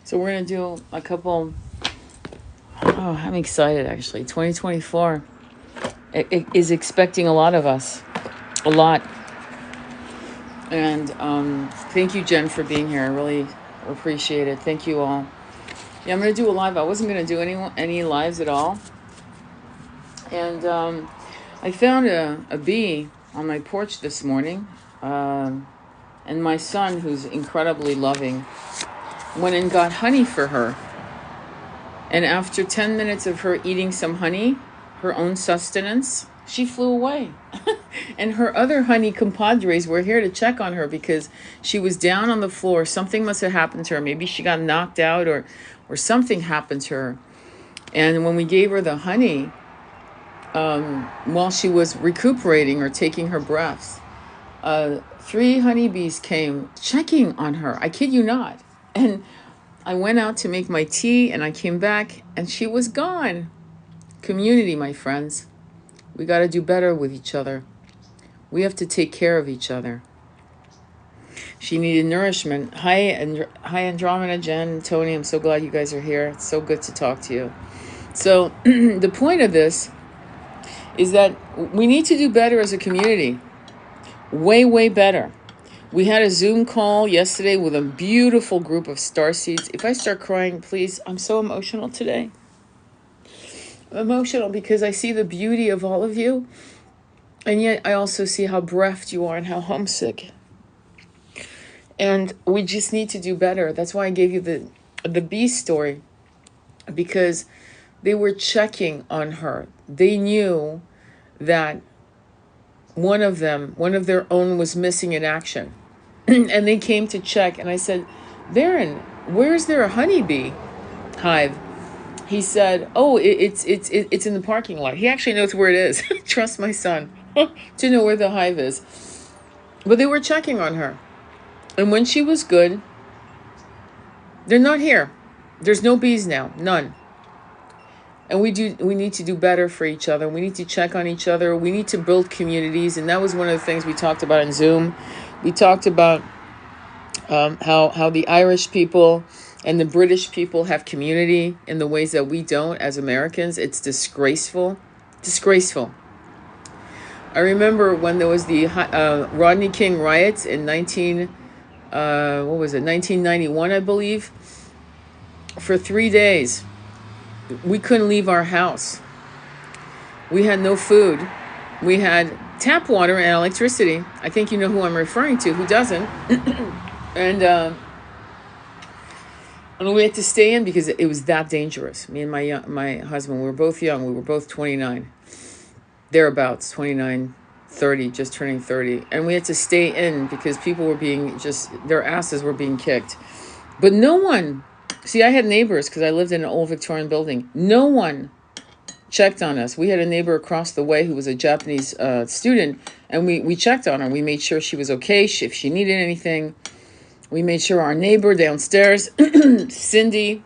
So we're going to do a couple. Oh, I'm excited actually. 2024 it is expecting a lot of us. A lot. And thank you, Jen, for being here. I really appreciate it. Thank you all. Yeah, I'm going to do a live. I wasn't going to do any lives at all. And I found a bee on my porch this morning. And my son, who's incredibly loving, went and got honey for her. And after 10 minutes of her eating some honey, her own sustenance, she flew away. And her other honey compadres were here to check on her because she was down on the floor. Something must have happened to her. Maybe she got knocked out or something happened to her. And when we gave her the honey, while she was recuperating or taking her breaths, 3 honeybees came checking on her. I kid you not. And I went out to make my tea and I came back and she was gone. Community, my friends. We got to do better with each other. We have to take care of each other. She needed nourishment. Hi, Andromeda, Jen, Tony. I'm so glad you guys are here. It's so good to talk to you. So the point of this is that we need to do better as a community. Way, way better. We had a Zoom call yesterday with a beautiful group of starseeds. If I start crying, please, I'm so emotional today. I'm emotional because I see the beauty of all of you. And yet I also see how bereft you are and how homesick. And we just need to do better. That's why I gave you the bee story. Because they were checking on her. They knew that one of their own was missing in action. And they came to check. And I said, Baron, where's there a honeybee hive? He said, oh, it's in the parking lot. He actually knows where it is. Trust my son to know where the hive is. But they were checking on her. And when she was good, they're not here. There's no bees now. None. And we need to do better for each other. We need to check on each other. We need to build communities. And that was one of the things we talked about in Zoom. We talked about how the Irish people and the British people have community in the ways that we don't as Americans. It's disgraceful. Disgraceful. I remember when there was the Rodney King riots in 1991, I believe. For 3 days, we couldn't leave our house. We had no food. We had tap water and electricity. I think you know who I'm referring to. Who doesn't? And we had to stay in because it was that dangerous. Me and my husband, we were both young. We were both 29. Thereabouts, 29, 30, just turning 30. And we had to stay in because people were their asses were being kicked. But no one, see, I had neighbors because I lived in an old Victorian building. No one checked on us. We had a neighbor across the way who was a Japanese student, and we checked on her. We made sure she was okay, if she needed anything. We made sure our neighbor downstairs, Cindy,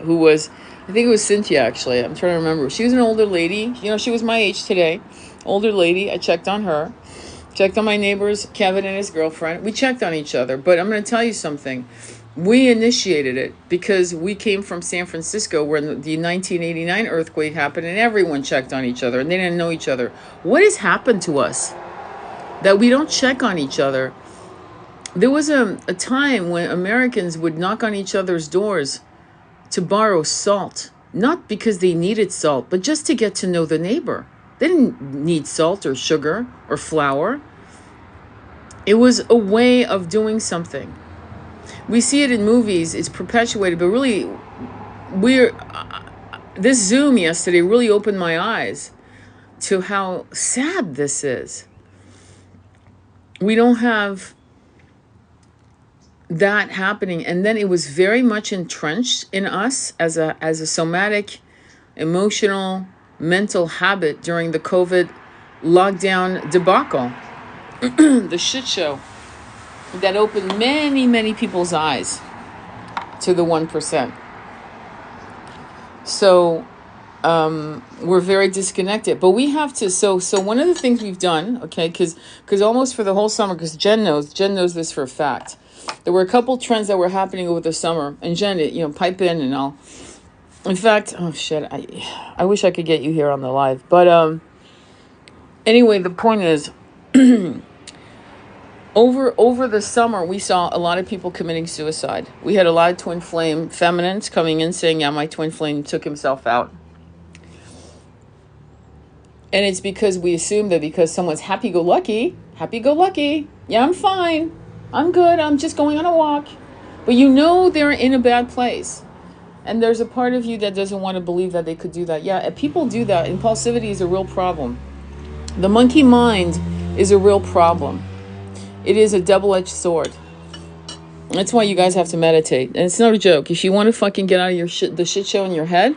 who was, I think it was Cynthia actually, I'm trying to remember. She was an older lady. You know, she was my age today. Older lady. I checked on her. Checked on my neighbors, Kevin and his girlfriend. We checked on each other. But I'm going to tell you something. We initiated it because we came from San Francisco where the 1989 earthquake happened and everyone checked on each other and they didn't know each other. What has happened to us that we don't check on each other? There was a time when Americans would knock on each other's doors to borrow salt, not because they needed salt, but just to get to know the neighbor. They didn't need salt or sugar or flour. It was a way of doing something. We see it in movies, it's perpetuated, but really, this Zoom yesterday really opened my eyes to how sad this is. We don't have that happening, and then it was very much entrenched in us as a somatic, emotional, mental habit during the COVID lockdown debacle, the shit show that opened many, many people's eyes to the 1%. So we're very disconnected, but we have to. So one of the things we've done, okay, because almost for the whole summer, because Jen knows this for a fact. There were a couple trends that were happening over the summer. And Jen, pipe in and I'll... In fact, oh shit, I wish I could get you here on the live. But anyway, the point is, over the summer, we saw a lot of people committing suicide. We had a lot of twin flame feminines coming in saying, yeah, my twin flame took himself out. And it's because we assume that because someone's happy-go-lucky, yeah, I'm fine, I'm good, I'm just going on a walk. But they're in a bad place. And there's a part of you that doesn't want to believe that they could do that. Yeah, people do that. Impulsivity is a real problem. The monkey mind is a real problem. It is a double-edged sword. That's why you guys have to meditate. And it's not a joke. If you want to fucking get out of the shit show in your head,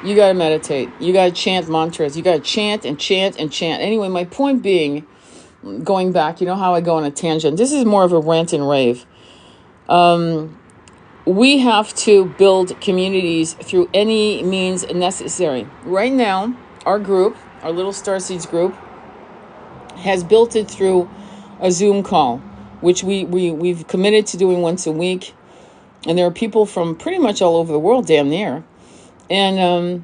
you got to meditate. You got to chant mantras. You got to chant and chant and chant. Anyway, my point being, going back, you know how I go on a tangent. This is more of a rant and rave. We have to build communities through any means necessary. Right now, our group, our little Starseeds group, has built it through a Zoom call, which we've committed to doing once a week. And there are people from pretty much all over the world, damn near. And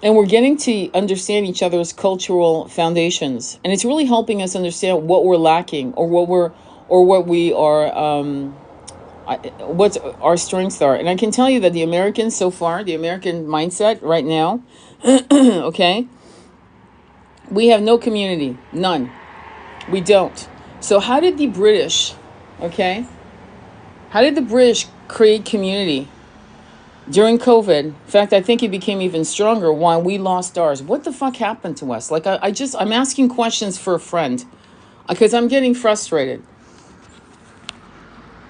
we're getting to understand each other's cultural foundations. And it's really helping us understand what we're lacking or what we are... what our strengths are. And I can tell you that the American mindset right now, okay, we have no community, none. We don't. So how did the British create community during COVID? In fact, I think it became even stronger while we lost ours. What the fuck happened to us? Like, I'm asking questions for a friend because I'm getting frustrated.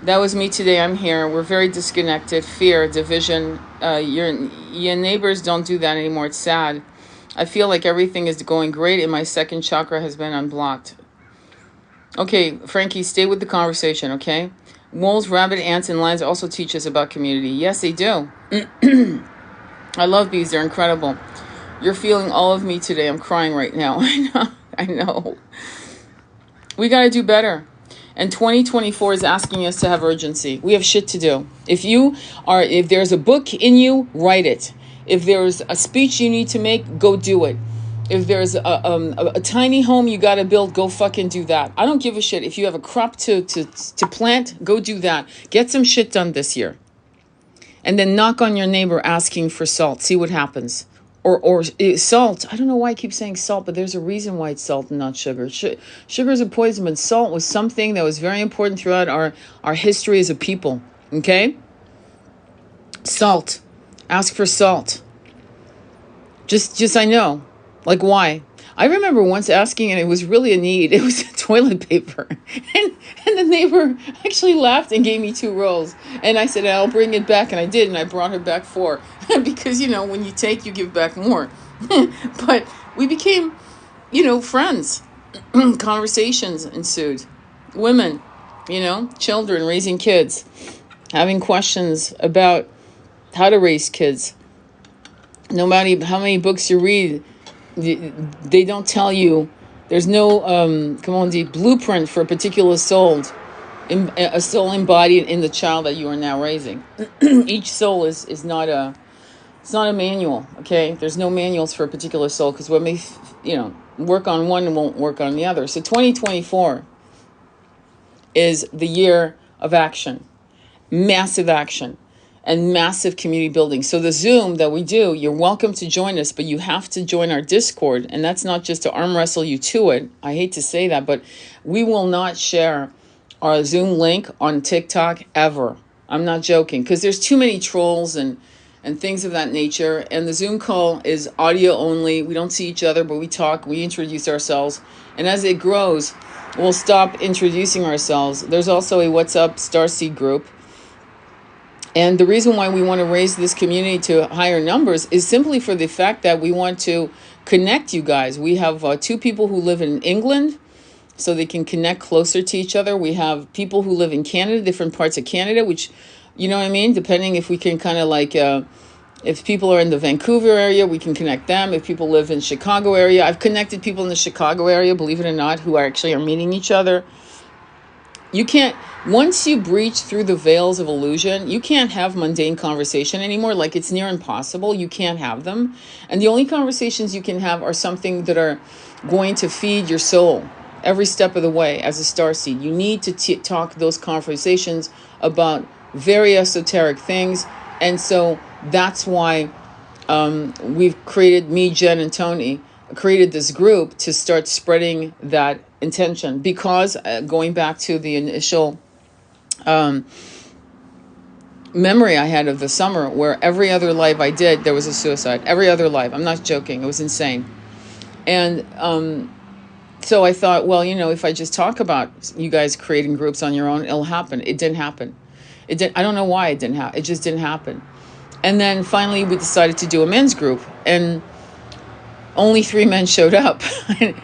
That was me today. I'm here. We're very disconnected. Fear, division. Your neighbors don't do that anymore. It's sad. I feel like everything is going great and my second chakra has been unblocked. Okay, Frankie, stay with the conversation, okay? Wolves, rabbit, ants, and lions also teach us about community. Yes, they do. I love bees. They're incredible. You're feeling all of me today. I'm crying right now. I know. We got to do better. And 2024 is asking us to have urgency. We have shit to do. If there's a book in you, write it. If there's a speech you need to make, go do it. If there's a tiny home you got to build, go fucking do that. I don't give a shit. If you have a crop to plant, go do that. Get some shit done this year. And then knock on your neighbor asking for salt. See what happens. Or salt. I don't know why I keep saying salt, but there's a reason why it's salt and not sugar. Sugar is a poison, but salt was something that was very important throughout our history as a people. Okay? Salt. Ask for salt. Just I know. Like, why? I remember once asking, and it was really a need. It was toilet paper. And the neighbor actually laughed and gave me 2 rolls. And I said, I'll bring it back. And I did. And I brought her back 4. Because, when you take, you give back more. But we became, friends. Conversations ensued. Women, children, raising kids. Having questions about how to raise kids. No matter how many books you read, they don't tell you. There's no blueprint for a particular soul, a soul embodied in the child that you are now raising. Each soul is not a manual. Okay, there's no manuals for a particular soul because what may work on one and won't work on the other. So 2024 is the year of action, massive action. And massive community building. So the Zoom that we do, you're welcome to join us, but you have to join our Discord. And that's not just to arm wrestle you to it. I hate to say that, but we will not share our Zoom link on TikTok ever. I'm not joking, because there's too many trolls and things of that nature. And the Zoom call is audio only. We don't see each other, but we talk, we introduce ourselves. And as it grows, we'll stop introducing ourselves. There's also a What's Up Starseed group. And the reason why we want to raise this community to higher numbers is simply for the fact that we want to connect you guys. We have 2 people who live in England, so they can connect closer to each other. We have people who live in Canada, different parts of Canada, which, you know what I mean? Depending if we can kind of like, if people are in the Vancouver area, we can connect them. If people live in Chicago area, I've connected people in the Chicago area, believe it or not, who are meeting each other. You can't, once you breach through the veils of illusion, you can't have mundane conversation anymore. Like, it's near impossible. You can't have them. And the only conversations you can have are something that are going to feed your soul every step of the way as a starseed. You need to talk those conversations about very esoteric things. And so that's why we've created, me, Jen, and Tony, created this group to start spreading that intention. Because going back to the initial memory I had of the summer, where every other live I did, there was a suicide. Every other live. I'm not joking. It was insane. And so I thought, well, if I just talk about you guys creating groups on your own, it'll happen. It didn't happen. I don't know why it didn't happen. It just didn't happen. And then finally we decided to do a men's group, and only 3 men showed up.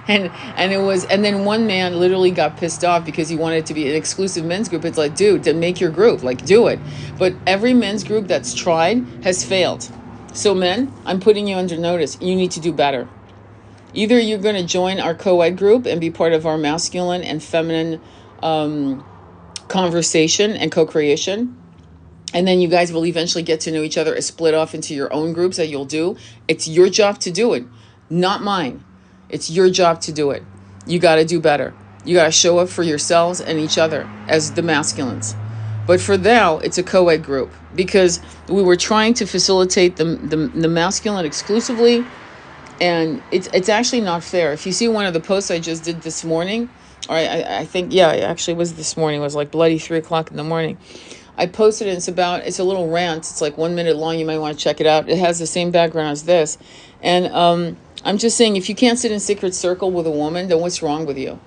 and then one man literally got pissed off because he wanted it to be an exclusive men's group. It's like, dude, then make your group, like, do it. But every men's group that's tried has failed. So men, I'm putting you under notice. You need to do better. Either you're going to join our co-ed group and be part of our masculine and feminine conversation and co-creation, and then you guys will eventually get to know each other, split off into your own groups that you'll do. It's your job to do it, not mine. It's your job to do it. You got to do better. You got to show up for yourselves and each other as the masculines. But for now, it's a co-ed group, because we were trying to facilitate the masculine exclusively. And it's actually not fair. If you see one of the posts I just did this morning, or I think, yeah, it actually was this morning. It was like bloody 3:00 in the morning. I posted it. It's a little rant. It's like 1 minute long. You might want to check it out. It has the same background as this. And I'm just saying, if you can't sit in secret circle with a woman, then what's wrong with you?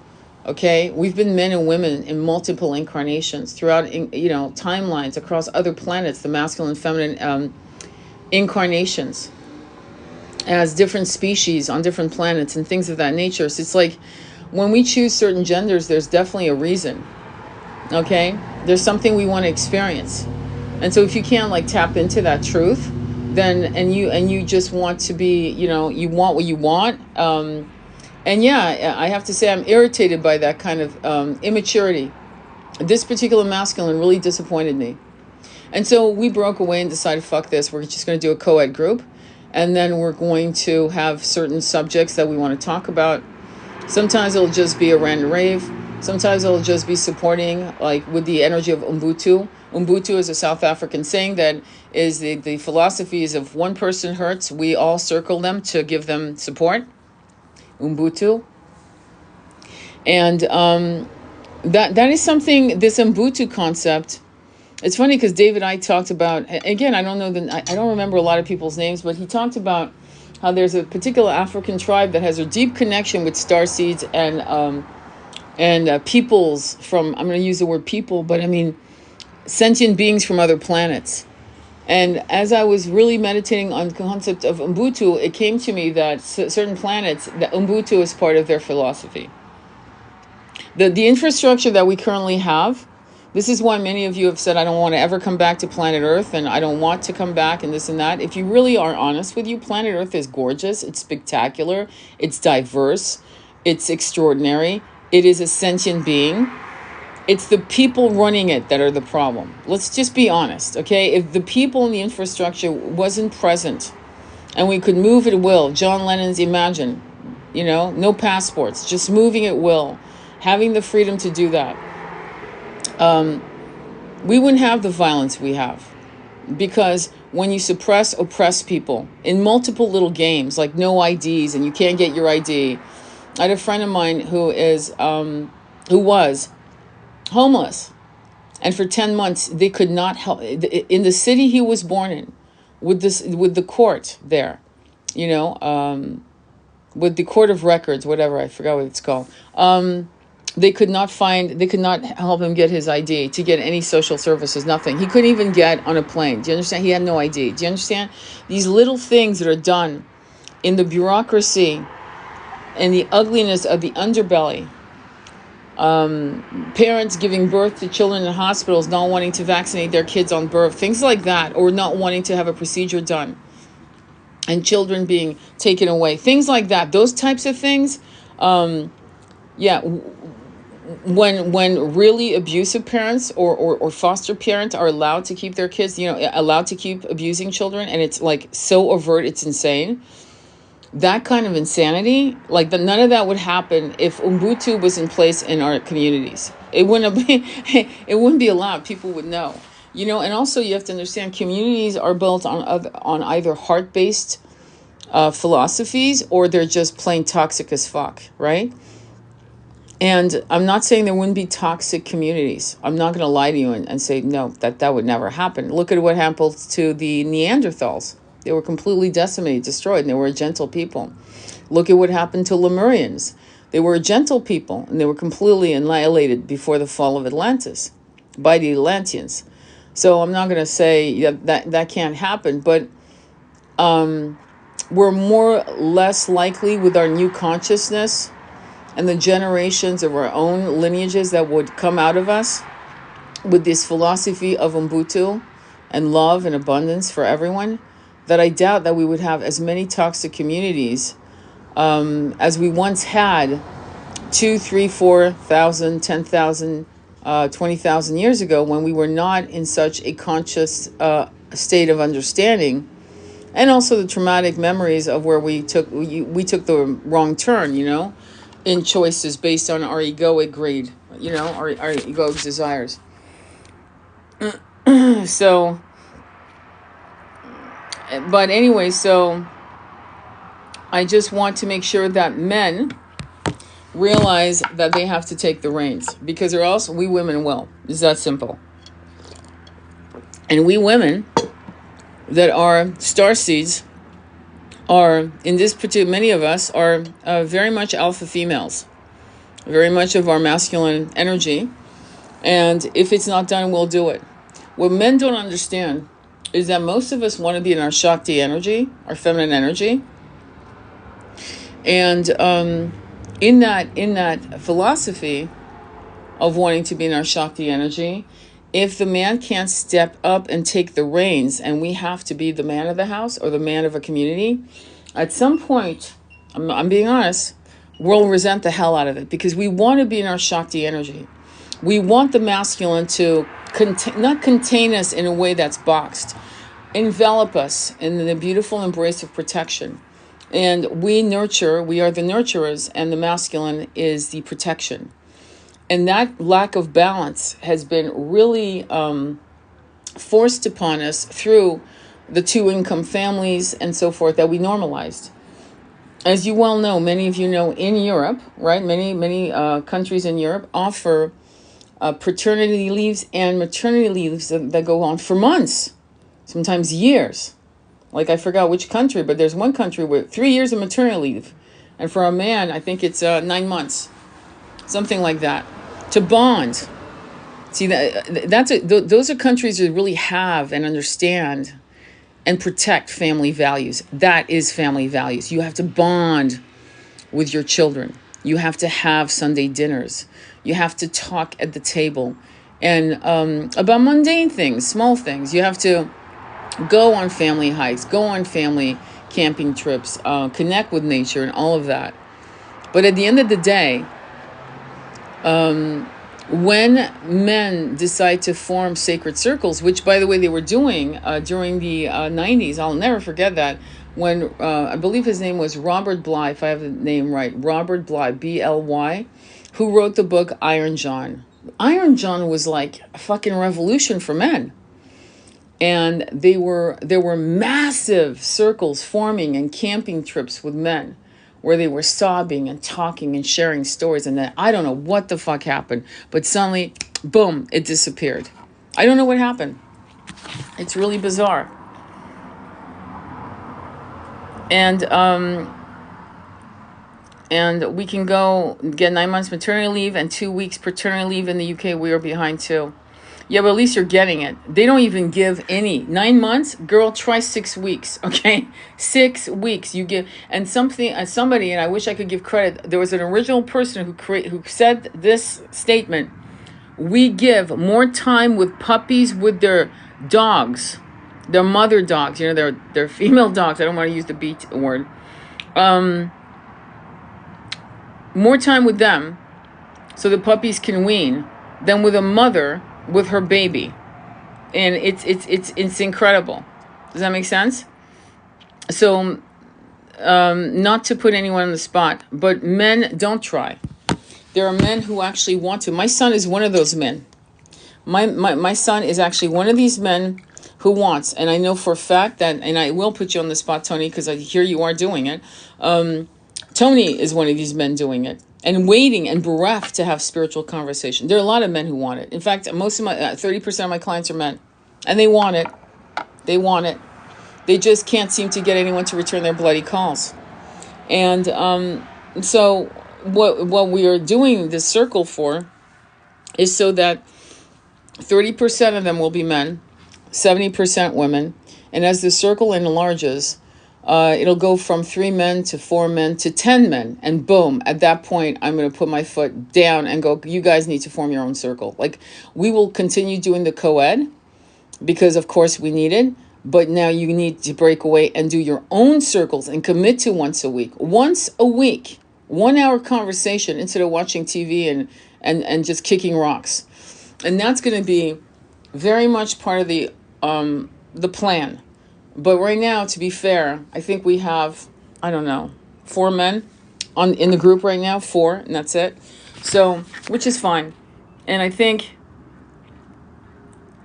Okay? We've been men and women in multiple incarnations throughout, timelines across other planets, the masculine and feminine incarnations, as different species on different planets and things of that nature. So it's like, when we choose certain genders, there's definitely a reason. Okay? There's something we want to experience. And so if you can't tap into that truth, then and you just want to be, you want what you want. And yeah, I have to say, I'm irritated by that kind of immaturity. This particular masculine really disappointed me. And so we broke away and decided, fuck this. We're just going to do a co-ed group. And then we're going to have certain subjects that we want to talk about. Sometimes it'll just be a random rave. Sometimes it'll just be supporting, with the energy of Ubuntu. Ubuntu is a South African saying that is the philosophies of one person hurts, we all circle them to give them support. Ubuntu. And that is something, this Ubuntu concept. It's funny because David I talked about, again, I don't remember a lot of people's names, but he talked about how there's a particular African tribe that has a deep connection with starseeds and peoples from, I'm going to use the word people, but I mean sentient beings from other planets. And as I was really meditating on the concept of Ubuntu, it came to me that certain planets, that Ubuntu is part of their philosophy. The infrastructure that we currently have, this is why many of you have said, I don't want to ever come back to planet Earth, and I don't want to come back, and this and that. If you really are honest with you, planet Earth is gorgeous. It's spectacular. It's diverse. It's extraordinary. It is a sentient being. It's the people running it that are the problem. Let's just be honest, okay? If the people in the infrastructure wasn't present and we could move at will, John Lennon's Imagine, no passports, just moving at will, having the freedom to do that. We wouldn't have the violence we have, because when you oppress people in multiple little games, like no IDs and you can't get your ID. I had a friend of mine who was homeless, and for 10 months they could not help in the city he was born in, with the court there, with the court of records, whatever, I forgot what it's called. They could not help him get his ID, to get any social services, nothing. He couldn't even get on a plane. Do you understand? He had no ID. Do you understand? These little things that are done in the bureaucracy and the ugliness of the underbelly. Parents giving birth to children in hospitals, not wanting to vaccinate their kids on birth, things like that, or not wanting to have a procedure done, and children being taken away, things like that. Those types of things, when really abusive parents or foster parents are allowed to keep their kids, allowed to keep abusing children, and it's like so overt, it's insane. That kind of insanity, like none of that would happen if Ubuntu was in place in our communities. It wouldn't be, it wouldn't be allowed. People would know, And also, you have to understand, communities are built on either heart-based philosophies, or they're just plain toxic as fuck, right? And I'm not saying there wouldn't be toxic communities. I'm not going to lie to you and say, no, that would never happen. Look at what happened to the Neanderthals. They were completely decimated, destroyed, and they were a gentle people. Look at what happened to Lemurians. They were a gentle people, and they were completely annihilated before the fall of Atlantis by the Atlanteans. So I'm not going to say that can't happen, but we're more or less likely with our new consciousness and the generations of our own lineages that would come out of us with this philosophy of Ubuntu and love and abundance for everyone, that I doubt that we would have as many toxic communities as we once had 2, 3, 4,000, 10,000, 20,000 years ago, when we were not in such a conscious state of understanding. And also the traumatic memories of where we took the wrong turn, in choices based on our egoic greed, our egoic desires. So, but anyway, so I just want to make sure that men realize that they have to take the reins, because or else we women will. It's that simple. And we women that are starseeds are, in this particular, many of us are very much alpha females, very much of our masculine energy. And if it's not done, we'll do it. What men don't understand is that most of us want to be in our Shakti energy, our feminine energy. And in that philosophy of wanting to be in our Shakti energy, if the man can't step up and take the reins, and we have to be the man of the house or the man of a community, at some point, I'm being honest, we'll resent the hell out of it, because we want to be in our Shakti energy. We want the masculine to not contain us in a way that's boxed, envelop us in the beautiful embrace of protection. And we are the nurturers, and the masculine is the protection. And that lack of balance has been really forced upon us through the 2-income families and so forth that we normalized. As you well know, many of you know, in Europe, right? Many countries in Europe offer paternity leaves and maternity leaves that go on for months, sometimes years. Like, I forgot which country, but there's one country where 3 years of maternity leave. And for a man, I think it's 9 months, something like that, to bond. See, those are countries that really have and understand and protect family values. That is family values. You have to bond with your children. You have to have Sunday dinners. You have to talk at the table and about mundane things, small things. You have to go on family hikes, go on family camping trips, connect with nature and all of that. But at the end of the day, when men decide to form sacred circles, which, by the way, they were doing during the 90s, I'll never forget that, when I believe his name was Robert Bly, if I have the name right, Robert Bly, B-L-Y, who wrote the book Iron John. Iron John was like a fucking revolution for men. And there were massive circles forming and camping trips with men, where they were sobbing and talking and sharing stories. And then I don't know what the fuck happened, but suddenly, boom, it disappeared. I don't know what happened. It's really bizarre. And we can go get 9 months maternity leave and 2 weeks paternity leave. In the UK, we are behind too. Yeah, but at least you're getting it. They don't even give any. 9 months? Girl, try 6 weeks, okay? 6 weeks you give. And somebody, and I wish I could give credit, there was an original person who said this statement: we give more time with puppies with their dogs, their mother dogs, their female dogs. I don't want to use the B word. More time with them so the puppies can wean than with a mother with her baby. And it's incredible. Does that make sense? So, not to put anyone on the spot, but men don't try. There are men who actually want to. My son is one of those men. My son is actually one of these men who wants, and I know for a fact that, and I will put you on the spot, Tony, because I hear you are doing it. Tony is one of these men doing it and waiting and bereft to have spiritual conversation. There are a lot of men who want it. In fact, most of my 30% of my clients are men, and they want it. They want it. They just can't seem to get anyone to return their bloody calls. And so what we are doing this circle for is so that 30% of them will be men, 70% women, and as the circle enlarges, it'll go from 3 men to 4 men to 10 men, and boom, at that point, I'm going to put my foot down and go, you guys need to form your own circle. Like, we will continue doing the co-ed, because of course we need it, but now you need to break away and do your own circles and commit to once a week, 1 hour conversation instead of watching TV and just kicking rocks. And that's going to be very much part of the plan. But right now, to be fair, I think we have, I don't know, 4 men in the group right now, 4, and that's it. So, which is fine. And I think,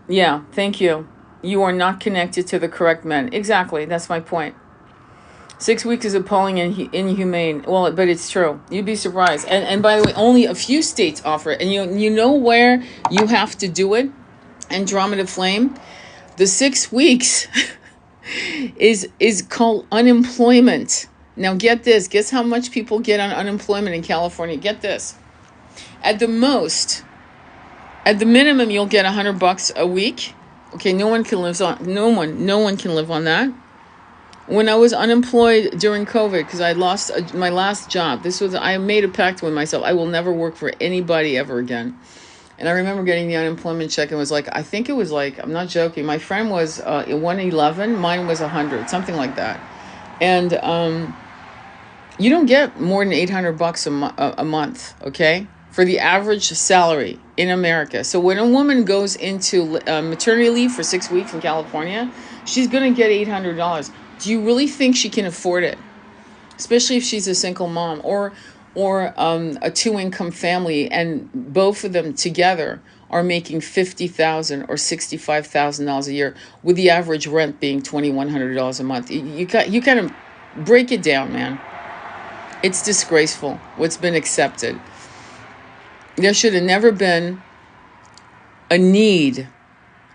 yeah, thank you. You are not connected to the correct men. Exactly, that's my point. 6 weeks is appalling and inhumane. Well, but it's true. You'd be surprised. And by the way, only a few states offer it. And you know where you have to do it? Andromeda Flame. The 6 weeks is called unemployment. Now get this. Guess how much people get on unemployment in California? Get this. At the minimum, you'll get $100 a week. Okay, no one can live on that. When I was unemployed during COVID, because I lost my last job, I made a pact with myself. I will never work for anybody ever again. And I remember getting the unemployment check and I think it was like, I'm not joking, my friend was 111, mine was 100, something like that. And you don't get more than $800 a month, okay, for the average salary in America. So when a woman goes into maternity leave for 6 weeks in California, she's going to get $800. Do you really think she can afford it? Especially if she's a single mom or a 2-income family, and both of them together are making $50,000 or $65,000 a year, with the average rent being $2,100 a month. You kind of break it down, man. It's disgraceful what's been accepted. There should have never been a need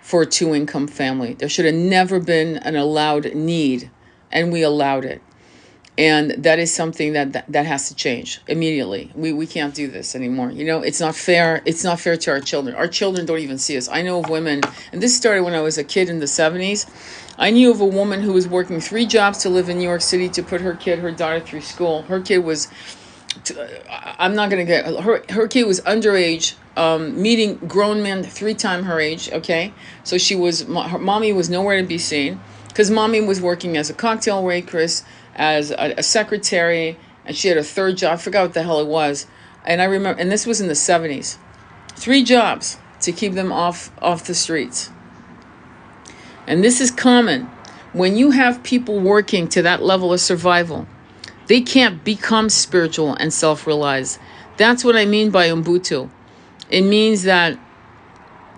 for a 2-income family. There should have never been an allowed need, and we allowed it. And that is something that has to change immediately. We can't do this anymore. You know, it's not fair. It's not fair to our children. Our children don't even see us. I know of women, and this started when I was a kid in the 70s. I knew of a woman who was working 3 jobs to live in New York City to put her daughter through school. Her kid was, her kid was underage, meeting grown men 3 times her age, okay? So her mommy was nowhere to be seen, because mommy was working as a cocktail waitress, as a secretary, and she had a 3rd job. I forgot what the hell it was. And I remember, and this was in the 70s. 3 jobs to keep them off the streets. And this is common. When you have people working to that level of survival, they can't become spiritual and self-realized. That's what I mean by Ubuntu. It means that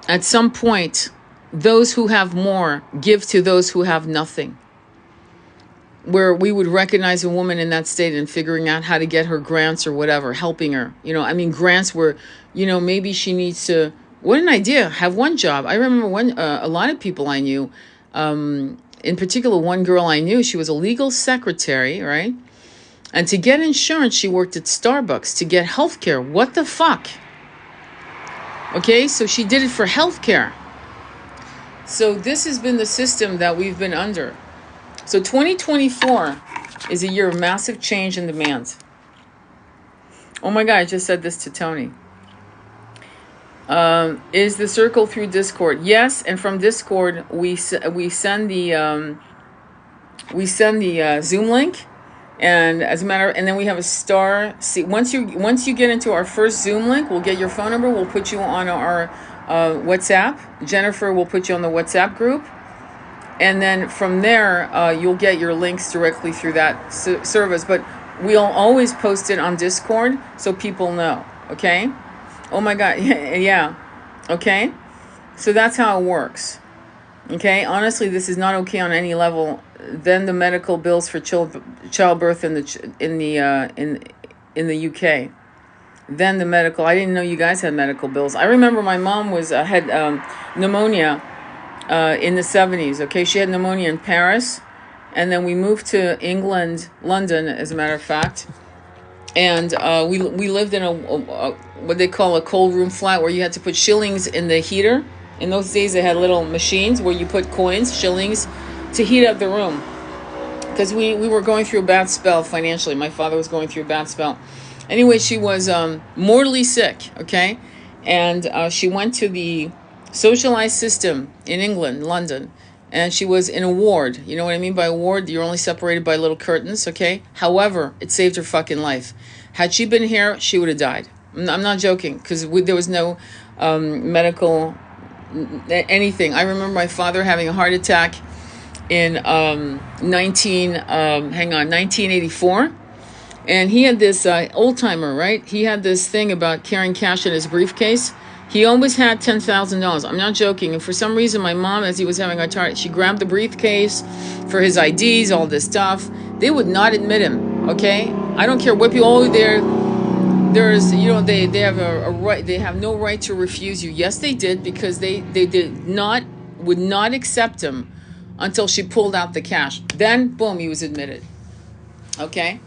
at some point, those who have more give to those who have nothing. Where we would recognize a woman in that state and figuring out how to get her grants or whatever, helping her. You know, I mean, grants where, you know, maybe she needs to, what an idea, have one job. I remember a lot of people I knew, in particular, one girl I knew, she was a legal secretary, right? And to get insurance, she worked at Starbucks. To get healthcare, what the fuck? Okay, so she did it for healthcare. So this has been the system that we've been under. So 2024 is a year of massive change and demands. Oh my God, I just said this to Tony. Is the circle through Discord? Yes, and from Discord we send the Zoom link, And as a matter, and then we have a star. See, once you get into our first Zoom link, we'll get your phone number. We'll put you on our WhatsApp. Jennifer will put you on the WhatsApp group, and then from there, you'll get your links directly through that service. But we'll always post it on Discord so people know. Okay? Oh my God, yeah. Okay? So that's how it works. Okay? Honestly, this is not okay on any level. Then the medical bills for childbirth in the UK. Then the medical. I didn't know you guys had medical bills. I remember my mom had pneumonia in the 70s. Okay, she had pneumonia in Paris, and then we moved to England, London, as a matter of fact. And we lived in a what they call a cold room flat, where you had to put shillings in the heater. In those days, they had little machines where you put coins, shillings, to heat up the room. Because we were going through a bad spell financially. My father was going through a bad spell. Anyway, she was mortally sick, okay? And she went to the socialized system in England, London. And she was in a ward. You know what I mean by a ward? You're only separated by little curtains, okay? However, it saved her fucking life. Had she been here, she would have died. I'm not joking, because there was no medical anything. I remember my father having a heart attack in 1984. And he had this old timer, right? He had this thing about carrying cash in his briefcase. He always had $10,000. I'm not joking. And for some reason, my mom, as he was having a heart attack, she grabbed the briefcase for his IDs, all this stuff. They would not admit him, okay? I don't care what people, there's, they have a right, they have no right to refuse you. Yes, they did, because they would not accept him until she pulled out the cash. Then, boom, he was admitted. Okay?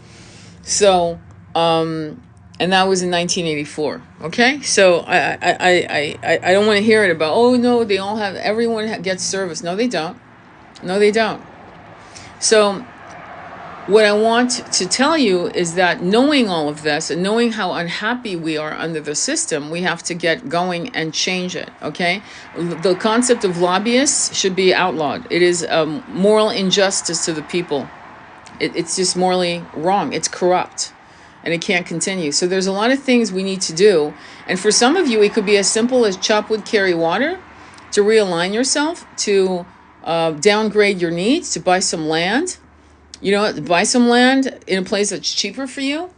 So, and that was in 1984. Okay? So I don't want to hear it about, oh no, everyone gets service. No, they don't. No, they don't. So what I want to tell you is that knowing all of this and knowing how unhappy we are under the system, we have to get going and change it, okay? The concept of lobbyists should be outlawed. It is a moral injustice to the people. It's just morally wrong. It's corrupt, and it can't continue. So there's a lot of things we need to do. And for some of you, it could be as simple as chop wood, carry water, to realign yourself, to downgrade your needs, to buy some land. Buy some land in a place that's cheaper for you,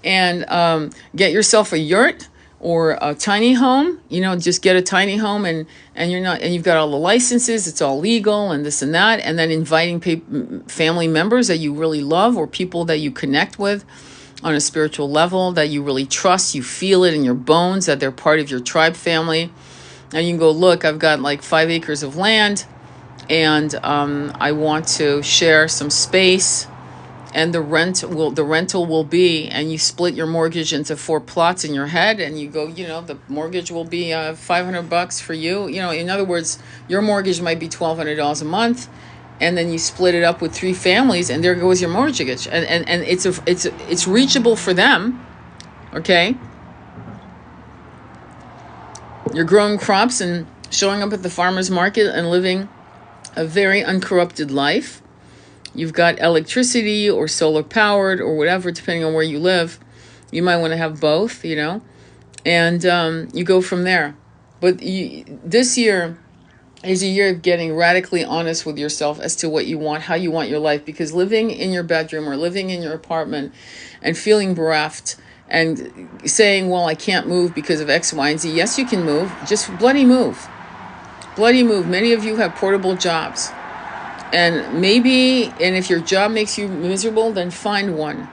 and get yourself a yurt or a tiny home. Just get a tiny home, and you've got all the licenses. It's all legal and this and that. And then inviting family members that you really love, or people that you connect with on a spiritual level, that you really trust. You feel it in your bones that they're part of your tribe family. And you can go, look, I've got like 5 acres of land, and I want to share some space, and the rental will be, and you split your mortgage into 4 plots in your head, and you go, the mortgage will be $500 for you. In other words, your mortgage might be $1,200 a month, and then you split it up with 3 families, and there goes your mortgage, and it's reachable for them, okay? You're growing crops and showing up at the farmer's market and living a very uncorrupted life. You've got electricity or solar powered or whatever, depending on where you live. You might want to have both, and you go from there. But this year is a year of getting radically honest with yourself as to what you want, how you want your life, because living in your bedroom or living in your apartment and feeling bereft and saying, well, I can't move because of X, Y, and Z. Yes, you can move. Just bloody move. Bloody move. Many of you have portable jobs. And if your job makes you miserable, then find one.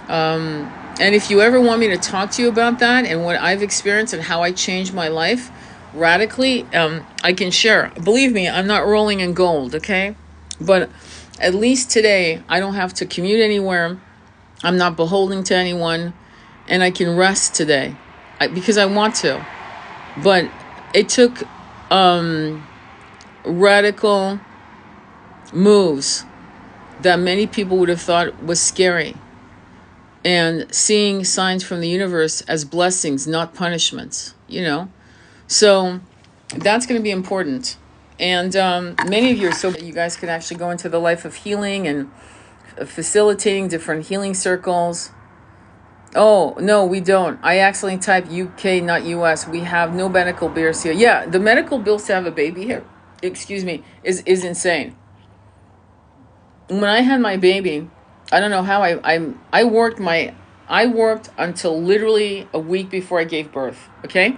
And if you ever want me to talk to you about that and what I've experienced and how I changed my life radically, I can share. Believe me, I'm not rolling in gold, okay? But at least today, I don't have to commute anywhere. I'm not beholden to anyone. And I can rest today because I want to. But it took radical moves that many people would have thought was scary, and seeing signs from the universe as blessings, not punishments, so that's going to be important. And many of you are so you guys can actually go into the life of healing and facilitating different healing circles. Oh, no, we don't. I accidentally typed UK, not US. We have no medical bills here. Yeah, the medical bills to have a baby here, excuse me, is insane. When I had my baby, I don't know how I worked until literally a week before I gave birth, okay?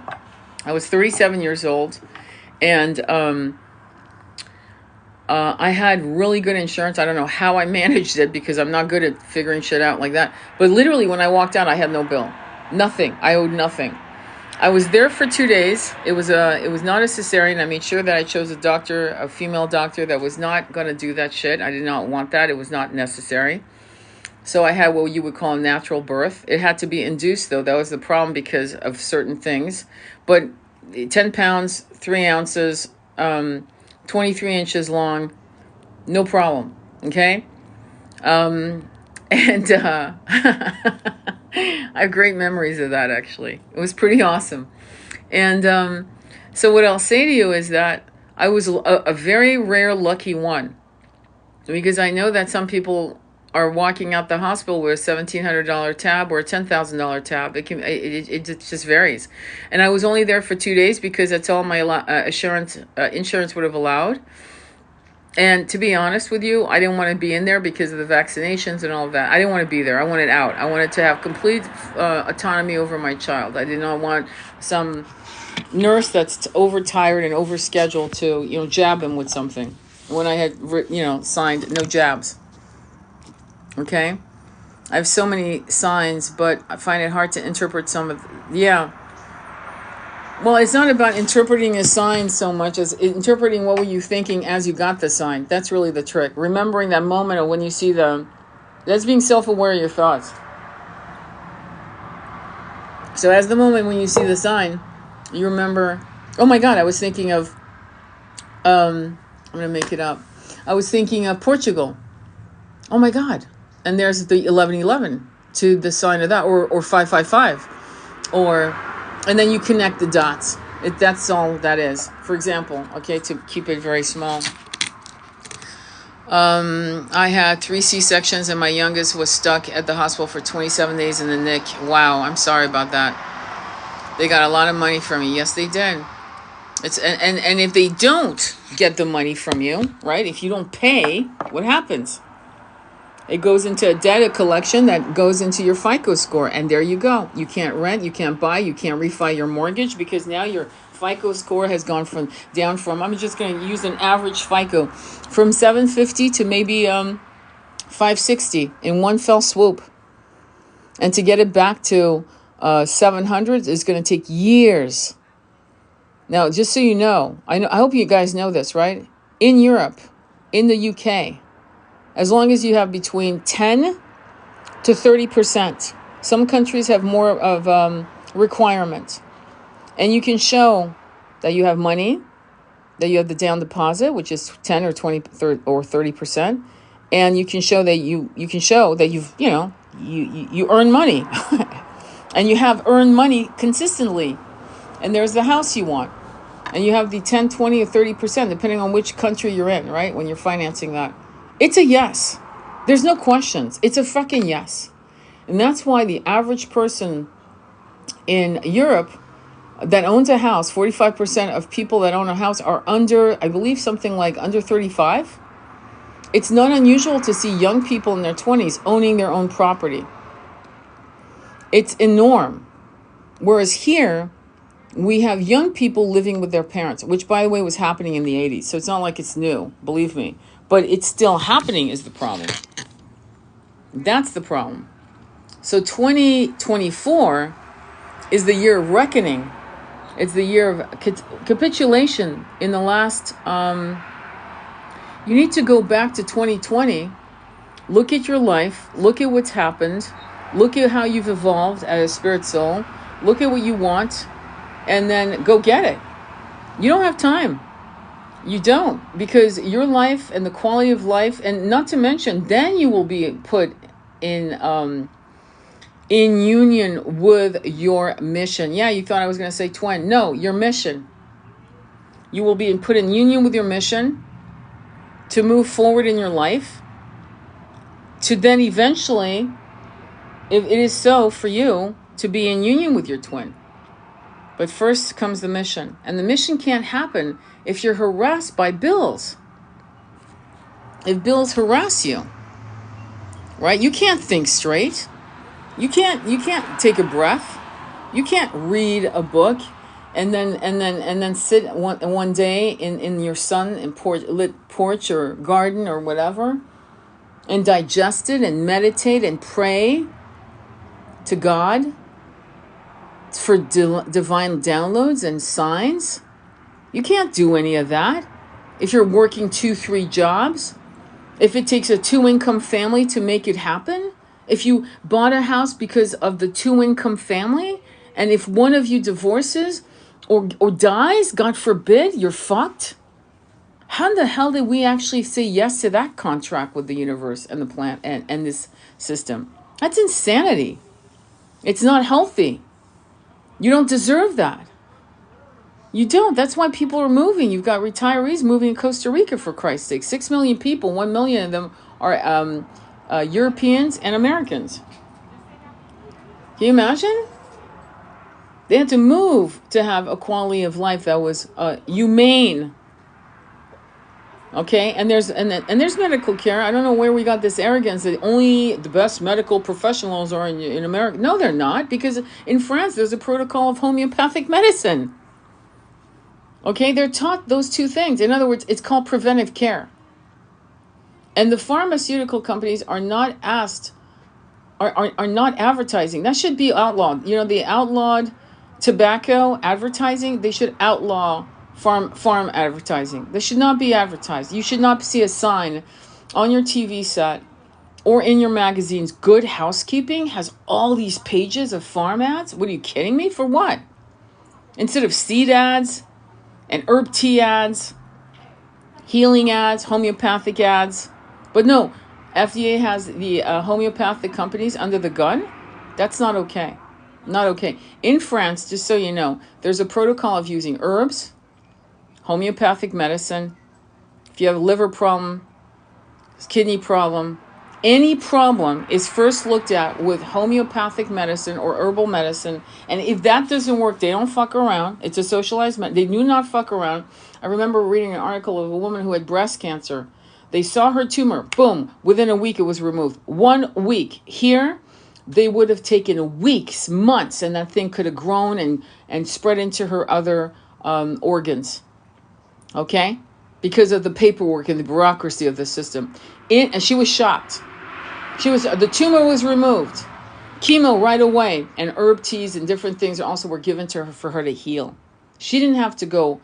I was 37 years old, and I had really good insurance. I don't know how I managed it because I'm not good at figuring shit out like that. But literally, when I walked out, I had no bill, nothing. I owed nothing. I was there for 2 days. It was not a cesarean. I made sure that I chose a female doctor that was not going to do that shit. I did not want that. It was not necessary. So I had what you would call a natural birth. It had to be induced, though. That was the problem because of certain things. But 10 pounds, 3 ounces, 23 inches long, no problem. Okay? I have great memories of that, actually. It was pretty awesome. And so what I'll say to you is that I was a very rare lucky one, because I know that some people are walking out the hospital with a $1,700 tab or a $10,000 tab. It just varies. And I was only there for 2 days because that's all my insurance would have allowed. And to be honest with you, I didn't want to be in there because of the vaccinations and all of that. I didn't want to be there. I wanted out. I wanted to have complete autonomy over my child. I did not want some nurse that's overtired and overscheduled to, jab him with something when I had, signed no jabs. Okay? I have so many signs, but I find it hard to interpret some of Well, it's not about interpreting a sign so much as interpreting what were you thinking as you got the sign. That's really the trick. Remembering that moment of when you see that's being self-aware of your thoughts. So as the moment when you see the sign, you remember, oh my God, I was thinking of, I'm going to make it up. I was thinking of Portugal. Oh my God. And there's the 1111 to the sign of that, or 555, and then you connect the dots. That's all that is. For example, okay, to keep it very small. I had 3 C-sections and my youngest was stuck at the hospital for 27 days in the NIC. Wow, I'm sorry about that. They got a lot of money from me. Yes, they did. And if they don't get the money from you, right? If you don't pay, what happens? It goes into a debt collection that goes into your FICO score. And there you go. You can't rent, you can't buy, you can't refi your mortgage because now your FICO score has gone down from, I'm just going to use an average FICO, from 750 to maybe 560 in one fell swoop. And to get it back to 700 is going to take years. Now, just so you know, I hope you guys know this, right? In Europe, in the UK, as long as you have between 10 to 30%. Some countries have more of requirements. And you can show that you have money, that you have the down deposit, which is 10 or 20 or 30%. And you can show that you earn money. And you have earned money consistently. And there's the house you want. And you have the 10, 20, or 30%, depending on which country you're in, right? When you're financing that. It's a yes. There's no questions. It's a fucking yes. And that's why the average person in Europe that owns a house, 45% of people that own a house are under, I believe something like under 35. It's not unusual to see young people in their 20s owning their own property. It's a norm. Whereas here, we have young people living with their parents, which, by the way, was happening in the 80s. So it's not like it's new, believe me. But it's still happening is the problem. That's the problem. So 2024 is the year of reckoning. It's the year of capitulation in the last... you need to go back to 2020. Look at your life. Look at what's happened. Look at how you've evolved as a spirit soul. Look at what you want. And then go get it. You don't have time. You don't, because your life and the quality of life, and not to mention, then you will be put in union with your mission. Yeah, you thought I was going to say twin. No, your mission. You will be put in union with your mission to move forward in your life, to then eventually, if it is so for you, to be in union with your twin. But first comes the mission. And the mission can't happen if you're harassed by bills. If bills harass you, right? You can't think straight. You can't take a breath. You can't read a book and then sit one day in your sun and lit porch or garden or whatever and digest it and meditate and pray to God for divine downloads and signs. You can't do any of that if you're working 2-3 jobs. If it takes a 2-income family to make it happen, if you bought a house because of the 2-income family, and if one of you divorces or dies, God forbid, you're fucked. How in the hell did we actually say yes to that contract with the universe and the planet and this system? That's insanity. It's not healthy. You don't deserve that. You don't. That's why people are moving. You've got retirees moving to Costa Rica, for Christ's sake. 6 million people, 1 million of them are Europeans and Americans. Can you imagine? They had to move to have a quality of life that was humane. Okay, and there's medical care. I don't know where we got this arrogance that only the best medical professionals are in America. No, they're not, because in France there's a protocol of homeopathic medicine. Okay, they're taught those two things. In other words, it's called preventive care. And the pharmaceutical companies are not not advertising. That should be outlawed. You know, the outlawed tobacco advertising, they should outlaw farm advertising. They should not be advertised. You should not see a sign on your TV set or in your magazines. Good Housekeeping has all these pages of farm ads. What are you kidding me? For what? Instead of seed ads and herb tea ads, healing ads, homeopathic ads. But no, FDA has the homeopathic companies under the gun. That's not okay. Not okay. In France, just so you know, there's a protocol of using herbs, homeopathic medicine. If you have a liver problem, kidney problem, any problem is first looked at with homeopathic medicine or herbal medicine. And if that doesn't work, they don't fuck around. It's a socialized they do not fuck around. I remember reading an article of a woman who had breast cancer. They saw her tumor. Boom. Within a week, it was removed. 1 week. Here, they would have taken weeks, months, and that thing could have grown and spread into her other organs. Okay? Because of the paperwork and the bureaucracy of the system. And she was shocked. The tumor was removed. Chemo right away. And herb teas and different things also were given to her for her to heal. She didn't have to go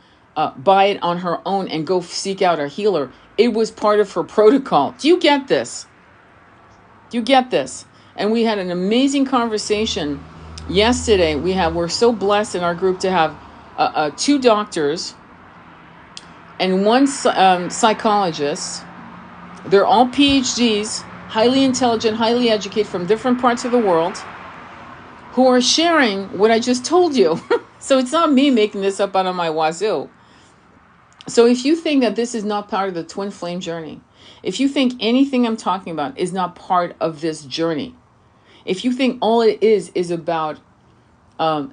buy it on her own and go seek out a healer. It was part of her protocol. Do you get this? Do you get this? And we had an amazing conversation yesterday. We're so blessed in our group to have 2 doctors and 1 psychologist. They're all PhDs, highly intelligent, highly educated from different parts of the world, who are sharing what I just told you. So it's not me making this up out of my wazoo. So if you think that this is not part of the twin flame journey, if you think anything I'm talking about is not part of this journey, if you think all it is about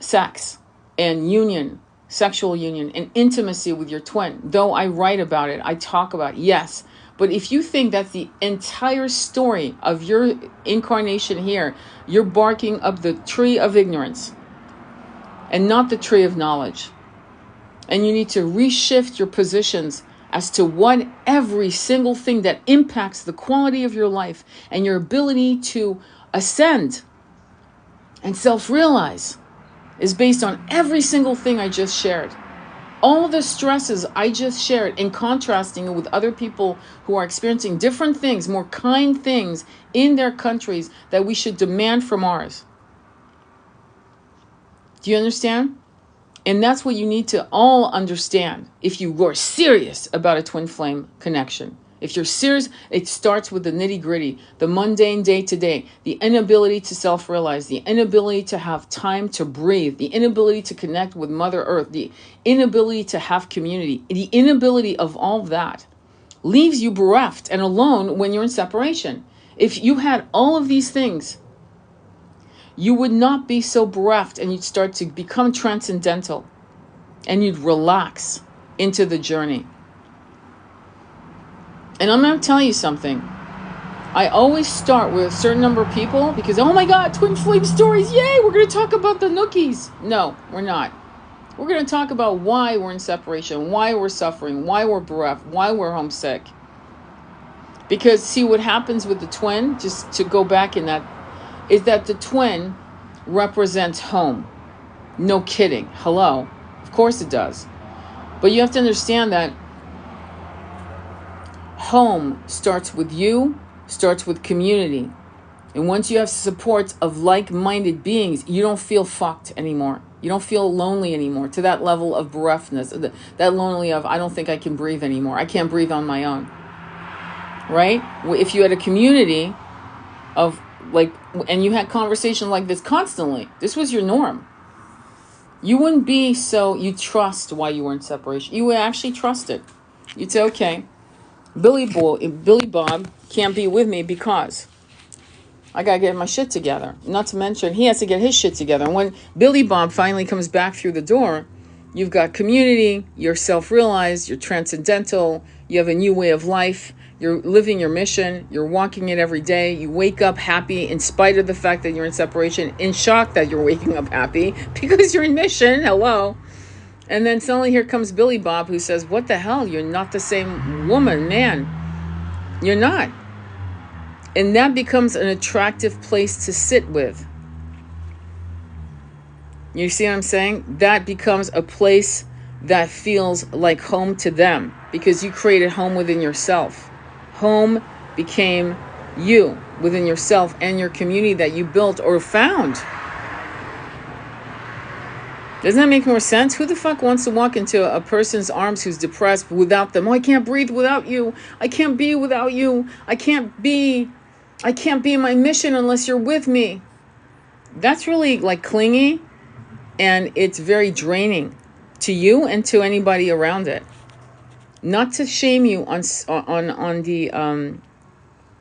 sex and union, sexual union and intimacy with your twin, though I write about it, I talk about it, yes. But if you think that's the entire story of your incarnation here, you're barking up the tree of ignorance and not the tree of knowledge. And you need to reshift your positions as to what every single thing that impacts the quality of your life and your ability to ascend and self-realize is based on every single thing I just shared. All the stresses I just shared, in contrasting it with other people who are experiencing different things, more kind things in their countries that we should demand from ours. Do you understand? And that's what you need to all understand if you are serious about a twin flame connection. If you're serious, it starts with the nitty-gritty, the mundane day-to-day, the inability to self-realize, the inability to have time to breathe, the inability to connect with Mother Earth, the inability to have community, the inability of all that leaves you bereft and alone when you're in separation. If you had all of these things, you would not be so bereft, and you'd start to become transcendental, and you'd relax into the journey. And I'm going to tell you something. I always start with a certain number of people because, oh my God, twin flame stories, yay, we're going to talk about the nookies. No, we're not. We're going to talk about why we're in separation, why we're suffering, why we're bereft, why we're homesick. Because see what happens with the twin, just to go back in that, is that the twin represents home. No kidding. Hello. Of course it does. But you have to understand that home starts with you, starts with community. And once you have support of like-minded beings, you don't feel fucked anymore. You don't feel lonely anymore to that level of bereftness, that lonely of, I don't think I can breathe anymore. I can't breathe on my own. Right? If you had a community of like, and you had conversation like this constantly, this was your norm. You wouldn't be so, you trust why you were in separation. You would actually trust it. You'd say, okay, Billy Bob can't be with me because I got to get my shit together. Not to mention, he has to get his shit together. And when Billy Bob finally comes back through the door, you've got community, you're self-realized, you're transcendental, you have a new way of life, you're living your mission, you're walking it every day, you wake up happy in spite of the fact that you're in separation, in shock that you're waking up happy because you're in mission, hello. And then suddenly here comes Billy Bob who says, what the hell, you're not the same woman, man. You're not. And that becomes an attractive place to sit with. You see what I'm saying? That becomes a place that feels like home to them because you created home within yourself. Home became you within yourself and your community that you built or found. Doesn't that make more sense? Who the fuck wants to walk into a person's arms who's depressed without them? Oh, I can't breathe without you. I can't be without you. I can't be in my mission unless you're with me. That's really like clingy, and it's very draining to you and to anybody around it. Not to shame you on the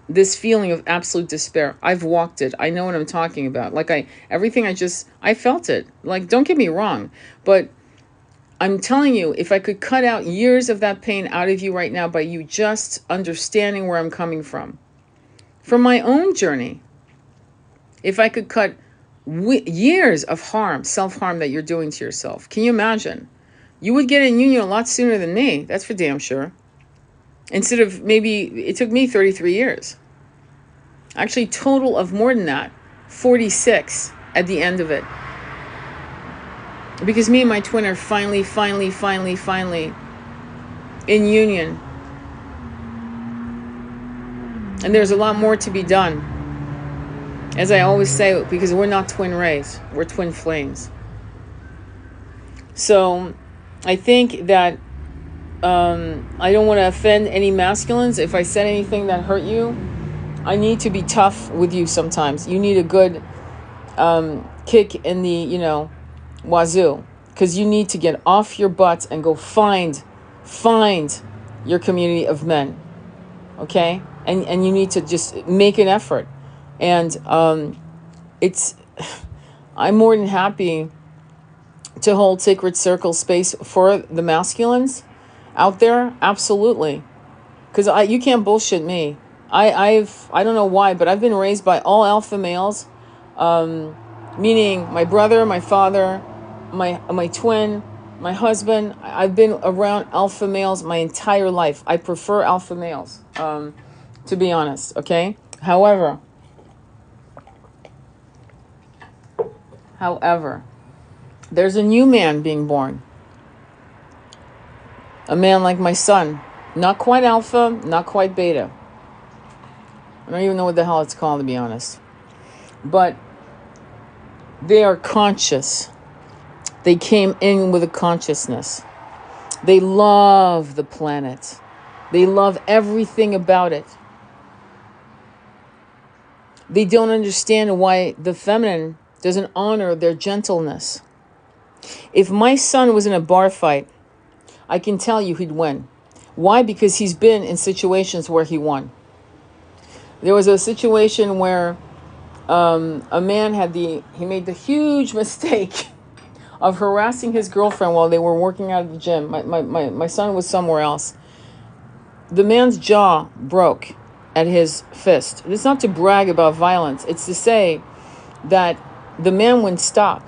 this feeling of absolute despair. I've walked it. I know what I'm talking about. Like I felt it. Like, don't get me wrong, but I'm telling you, if I could cut out years of that pain out of you right now by you just understanding where I'm coming from my own journey, if I could cut years of harm, self-harm that you're doing to yourself, can you imagine? You would get in union a lot sooner than me. That's for damn sure. Instead of maybe, it took me 33 years. Actually, total of more than that, 46 at the end of it. Because me and my twin are finally in union. And there's a lot more to be done. As I always say, because we're not twin rays, we're twin flames. So I think that I don't want to offend any masculines. If I said anything that hurt you, I need to be tough with you sometimes. You need a good kick in the, wazoo. Because you need to get off your butts and go find your community of men. Okay? And you need to just make an effort. And I'm more than happy to hold sacred circle space for the masculines out there. Absolutely. Because you can't bullshit me. I don't know why, but I've been raised by all alpha males, meaning my brother, my father, my twin, my husband. I've been around alpha males my entire life. I prefer alpha males, to be honest, okay? However, there's a new man being born. A man like my son. Not quite alpha, not quite beta. I don't even know what the hell it's called, to be honest. But they are conscious. They came in with a consciousness. They love the planet. They love everything about it. They don't understand why the feminine doesn't honor their gentleness. If my son was in a bar fight, I can tell you he'd win. Why? Because he's been in situations where he won. There was a situation where a man he made the huge mistake of harassing his girlfriend while they were working out at the gym. My son was somewhere else. The man's jaw broke at his fist. It's not to brag about violence. It's to say that the man wouldn't stop.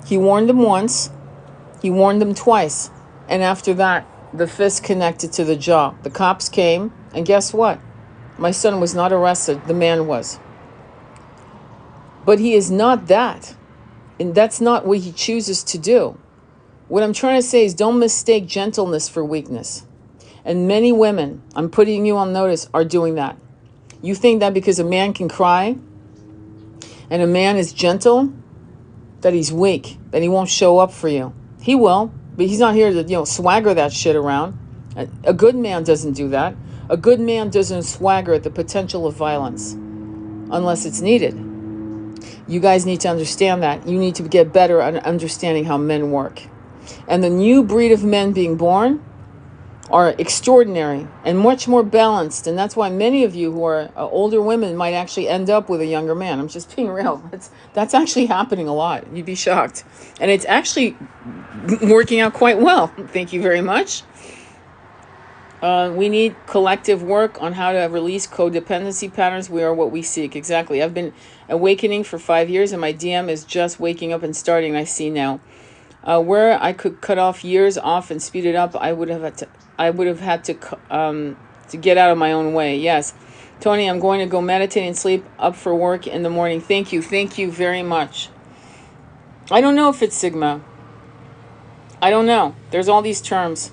He warned him once. He warned him twice. And after that, the fist connected to the jaw. The cops came, and guess what? My son was not arrested. The man was. But he is not that. And that's not what he chooses to do. What I'm trying to say is don't mistake gentleness for weakness. And many women, I'm putting you on notice, are doing that. You think that because a man can cry and a man is gentle, that he's weak, that he won't show up for you. He will, but he's not here to, swagger that shit around. A good man doesn't do that. A good man doesn't swagger at the potential of violence unless it's needed. You guys need to understand that. You need to get better at understanding how men work. And the new breed of men being born are extraordinary and much more balanced. And that's why many of you who are older women might actually end up with a younger man. I'm just being real. That's actually happening a lot. You'd be shocked. And it's actually working out quite well. Thank you very much. We need collective work on how to release codependency patterns. We are what we seek. Exactly. I've been awakening for 5 years, and my DM is just waking up and starting. I see now. Where I could cut off years off and speed it up, I would have had to get out of my own way. Yes. Tony, I'm going to go meditate and sleep up for work in the morning. Thank you. Thank you very much. I don't know if it's Sigma. I don't know. There's all these terms.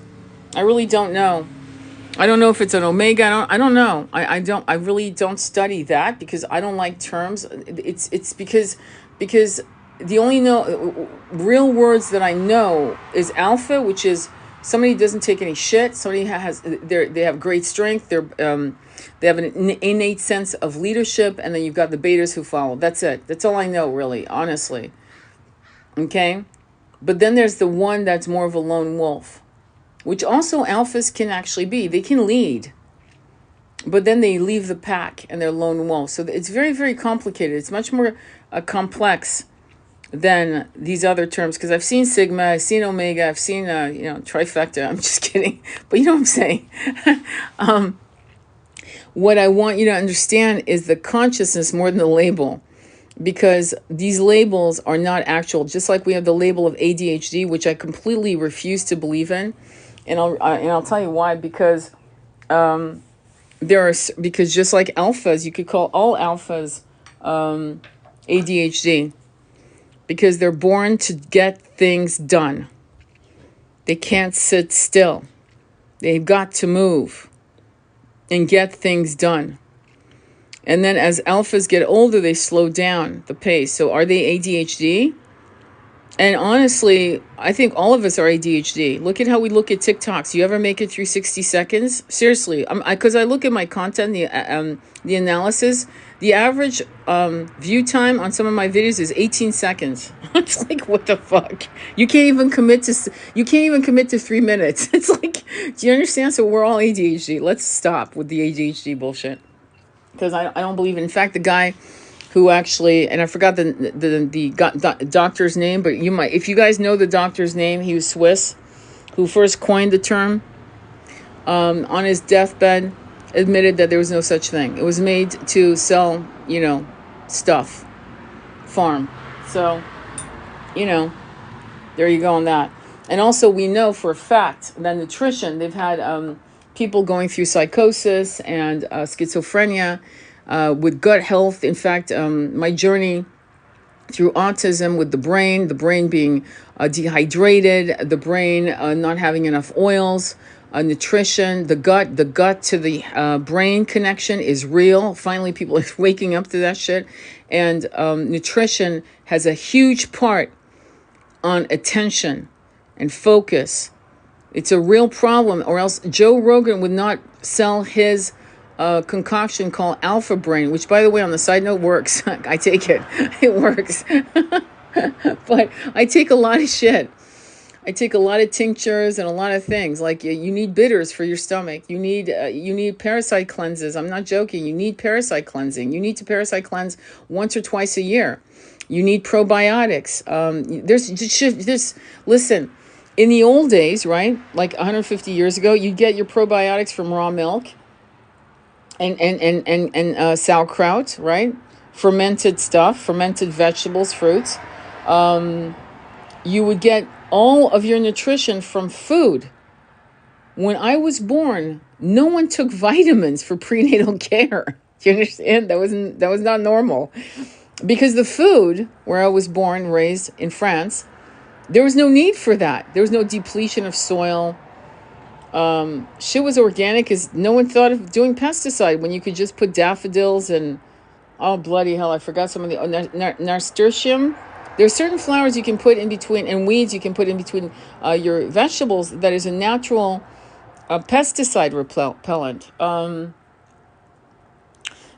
I really don't know. I don't know if it's an Omega. I don't know. I really don't study that because I don't like terms. It's because the only real words that I know is alpha, which is somebody who doesn't take any shit. Somebody they have great strength. They have an innate sense of leadership, and then you've got the betas who follow. That's it. That's all I know, really, honestly. Okay, but then there's the one that's more of a lone wolf, which also alphas can actually be. They can lead, but then they leave the pack and they're lone wolves. So it's very, very complicated. It's much more complex than these other terms, because I've seen Sigma, I've seen Omega, I've seen trifecta. I'm just kidding, but you know what I'm saying. What I want you to understand is the consciousness more than the label, because these labels are not actual. Just like we have the label of ADHD, which I completely refuse to believe in, and I'll tell you why. Because because just like alphas, you could call all alphas ADHD. Because they're born to get things done. They can't sit still. They've got to move and get things done. And then as alphas get older, they slow down the pace. So are they ADHD? And honestly, I think all of us are ADHD. Look at how we look at TikToks. You ever make it through 60 seconds? Seriously, because I look at my content, the analysis. The average view time on some of my videos is 18 seconds. It's like, what the fuck? You can't even commit to 3 minutes. It's like, do you understand? So we're all ADHD. Let's stop with the ADHD bullshit. Because I don't believe it. In fact, the guy who actually, and I forgot the doctor's name, but you might, if you guys know the doctor's name, he was Swiss, who first coined the term, on his deathbed, admitted that there was no such thing. It was made to sell, stuff, farm. So, there you go on that. And also we know for a fact that nutrition, they've had people going through psychosis and schizophrenia with gut health. In fact, my journey through autism with the brain being dehydrated, the brain not having enough oils, nutrition, the gut to the brain connection is real. Finally, people are waking up to that shit. And nutrition has a huge part on attention and focus. It's a real problem, or else Joe Rogan would not sell his concoction called Alpha Brain, which, by the way, on the side note, works. I take it. It works. But I take a lot of shit. I take a lot of tinctures and a lot of things. Like you need bitters for your stomach. You need parasite cleanses. I'm not joking. You need parasite cleansing. You need to parasite cleanse once or twice a year. You need probiotics. There's listen. In the old days, right, like 150 years ago, you'd get your probiotics from raw milk and sauerkraut, right? Fermented stuff, fermented vegetables, fruits. You would get all of your nutrition from food. When I was born, no one took vitamins for prenatal care. Do you understand? That was not normal. Because the food where I was born, raised in France, there was no need for that. There was no depletion of soil. Shit was organic because no one thought of doing pesticide when you could just put daffodils and, oh, bloody hell, I forgot some of the, nasturtium. There's certain flowers you can put in between, and weeds you can put in between your vegetables that is a natural pesticide repellent.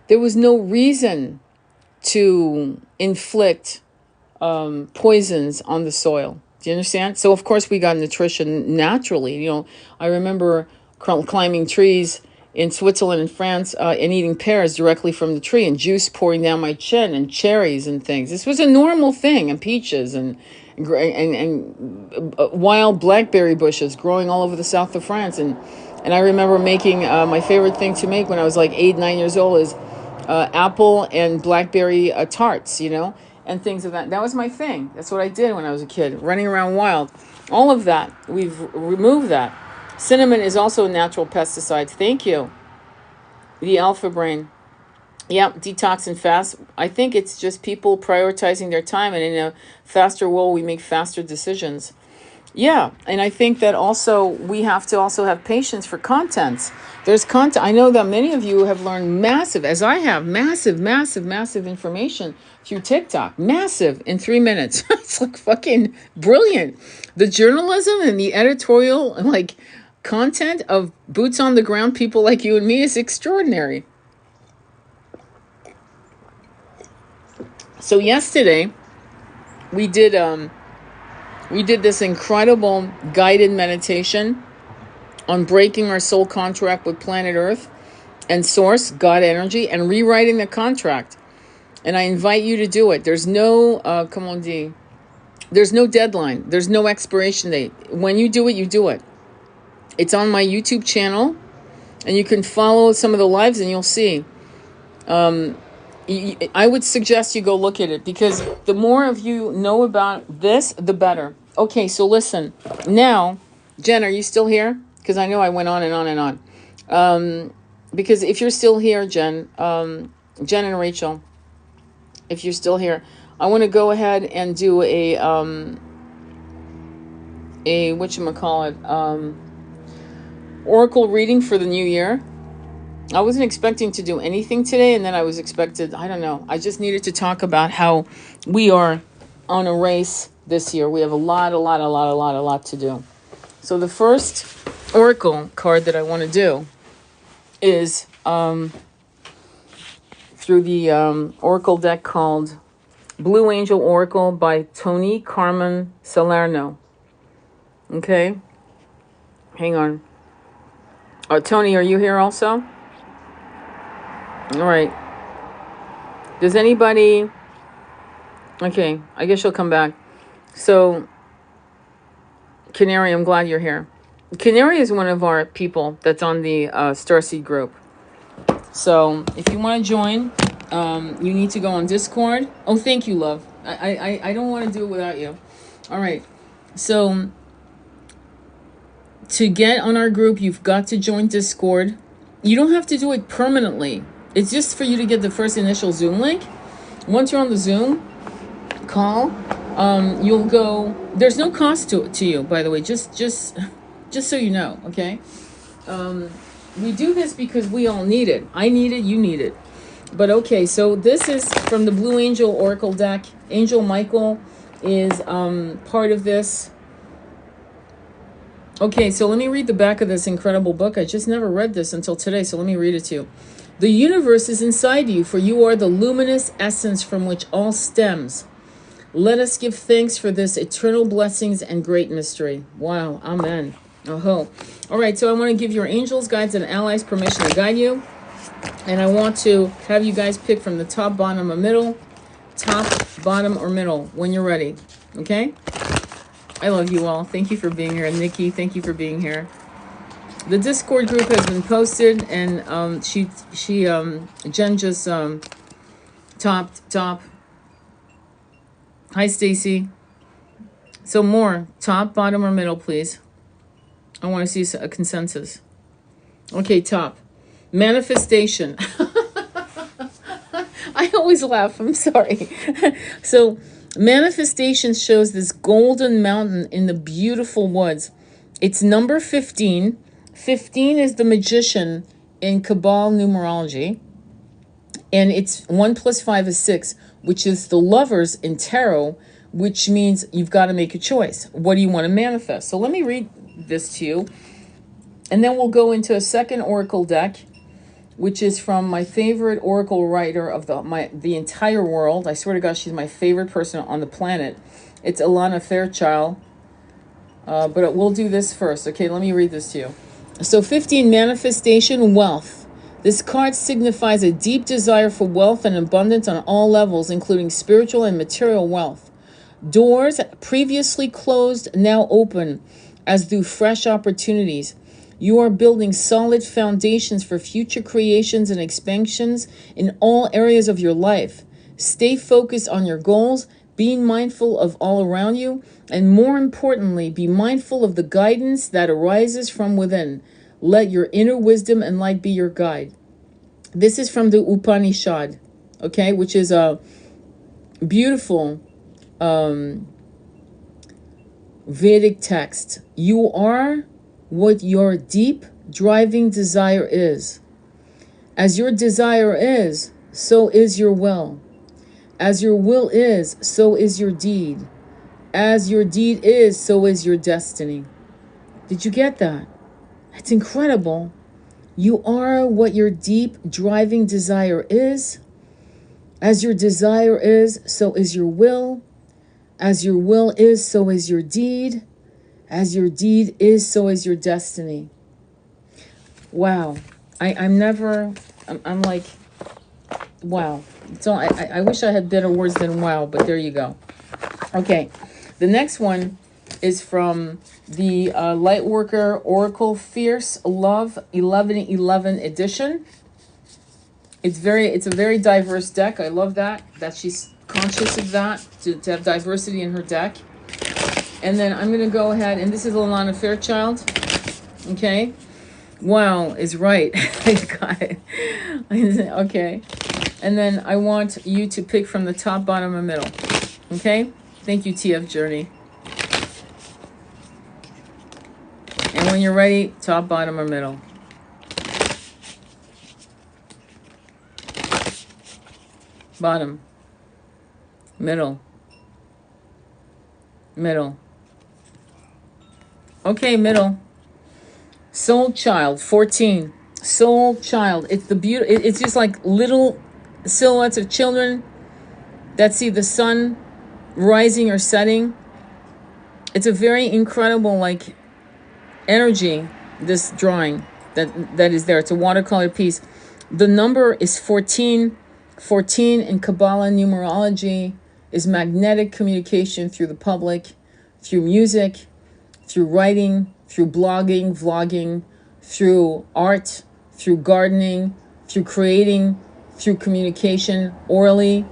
There was no reason to inflict poisons on the soil. Do you understand? So, of course, we got nutrition naturally. You know, I remember climbing trees in Switzerland and France and eating pears directly from the tree and juice pouring down my chin and cherries and things. This was a normal thing, and peaches and wild blackberry bushes growing all over the south of France. And I remember making my favorite thing to make when I was like 8, 9 years old is apple and blackberry tarts, you know, and things of that. That was my thing. That's what I did when I was a kid, running around wild. All of that, we've removed that. Cinnamon is also a natural pesticide. Thank you. The alpha brain. Yeah, detox and fast. I think it's just people prioritizing their time, and in a faster world, we make faster decisions. Yeah, and I think that also we have to also have patience for contents. There's content. I know that many of you have learned massive, as I have, massive information through TikTok. Massive in 3 minutes. It's like fucking brilliant. The journalism and the editorial, like, content of boots on the ground people like you and me is extraordinary. So yesterday, we did this incredible guided meditation on breaking our soul contract with planet Earth and Source, God Energy, and rewriting the contract. And I invite you to do it. There's no, there's no deadline. There's no expiration date. When you do it, you do it. It's on my YouTube channel, and you can follow some of the lives, and you'll see. I would suggest you go look at it, because the more of you know about this, the better. Okay, so listen. Now, Jen, are you still here? Because I know I went on and on and on. Because if you're still here, Jen and Rachel, if you're still here, I want to go ahead and do a whatchamacallit, oracle reading for the new year. I wasn't expecting to do anything today, and then I was expected, I don't know. I just needed to talk about how we are on a race this year. We have a lot to do. So the first oracle card that I want to do is through the oracle deck called Blue Angel Oracle by Tony Carmen Salerno. Okay? Hang on. Tony, are you here also? All right. Does anybody... Okay, I guess you'll come back. So, Canary, I'm glad you're here. Canary is one of our people that's on the Starseed group. So, if you want to join, you need to go on Discord. Oh, thank you, love. I don't want to do it without you. All right. So, to get on our group, you've got to join Discord. You don't have to do it permanently. It's just for you to get the first initial Zoom link. Once you're on the Zoom call, you'll go. There's no cost to you, by the way. Just so you know, okay. We do this because we all need it. I need it. You need it. But okay, so this is from the Blue Angel Oracle deck. Angel Michael is part of this. Okay, so let me read the back of this incredible book. I just never read this until today, so let me read it to you. The universe is inside you, for you are the luminous essence from which all stems. Let us give thanks for this eternal blessings and great mystery. Wow. Amen. Oh. All right. So I want to give your angels, guides, and allies permission to guide you. And I want to have you guys pick from the top, bottom, or middle. Top, bottom, or middle when you're ready. Okay? I love you all. Thank you for being here. And Nikki, thank you for being here. The Discord group has been posted, and Jen just top. Hi, Stacy. So more top, bottom, or middle, please. I want to see a consensus. Okay, top. Manifestation. I always laugh. I'm sorry. So manifestation shows this golden mountain in the beautiful woods. It's number 15. 15 is the magician in Kabbalah numerology. And it's 1 + 5 is 6, which is the lovers in tarot, which means you've got to make a choice. What do you want to manifest? So let me read this to you. And then we'll go into a second oracle deck, which is from my favorite oracle writer of the entire world. I swear to God, she's my favorite person on the planet. It's Alana Fairchild. But we'll do this first. Okay, let me read this to you. So 15, manifestation, wealth. This card signifies a deep desire for wealth and abundance on all levels, including spiritual and material wealth. Doors previously closed now open as do fresh opportunities. You are building solid foundations for future creations and expansions in all areas of your life. Stay focused on your goals, being mindful of all around you, and more importantly, be mindful of the guidance that arises from within. Let your inner wisdom and light be your guide. This is from the Upanishad, okay, which is a beautiful Vedic text. You are what your deep driving desire is. As your desire is, so is your will. As your will is, so is your deed. As your deed is, so is your destiny. Did you get that? It's incredible. You are what your deep driving desire is. As your desire is, so is your will. As your will is, so is your deed. As your deed is, so is your destiny. Wow. I'm like, wow. So I wish I had better words than wow, but there you go. Okay. The next one is from the Lightworker Oracle Fierce Love 1111 edition. It's a very diverse deck. I love that she's conscious of that, to have diversity in her deck. And then I'm going to go ahead, and this is Alana Fairchild. Okay. Wow is right. I got it. Okay. And then I want you to pick from the top, bottom, or middle. Okay. Thank you, TF Journey. And when you're ready, top, bottom, or middle. Bottom. Middle. Middle. Okay, middle. Soul Child, 14. Soul Child. It's the beauty. It's just like little silhouettes of children that see the sun rising or setting. It's a very incredible like energy, this drawing that is there. It's a watercolor piece. The number is 14. 14 in Kabbalah numerology is magnetic communication through the public, through music, through writing, through blogging, vlogging, through art, through gardening, through creating, through communication, orally,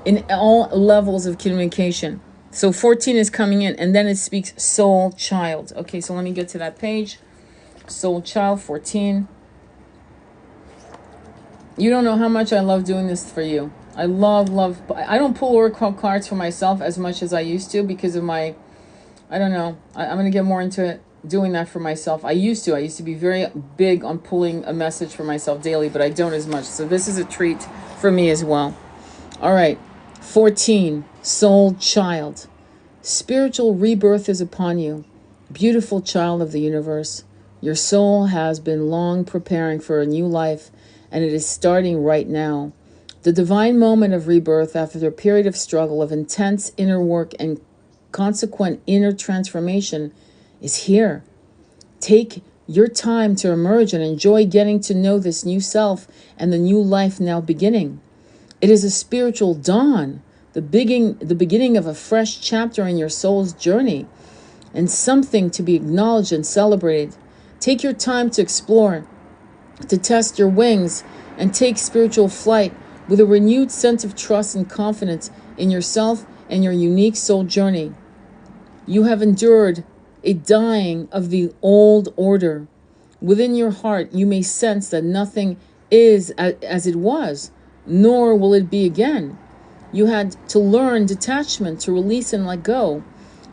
in all levels of communication. So 14 is coming in, and then it speaks Soul Child. Okay, so let me get to that page. Soul Child, 14. You don't know how much I love doing this for you. I love. I don't pull oracle cards for myself as much as I used to because of my, I don't know. I'm going to get more into it, doing that for myself. I used to be very big on pulling a message for myself daily, but I don't as much. So this is a treat for me as well. All right. 14, Soul Child. Spiritual rebirth is upon you. Beautiful child of the universe. Your soul has been long preparing for a new life, and it is starting right now. The divine moment of rebirth after a period of struggle, of intense inner work and consequent inner transformation is here. Take your time to emerge and enjoy getting to know this new self and the new life now beginning. It is a spiritual dawn, the beginning of a fresh chapter in your soul's journey, and something to be acknowledged and celebrated. Take your time to explore, to test your wings, and take spiritual flight with a renewed sense of trust and confidence in yourself and your unique soul journey. You have endured a dying of the old order. Within your heart, you may sense that nothing is as it was, nor will it be again. You had to learn detachment, to release and let go.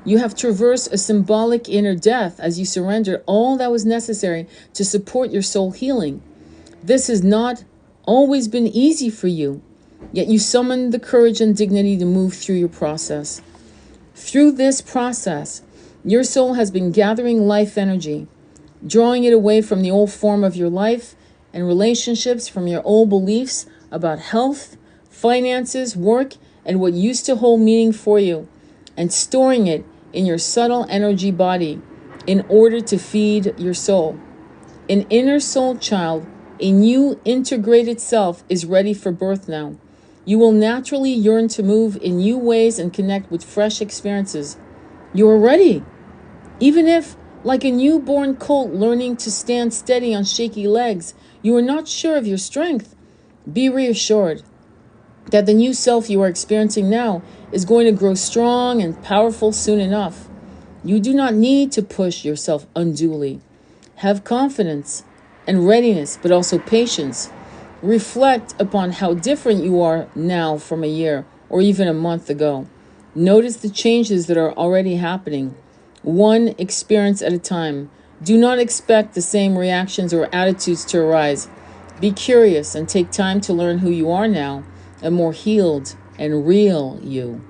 You have traversed a symbolic inner death as you surrendered all that was necessary to support your soul healing. This has not always been easy for you, yet you summoned the courage and dignity to move through your process. Through this process, your soul has been gathering life energy, drawing it away from the old form of your life and relationships, from your old beliefs about health, finances, work, and what used to hold meaning for you, and storing it in your subtle energy body in order to feed your soul. An inner soul child, a new integrated self, is ready for birth now. You will naturally yearn to move in new ways and connect with fresh experiences. You are ready. Even if, like a newborn colt learning to stand steady on shaky legs, you are not sure of your strength, be reassured that the new self you are experiencing now is going to grow strong and powerful soon enough. You do not need to push yourself unduly. Have confidence and readiness, but also patience. Reflect upon how different you are now from a year or even a month ago. Notice the changes that are already happening, one experience at a time. Do not expect the same reactions or attitudes to arise. Be curious and take time to learn who you are now, a more healed and real you.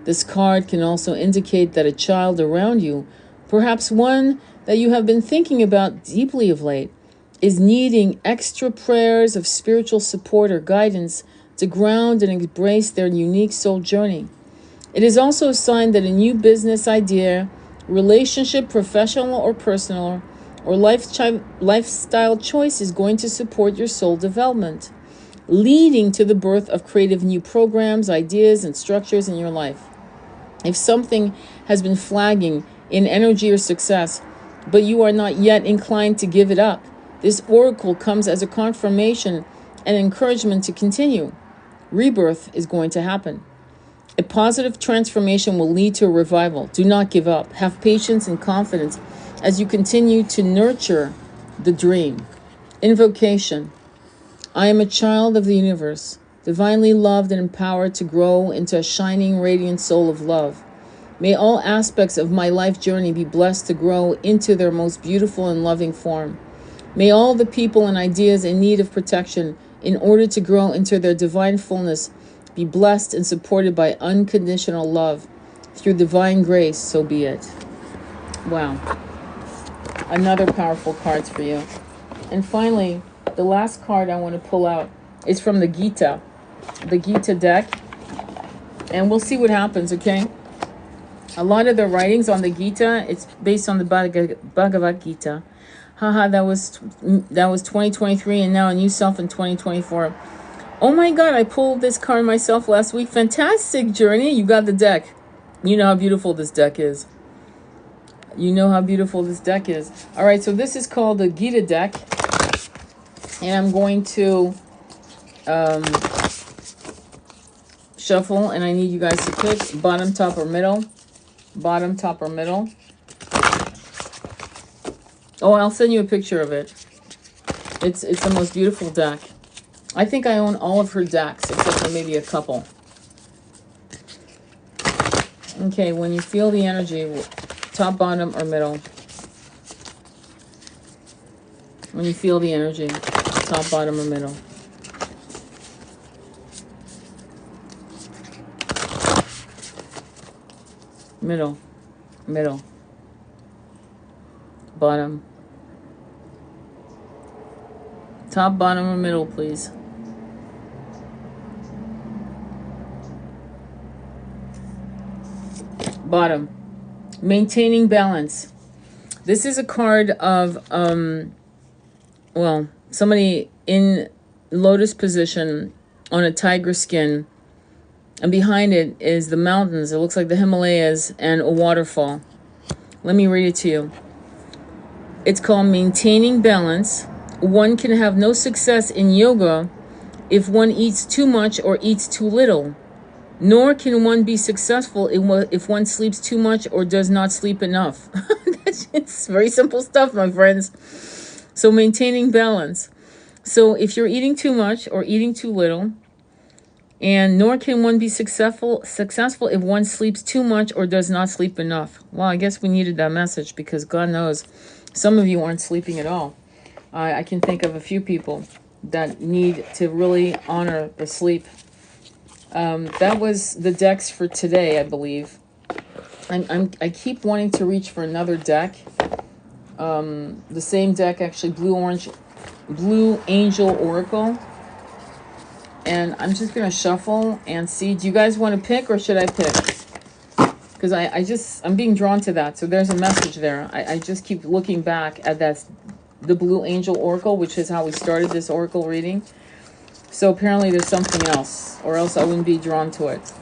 This card can also indicate that a child around you, perhaps one that you have been thinking about deeply of late, is needing extra prayers of spiritual support or guidance to ground and embrace their unique soul journey. It is also a sign that a new business idea, relationship, professional or personal, or lifestyle choice is going to support your soul development, leading to the birth of creative new programs, ideas, and structures in your life. If something has been flagging in energy or success, but you are not yet inclined to give it up, this oracle comes as a confirmation and encouragement to continue. Rebirth is going to happen. A positive transformation will lead to a revival. Do not give up. Have patience and confidence as you continue to nurture the dream. Invocation. I am a child of the universe, divinely loved and empowered to grow into a shining, radiant soul of love. May all aspects of my life journey be blessed to grow into their most beautiful and loving form. May all the people and ideas in need of protection in order to grow into their divine fullness be blessed and supported by unconditional love. Through divine grace, so be it. Wow. Another powerful cards for you. And finally, the last card I want to pull out is from the Gita deck. And we'll see what happens, okay? A lot of the writings on the Gita, it's based on the Bhagavad Gita. Haha, that was 2023, and now a new self in 2024. Oh my God, I pulled this card myself last week. Fantastic, Journey. You got the deck. You know how beautiful this deck is. You know how beautiful this deck is. All right, so this is called the Gita deck. And I'm going to shuffle, and I need you guys to pick bottom, top, or middle. Bottom, top, or middle. Oh, I'll send you a picture of it. It's the most beautiful deck. I think I own all of her decks, except for maybe a couple. Okay, when you feel the energy, top, bottom, or middle. When you feel the energy, top, bottom, or middle. Middle, middle, bottom. Top, bottom, or middle, please. Bottom. Maintaining balance. This is a card of, well, somebody in lotus position on a tiger skin. And behind it is the mountains. It looks like the Himalayas and a waterfall. Let me read it to you. It's called Maintaining Balance. One can have no success in yoga if one eats too much or eats too little. Nor can one be successful if one sleeps too much or does not sleep enough. It's very simple stuff, my friends. So maintaining balance. So if you're eating too much or eating too little, and nor can one be successful if one sleeps too much or does not sleep enough. Well, I guess we needed that message because God knows some of you aren't sleeping at all. I can think of a few people that need to really honor the sleep. That was the decks for today, I believe. I keep wanting to reach for another deck. The same deck, actually, Blue Angel Oracle. And I'm just going to shuffle and see. Do you guys want to pick or should I pick? Because I'm being drawn to that. So there's a message there. I just keep looking back at the Blue Angel Oracle, which is how we started this Oracle reading. So apparently there's something else, or else I wouldn't be drawn to it.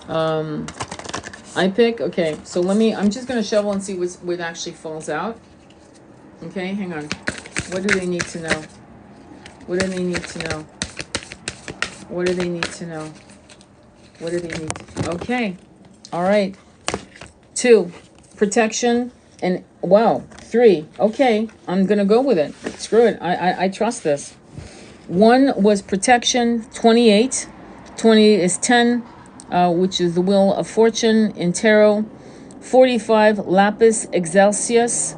I pick. Okay, so I'm just going to shuffle and see what actually falls out. Okay, hang on. What do they need to know? What do they need to know? What do they need to know? What do they need to know? Okay. All right. 2, protection. And wow, 3. Okay. I'm going to go with it. Screw it. I trust this. 1 was protection. 28. 28 is 10, which is the Wheel of Fortune in tarot. 45, Lapis Excelsius.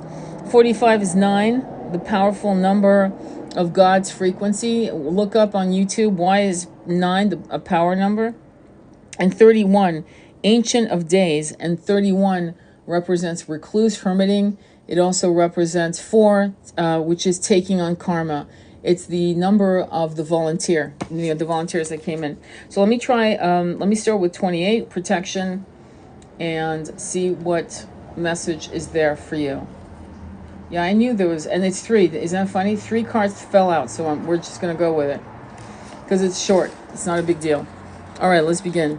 45 is 9, the powerful number of God's frequency. Look up on YouTube, why is 9 a power number? And 31, Ancient of Days. And 31 represents recluse, hermiting. It also represents 4, which is taking on karma. It's the number of the volunteer, the volunteers that came in. So let me try, let me start with 28, protection, and see what message is there for you. Yeah, I knew there was, and it's 3. Isn't that funny? 3 cards fell out, so we're just going to go with it. Because it's short. It's not a big deal. All right, let's begin.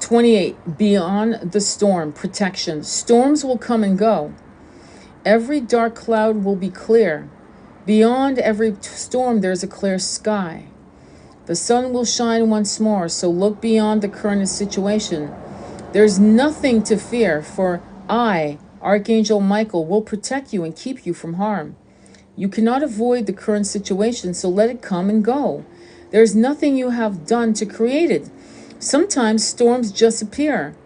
28, beyond the storm, protection. Storms will come and go. Every dark cloud will be clear. Beyond every storm, there's a clear sky. The sun will shine once more, so look beyond the current situation. There's nothing to fear, for I, Archangel Michael, will protect you and keep you from harm. You cannot avoid the current situation, so let it come and go. There's nothing you have done to create it. Sometimes storms just appear.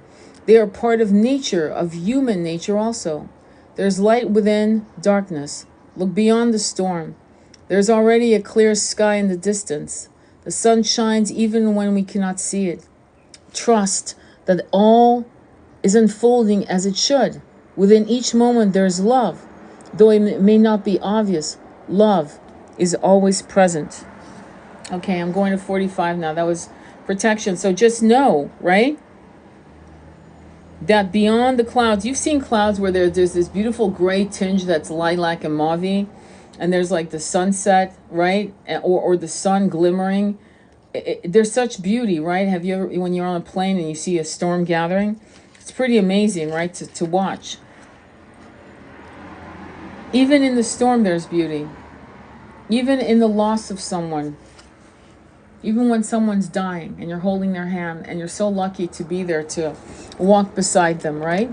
They are part of nature, of human nature also. There's light within darkness. Look beyond the storm. There's already a clear sky in the distance. The sun shines even when we cannot see it. Trust that all is unfolding as it should. Within each moment there is love. Though it may not be obvious, love is always present. Okay, I'm going to 45 now. That was protection. So just know, right, that beyond the clouds, you've seen clouds where there's this beautiful gray tinge that's lilac and mauve, and there's like the sunset, right, or the sun glimmering. There's such beauty, right? Have you ever, when you're on a plane and you see a storm gathering, it's pretty amazing, right, to watch. Even in the storm, there's beauty. Even in the loss of someone. Even when someone's dying and you're holding their hand and you're so lucky to be there to walk beside them, right?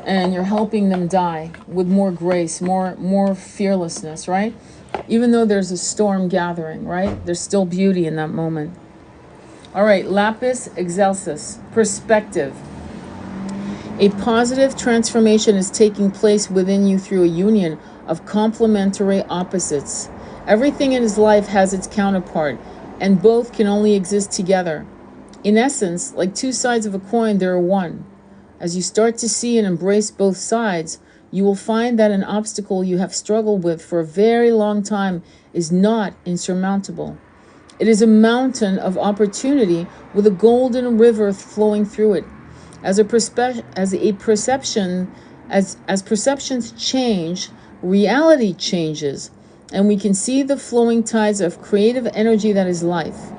And you're helping them die with more grace, more fearlessness, right? Even though there's a storm gathering, right? There's still beauty in that moment. All right, Lapis Excelsius, perspective. A positive transformation is taking place within you through a union of complementary opposites. Everything in his life has its counterpart, and both can only exist together. In essence, like 2 sides of a coin, there are one. As you start to see and embrace both sides, you will find that an obstacle you have struggled with for a very long time is not insurmountable. It is a mountain of opportunity with a golden river flowing through it. As perceptions change, reality changes, and we can see the flowing tides of creative energy that is life.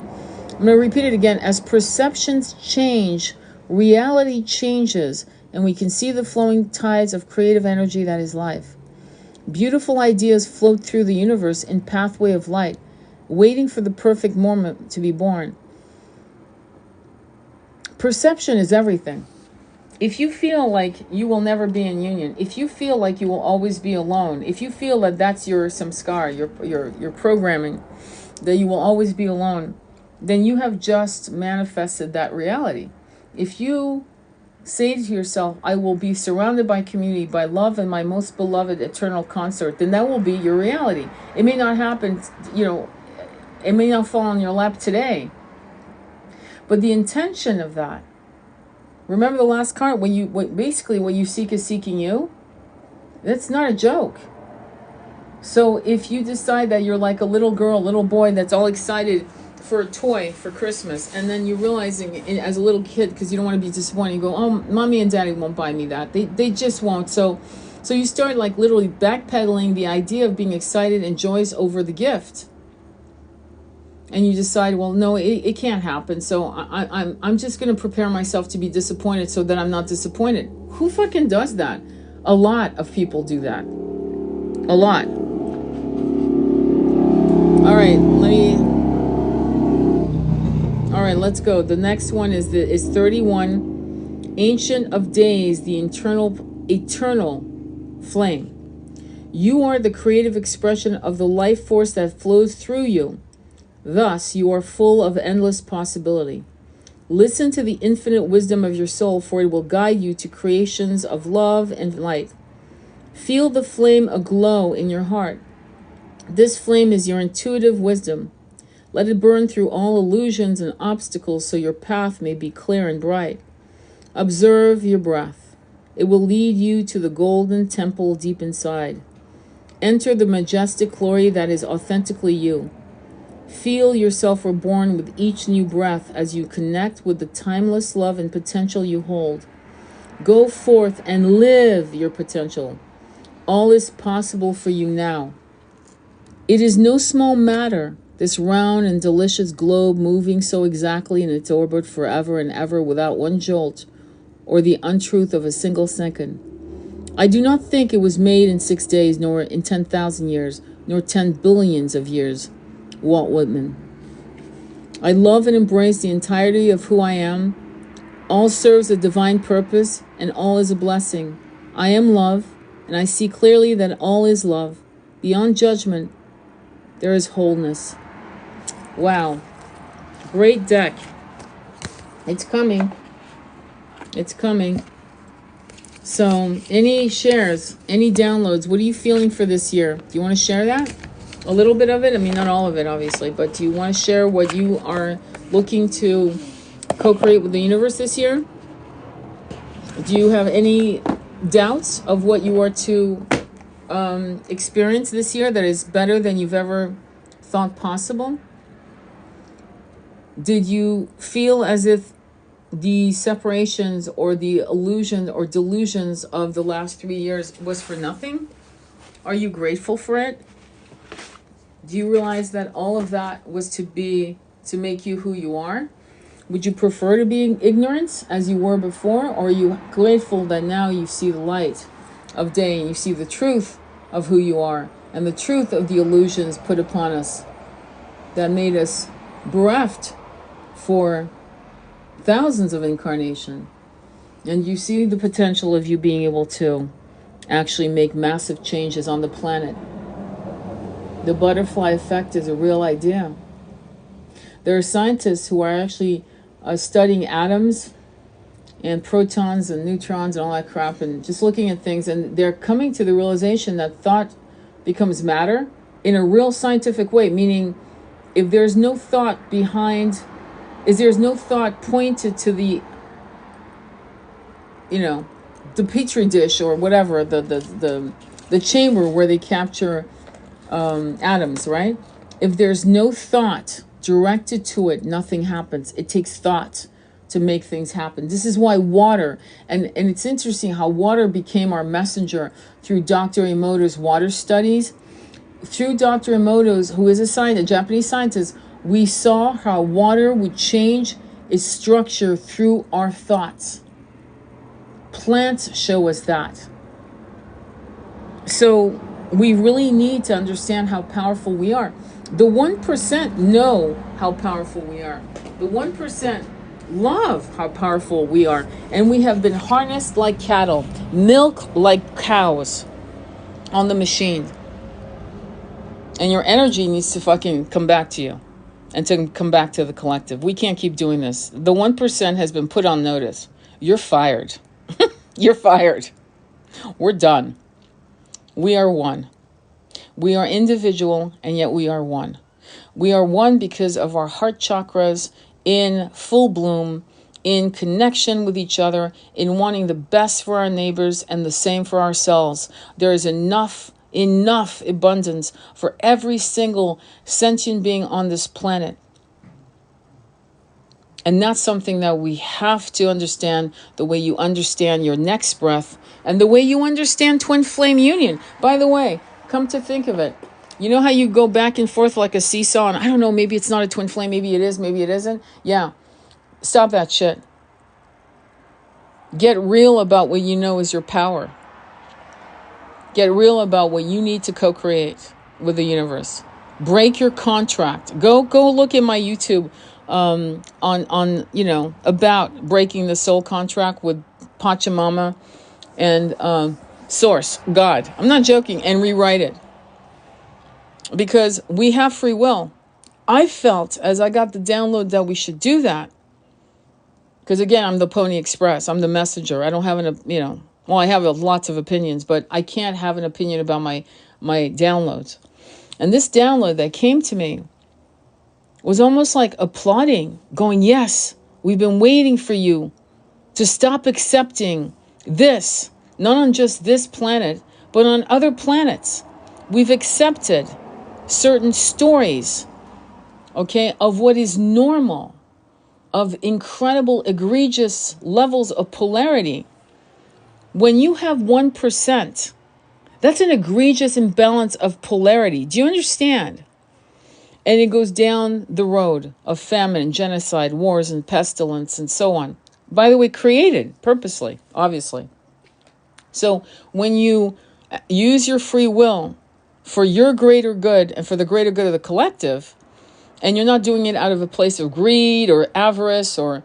I'm going to repeat it again. As perceptions change, reality changes, and we can see the flowing tides of creative energy that is life. Beautiful ideas float through the universe in pathway of light, waiting for the perfect moment to be born. Perception is everything. If you feel like you will never be in union, if you feel like you will always be alone, if you feel that that's your samskara, your programming, that you will always be alone, then you have just manifested that reality. If you say to yourself, I will be surrounded by community, by love and my most beloved eternal consort, then that will be your reality. It may not happen, it may not fall on your lap today, but the intention of that, remember the last card, basically what you seek is seeking you. That's not a joke. So if you decide that you're like a little girl, little boy that's all excited for a toy for Christmas, and then you're realizing as a little kid, because you don't want to be disappointed, you go, oh, mommy and daddy won't buy me that. They just won't. So you start like literally backpedaling the idea of being excited and joyous over the gift. And you decide, well, no, it can't happen. So I'm just going to prepare myself to be disappointed so that I'm not disappointed. Who fucking does that? A lot of people do that. A lot. All right, let's go. The next one is 31. Ancient of Days, the eternal flame. You are the creative expression of the life force that flows through you. Thus, you are full of endless possibility. Listen to the infinite wisdom of your soul, for it will guide you to creations of love and light. Feel the flame aglow in your heart. This flame is your intuitive wisdom. Let it burn through all illusions and obstacles so your path may be clear and bright. Observe your breath. It will lead you to the golden temple deep inside. Enter the majestic glory that is authentically you. Feel yourself reborn with each new breath as you connect with the timeless love and potential you hold. Go forth and live your potential. All is possible for you now. It is no small matter, this round and delicious globe moving so exactly in its orbit forever and ever without one jolt or the untruth of a single second. I do not think it was made in 6 days, nor in 10,000 years, nor 10 billions of years. Walt Whitman. I love and embrace the entirety of who I am. All serves a divine purpose, and all is a blessing. I am love, and I see clearly that all is love. Beyond judgment, there is wholeness. Wow. Great deck. It's coming. It's coming. So, any shares, any downloads, what are you feeling for this year? Do you want to share that? A little bit of it? I mean, not all of it, obviously, but do you want to share what you are looking to co-create with the universe this year? Do you have any doubts of what you are to experience this year that is better than you've ever thought possible? Did you feel as if the separations or the illusion or delusions of the last 3 years was for nothing? Are you grateful for it? Do you realize that all of that was to make you who you are? Would you prefer to be in ignorance as you were before? Or are you grateful that now you see the light of day and you see the truth of who you are and the truth of the illusions put upon us that made us bereft for thousands of incarnation? And you see the potential of you being able to actually make massive changes on the planet. The butterfly effect is a real idea. There are scientists who are actually studying atoms and protons and neutrons and all that crap and just looking at things, and they're coming to the realization that thought becomes matter in a real scientific way, meaning if there's no thought pointed to the petri dish or whatever, the chamber where they capture atoms, right? If there's no thought directed to it, nothing happens. It takes thought to make things happen. This is why water, and it's interesting how water became our messenger through Dr. Emoto's water studies. Through Dr. Emoto's, who is a Japanese scientist, we saw how water would change its structure through our thoughts. Plants show us that. So we really need to understand how powerful we are. The 1% know how powerful we are. The 1% love how powerful we are. And we have been harnessed like cattle, milk like cows on the machine. And your energy needs to fucking come back to you and to come back to the collective. We can't keep doing this. The 1% has been put on notice. You're fired. You're fired. We're done. We are one. We are individual, and yet we are one. We are one because of our heart chakras in full bloom, in connection with each other, in wanting the best for our neighbors and the same for ourselves. There is enough abundance for every single sentient being on this planet. And that's something that we have to understand, the way you understand your next breath and the way you understand twin flame union. By the way, come to think of it, you know how you go back and forth like a seesaw, and I don't know, maybe it's not a twin flame, maybe it is, maybe it isn't. Yeah, stop that shit. Get real about what you know is your power. Get real about what you need to co-create with the universe. Break your contract. Go look at my YouTube on about breaking the soul contract with Pachamama and Source, God. I'm not joking. And rewrite it. Because we have free will. I felt as I got the download that we should do that. Because again, I'm the Pony Express. I'm the messenger. I don't have I have lots of opinions, but I can't have an opinion about my downloads. And this download that came to me was almost like applauding, going, yes, we've been waiting for you to stop accepting this, not on just this planet, but on other planets. We've accepted certain stories, okay, of what is normal, of incredible, egregious levels of polarity. When you have 1%, that's an egregious imbalance of polarity. Do you understand? And it goes down the road of famine, genocide, wars, and pestilence, and so on. By the way, created purposely, obviously. So when you use your free will for your greater good and for the greater good of the collective, and you're not doing it out of a place of greed or avarice or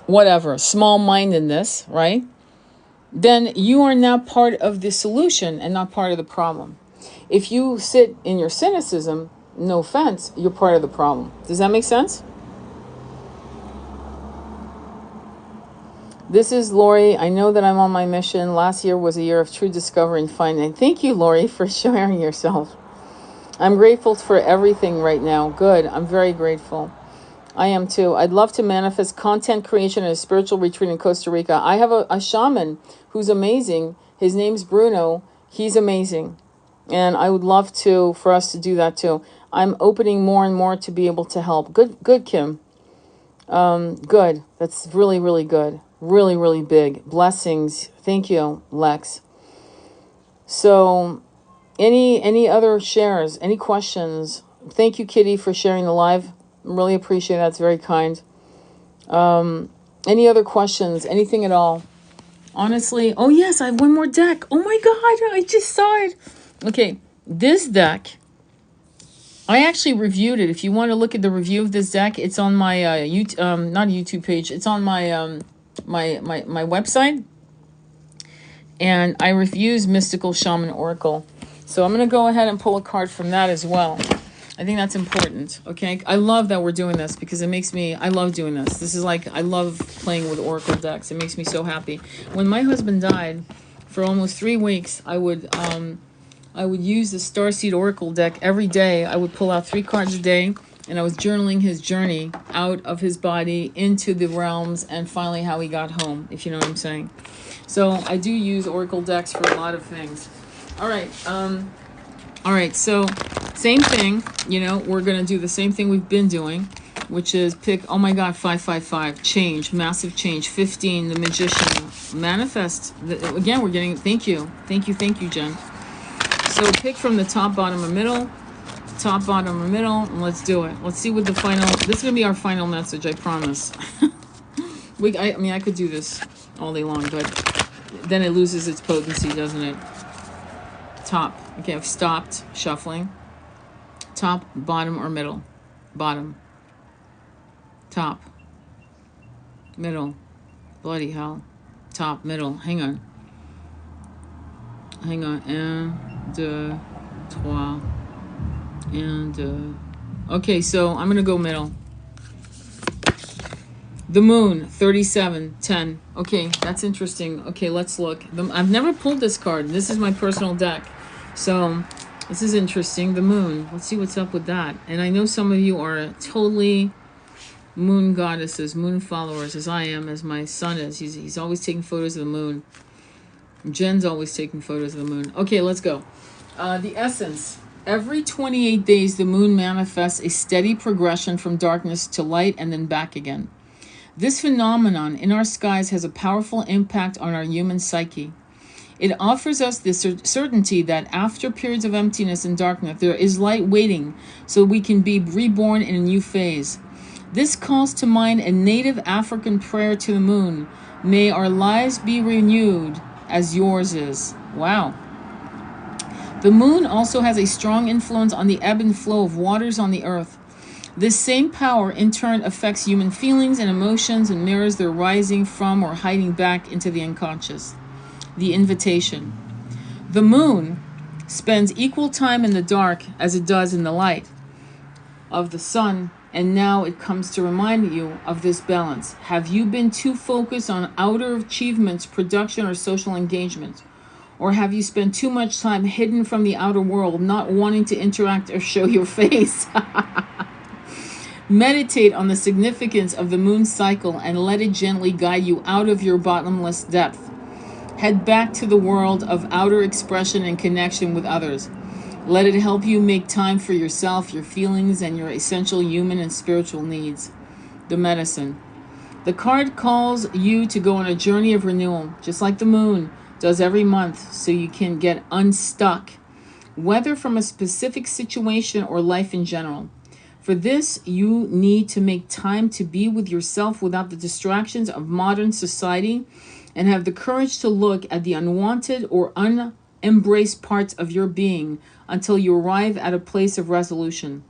whatever, small-mindedness, right? Then you are now part of the solution and not part of the problem. If you sit in your cynicism, no offense, you're part of the problem. Does that make sense? This is Lori. I know that I'm on my mission. Last year was a year of true discovery and finding. Thank you, Lori, for sharing yourself. I'm grateful for everything right now. Good. I'm very grateful. I am too. I'd love to manifest content creation at a spiritual retreat in Costa Rica. I have a shaman who's amazing. His name's Bruno. He's amazing. And I would love for us to do that too. I'm opening more and more to be able to help. Good, Kim. Good. That's really, really good. Really, really big. Blessings. Thank you, Lex. So, any other shares? Any questions? Thank you, Kitty, for sharing the live. Really appreciate that. It's very kind. Any other questions? Anything at all? Honestly, oh yes, I have one more deck. Oh my God, I just saw it. Okay, this deck, I actually reviewed it. If you want to look at the review of this deck, it's on my not a YouTube page. It's on my my website, and I reviews Mystical Shaman Oracle. So I'm gonna go ahead and pull a card from that as well. I think that's important. Okay, I love that we're doing this because it makes me. I love doing this. This is like I love playing with Oracle decks. It makes me so happy. When my husband died, for almost 3 weeks, I would use the Starseed Oracle deck every day. I would pull out 3 cards a day, and I was journaling his journey out of his body into the realms and finally how he got home, if you know what I'm saying. So I do use Oracle decks for a lot of things. All right, so same thing, we're going to do the same thing we've been doing. which is pick, oh my God, 555, change, massive change. 15, the magician, manifest. Again, we're getting, thank you, Jen. So pick from the top, bottom, or middle. Top, bottom, or middle, and let's do it. Let's see what the final, this is going to be our final message, I promise. I mean, I could do this all day long, but then it loses its potency, doesn't it? Top. Okay, I've stopped shuffling. Top, bottom, or middle? Bottom. Top. Middle. Bloody hell. Top, middle. Hang on. Un, deux, trois. And, okay, so I'm going to go middle. The moon, 37, 10. Okay, that's interesting. Okay, let's look. I've never pulled this card. This is my personal deck. So, this is interesting. The moon. Let's see what's up with that. And I know some of you are totally moon goddesses, moon followers, as I am, as my son is. He's always taking photos of the moon. Jen's always taking photos of the moon. Okay, let's go. The essence. Every 28 days, the moon manifests a steady progression from darkness to light and then back again. This phenomenon in our skies has a powerful impact on our human psyche. It offers us the certainty that after periods of emptiness and darkness, there is light waiting so we can be reborn in a new phase. This calls to mind a native African prayer to the moon. May our lives be renewed as yours is. Wow. The moon also has a strong influence on the ebb and flow of waters on the earth. This same power in turn affects human feelings and emotions and mirrors their rising from or hiding back into the unconscious. The invitation. The moon spends equal time in the dark as it does in the light of the sun, and now it comes to remind you of this balance. Have you been too focused on outer achievements, production, or social engagement? Or have you spent too much time hidden from the outer world, not wanting to interact or show your face? Meditate on the significance of the moon cycle and let it gently guide you out of your bottomless depth. Head back to the world of outer expression and connection with others. Let it help you make time for yourself, your feelings, and your essential human and spiritual needs. The medicine. The card calls you to go on a journey of renewal, just like the moon does every month, so you can get unstuck, whether from a specific situation or life in general. For this, you need to make time to be with yourself without the distractions of modern society and have the courage to look at the unwanted or unembraced parts of your being until you arrive at a place of resolution.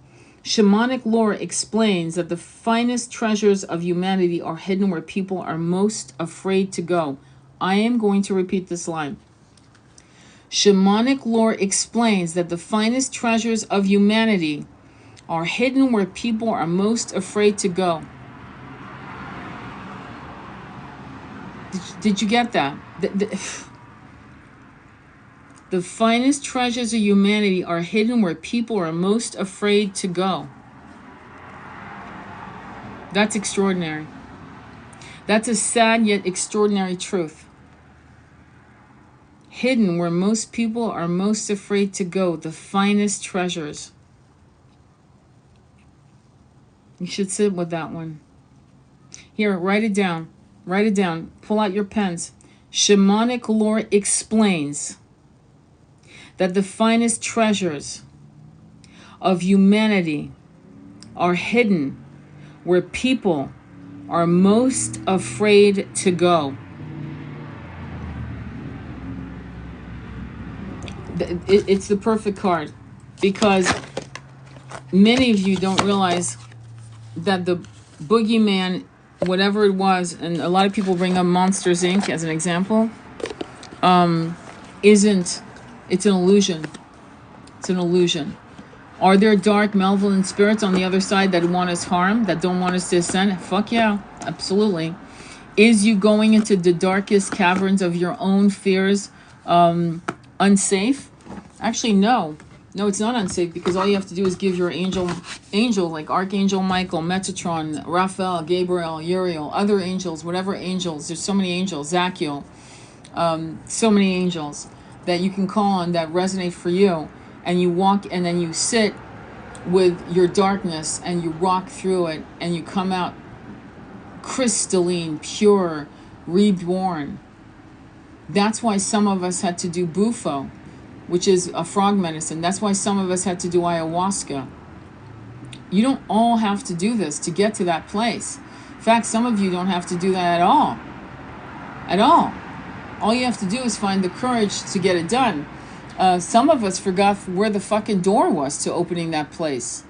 Shamanic lore explains that the finest treasures of humanity are hidden where people are most afraid to go. I am going to repeat this line. Shamanic lore explains that the finest treasures of humanity are hidden where people are most afraid to go. Did you get that? The finest treasures of humanity are hidden where people are most afraid to go. That's extraordinary. That's a sad yet extraordinary truth. Hidden where most people are most afraid to go, the finest treasures. You should sit with that one. Here, write it down. Write it down. Pull out your pens. Shamanic lore explains that the finest treasures of humanity are hidden where people are most afraid to go. It's the perfect card because many of you don't realize that the boogeyman, whatever it was, and a lot of people bring up Monsters Inc. as an example, it's an illusion. It's an illusion. Are there dark, malevolent spirits on the other side that want us harm, that don't want us to ascend? Fuck yeah, absolutely. Is you going into the darkest caverns of your own fears unsafe? Actually, no. No, it's not unsafe because all you have to do is give your angel like Archangel Michael, Metatron, Raphael, Gabriel, Uriel, other angels, whatever angels. There's so many angels, Zachiel, so many angels that you can call on that resonate for you. And you walk and then you sit with your darkness, and you rock through it, and you come out crystalline, pure, reborn. That's why some of us had to do bufo, which is a frog medicine. That's why some of us had to do ayahuasca. You don't all have to do this to get to that place. In fact, some of you don't have to do that at all. At all. All you have to do is find the courage to get it done. Some of us forgot where the fucking door was to opening that place.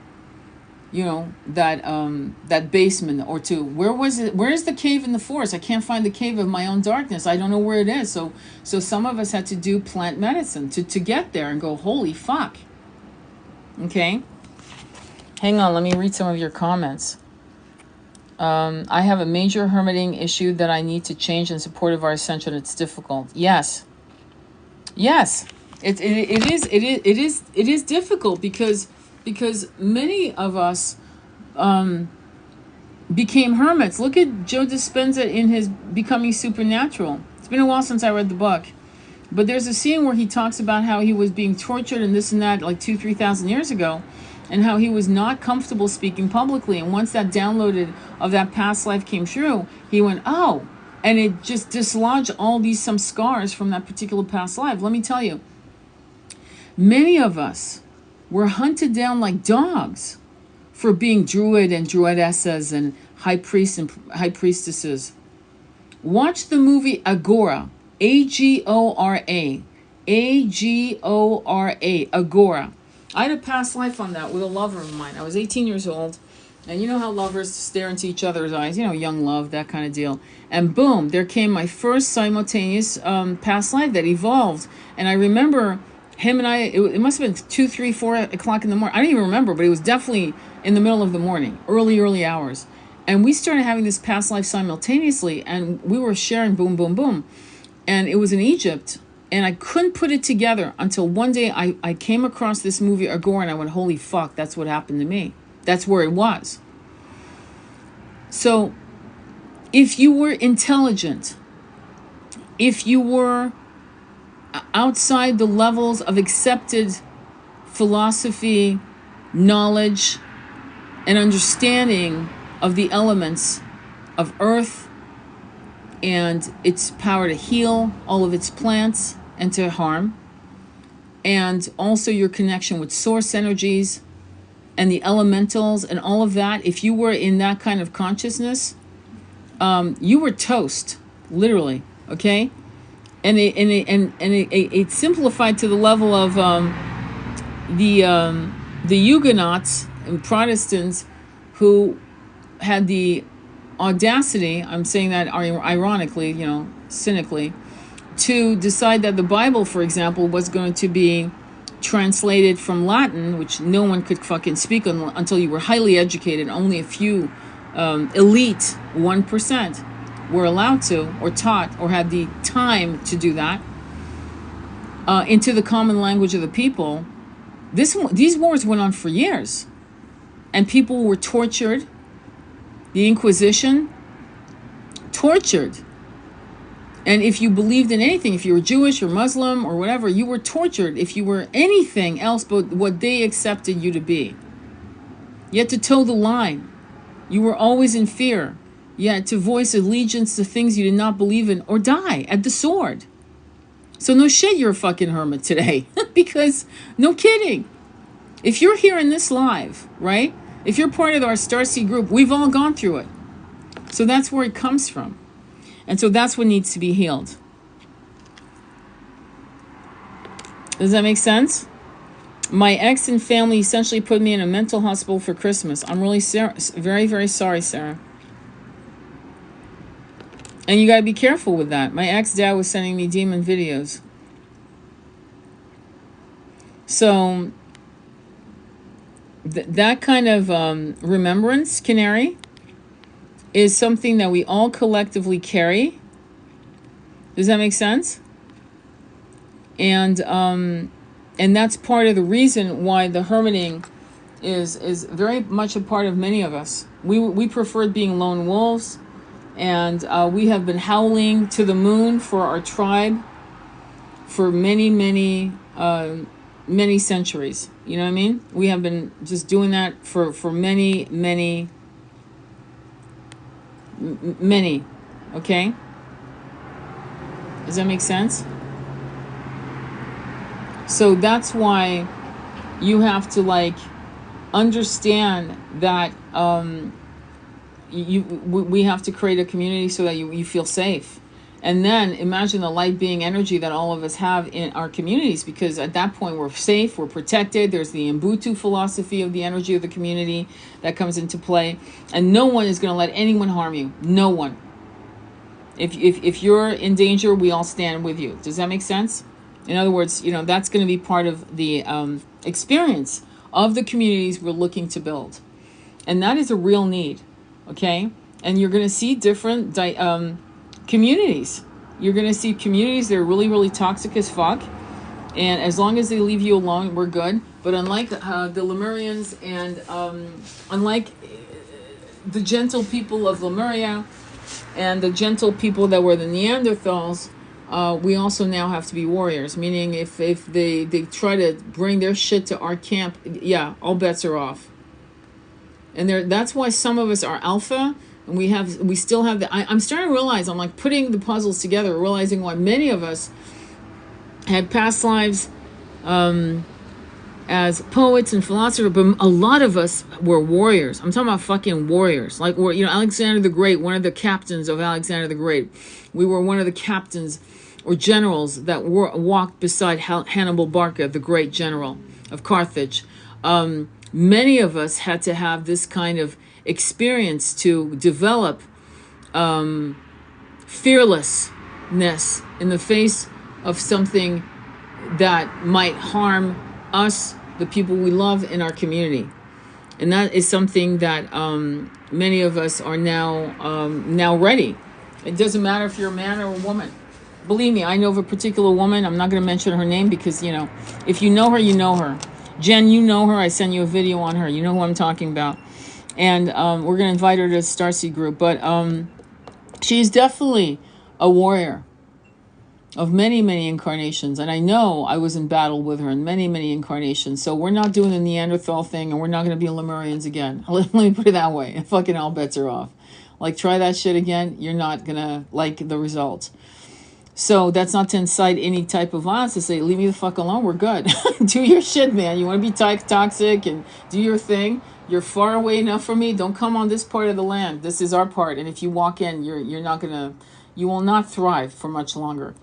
You know, that basement, or to, where was it? Where is the cave in the forest? I can't find the cave of my own darkness. I don't know where it is. So some of us had to do plant medicine to get there and go, holy fuck. Okay. Hang on, let me read some of your comments. I have a major hermiting issue that I need to change in support of our ascension. It's difficult. Yes. It is difficult because many of us became hermits. Look at Joe Dispenza in his Becoming Supernatural. It's been a while since I read the book, but there's a scene where he talks about how he was being tortured and this and that, like 2,000-3,000 years ago, and how he was not comfortable speaking publicly. And once that downloaded of that past life came through, he went, oh, and it just dislodged some scars from that particular past life. Let me tell you, many of us were hunted down like dogs for being druid and druidesses and high priests and high priestesses. Watch the movie Agora, Agora, Agora, Agora. I had a past life on that with a lover of mine. I was 18 years old, and you know how lovers stare into each other's eyes, you know, young love, that kind of deal. And boom, there came my first simultaneous past life that evolved. And I remember him and I, it must have been 2, 3, 4 o'clock in the morning. I don't even remember, but it was definitely in the middle of the morning, early hours. And we started having this past life simultaneously, and we were sharing boom, boom, boom. And it was in Egypt. And I couldn't put it together until one day I came across this movie, Agora, and I went, holy fuck, that's what happened to me. That's where it was. So if you were intelligent, if you were outside the levels of accepted philosophy, knowledge, and understanding of the elements of earth and its power to heal all of its plants and to harm, and also your connection with source energies and the elementals and all of that, if you were in that kind of consciousness, you were toast, literally, okay? And it simplified to the level of the Huguenots and Protestants who had the audacity, I'm saying that ironically, you know, cynically, to decide that the Bible, for example, was going to be translated from Latin, which no one could fucking speak until you were highly educated. Only a few elite 1% were allowed to, or taught, or had the time to do that, into the common language of the people. These wars went on for years, and people were tortured. The Inquisition tortured. And if you believed in anything, if you were Jewish or Muslim or whatever, you were tortured if you were anything else but what they accepted you to be. You had to toe the line. You were always in fear. You had to voice allegiance to things you did not believe in, or die at the sword. So no shit, you're a fucking hermit today. Because, no kidding. If you're here in this live, right? If you're part of our Starseed group, we've all gone through it. So that's where it comes from. And so that's what needs to be healed. Does that make sense? My ex and family essentially put me in a mental hospital for Christmas. I'm really very, very sorry, Sarah. And you got to be careful with that. My ex-dad was sending me demon videos. So that kind of remembrance, Canary, is something that we all collectively carry. Does that make sense? And that's part of the reason why the hermiting is very much a part of many of us. We preferred being lone wolves, and we have been howling to the moon for our tribe for many many centuries. You know what I mean? We have been just doing that for many, many. Okay? Does that make sense? So that's why you have to like understand that we have to create a community so that you feel safe. And then imagine the light being energy that all of us have in our communities, because at that point we're safe, we're protected. There's the Ubuntu philosophy of the energy of the community that comes into play. And no one is going to let anyone harm you. No one. If you're in danger, we all stand with you. Does that make sense? In other words, that's going to be part of the experience of the communities we're looking to build. And that is a real need. Okay? And you're going to see different communities. You're going to see communities that are really, really toxic as fuck. And as long as they leave you alone, we're good. But unlike the Lemurians and unlike the gentle people of Lemuria and the gentle people that were the Neanderthals, we also now have to be warriors. Meaning if they try to bring their shit to our camp, yeah, all bets are off. And that's why some of us are alpha. And we still have I'm starting to realize, I'm like putting the puzzles together, realizing why many of us had past lives as poets and philosophers, but a lot of us were warriors. I'm talking about fucking warriors. Like, Alexander the Great, one of the captains of Alexander the Great. We were one of the captains or generals that walked beside Hannibal Barca, the great general of Carthage. Many of us had to have this kind of experience to develop fearlessness in the face of something that might harm us, the people we love in our community. And that is something that many of us are now ready. It doesn't matter if you're a man or a woman. Believe me, I know of a particular woman. I'm not going to mention her name because, if you know her, you know her. Jen, you know her. I sent you a video on her. You know who I'm talking about. And we're going to invite her to the Starseed group. But she's definitely a warrior of many, many incarnations. And I know I was in battle with her in many, many incarnations. So we're not doing the Neanderthal thing, and we're not going to be Lemurians again. Let me put it that way. And fucking all bets are off. Like, try that shit again. You're not going to like the results. So that's not to incite any type of violence, to say, leave me the fuck alone, we're good. Do your shit, man. You want to be toxic and do your thing. You're far away enough from me. Don't come on this part of the land. This is our part. And if you walk in, you will not thrive for much longer.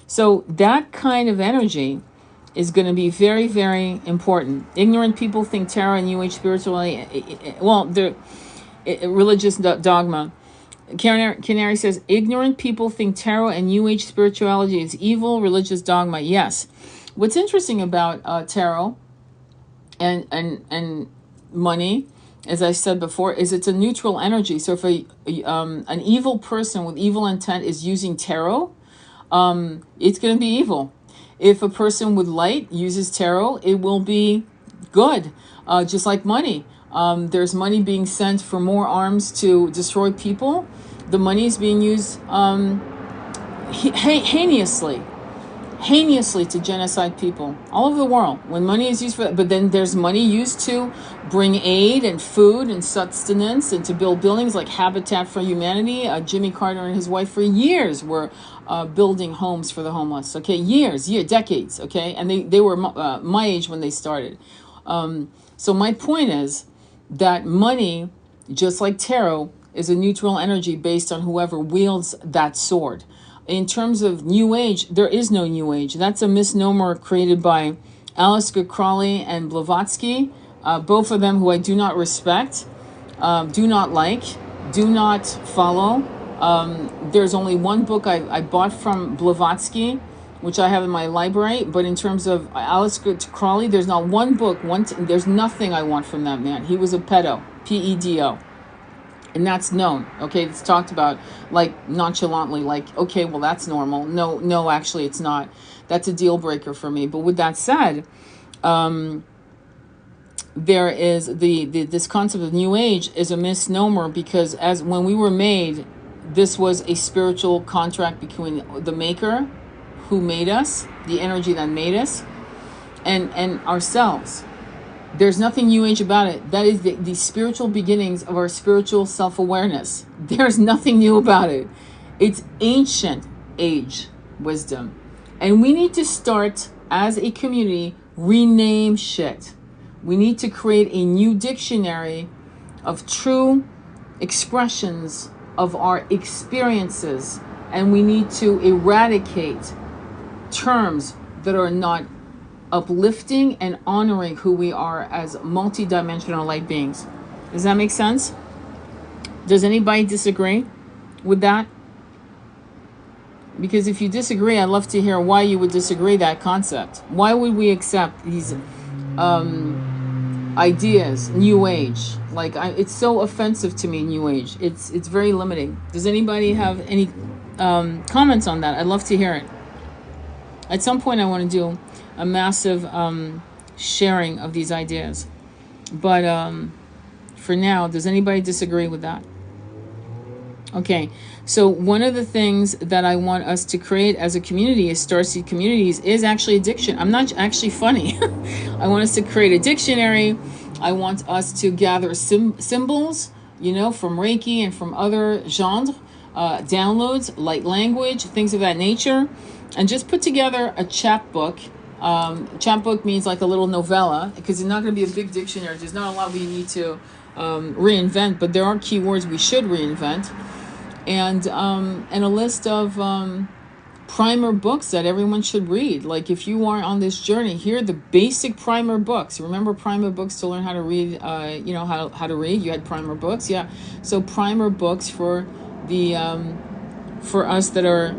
So that kind of energy is going to be very, very important. Ignorant people think tarot and New Age spirituality, they're religious dogma. Canary says, ignorant people think tarot and New Age spirituality is evil, religious dogma. Yes. What's interesting about tarot and money, as I said before, is it's a neutral energy. So if an evil person with evil intent is using tarot, it's going to be evil. If a person with light uses tarot, it will be good. Just like money. There's money being sent for more arms to destroy people. The money is being used heinously to genocide people all over the world. When money is used for that, but then there's money used to bring aid and food and sustenance and to build buildings like Habitat for Humanity. Jimmy Carter and his wife for years were building homes for the homeless. Okay, decades. Okay, and they were my age when they started. So my point is that money, just like tarot, is a neutral energy based on whoever wields that sword. In terms of New Age, there is no New Age. That's a misnomer created by Aleister Crowley and Blavatsky, both of them who I do not respect, do not like, do not follow. There's only one book I bought from Blavatsky, which I have in my library, but in terms of Aleister Crowley, there's not one book, there's nothing I want from that man. He was a pedo, P-E-D-O. And that's known, okay? It's talked about, like, nonchalantly, like, okay, well, that's normal. No, actually, it's not. That's a deal breaker for me. But with that said, there is this concept of New Age is a misnomer, because when we were made, this was a spiritual contract between the maker who made us, the energy that made us, and ourselves. There's nothing new age about it. That is the spiritual beginnings of our spiritual self-awareness. There's nothing new about it. It's ancient age wisdom. And we need to start as a community, rename shit. We need to create a new dictionary of true expressions of our experiences. And we need to eradicate terms that are not uplifting and honoring who we are as multidimensional light beings. Does that make sense? Does anybody disagree with that? Because if you disagree, I'd love to hear why you would disagree that concept. Why would we accept these ideas, new age? Like, it's so offensive to me, new age. It's very limiting. Does anybody have any comments on that? I'd love to hear it. At some point I want to do a massive sharing of these ideas. But for now, does anybody disagree with that? Okay, so one of the things that I want us to create as a community, as Starseed communities, is actually a dictionary. I'm not actually funny. I want us to create a dictionary. I want us to gather symbols, you know, from Reiki and from other genres, downloads, light language, things of that nature, and just put together a chapbook. Chapbook means like a little novella, because it's not going to be a big dictionary. There's not a lot we need to reinvent, but there are keywords we should reinvent. And a list of primer books that everyone should read. Like, if you are on this journey, here are the basic primer books. Remember primer books to learn how to read, you know, how to read? You had primer books, yeah. So primer books for the for us that are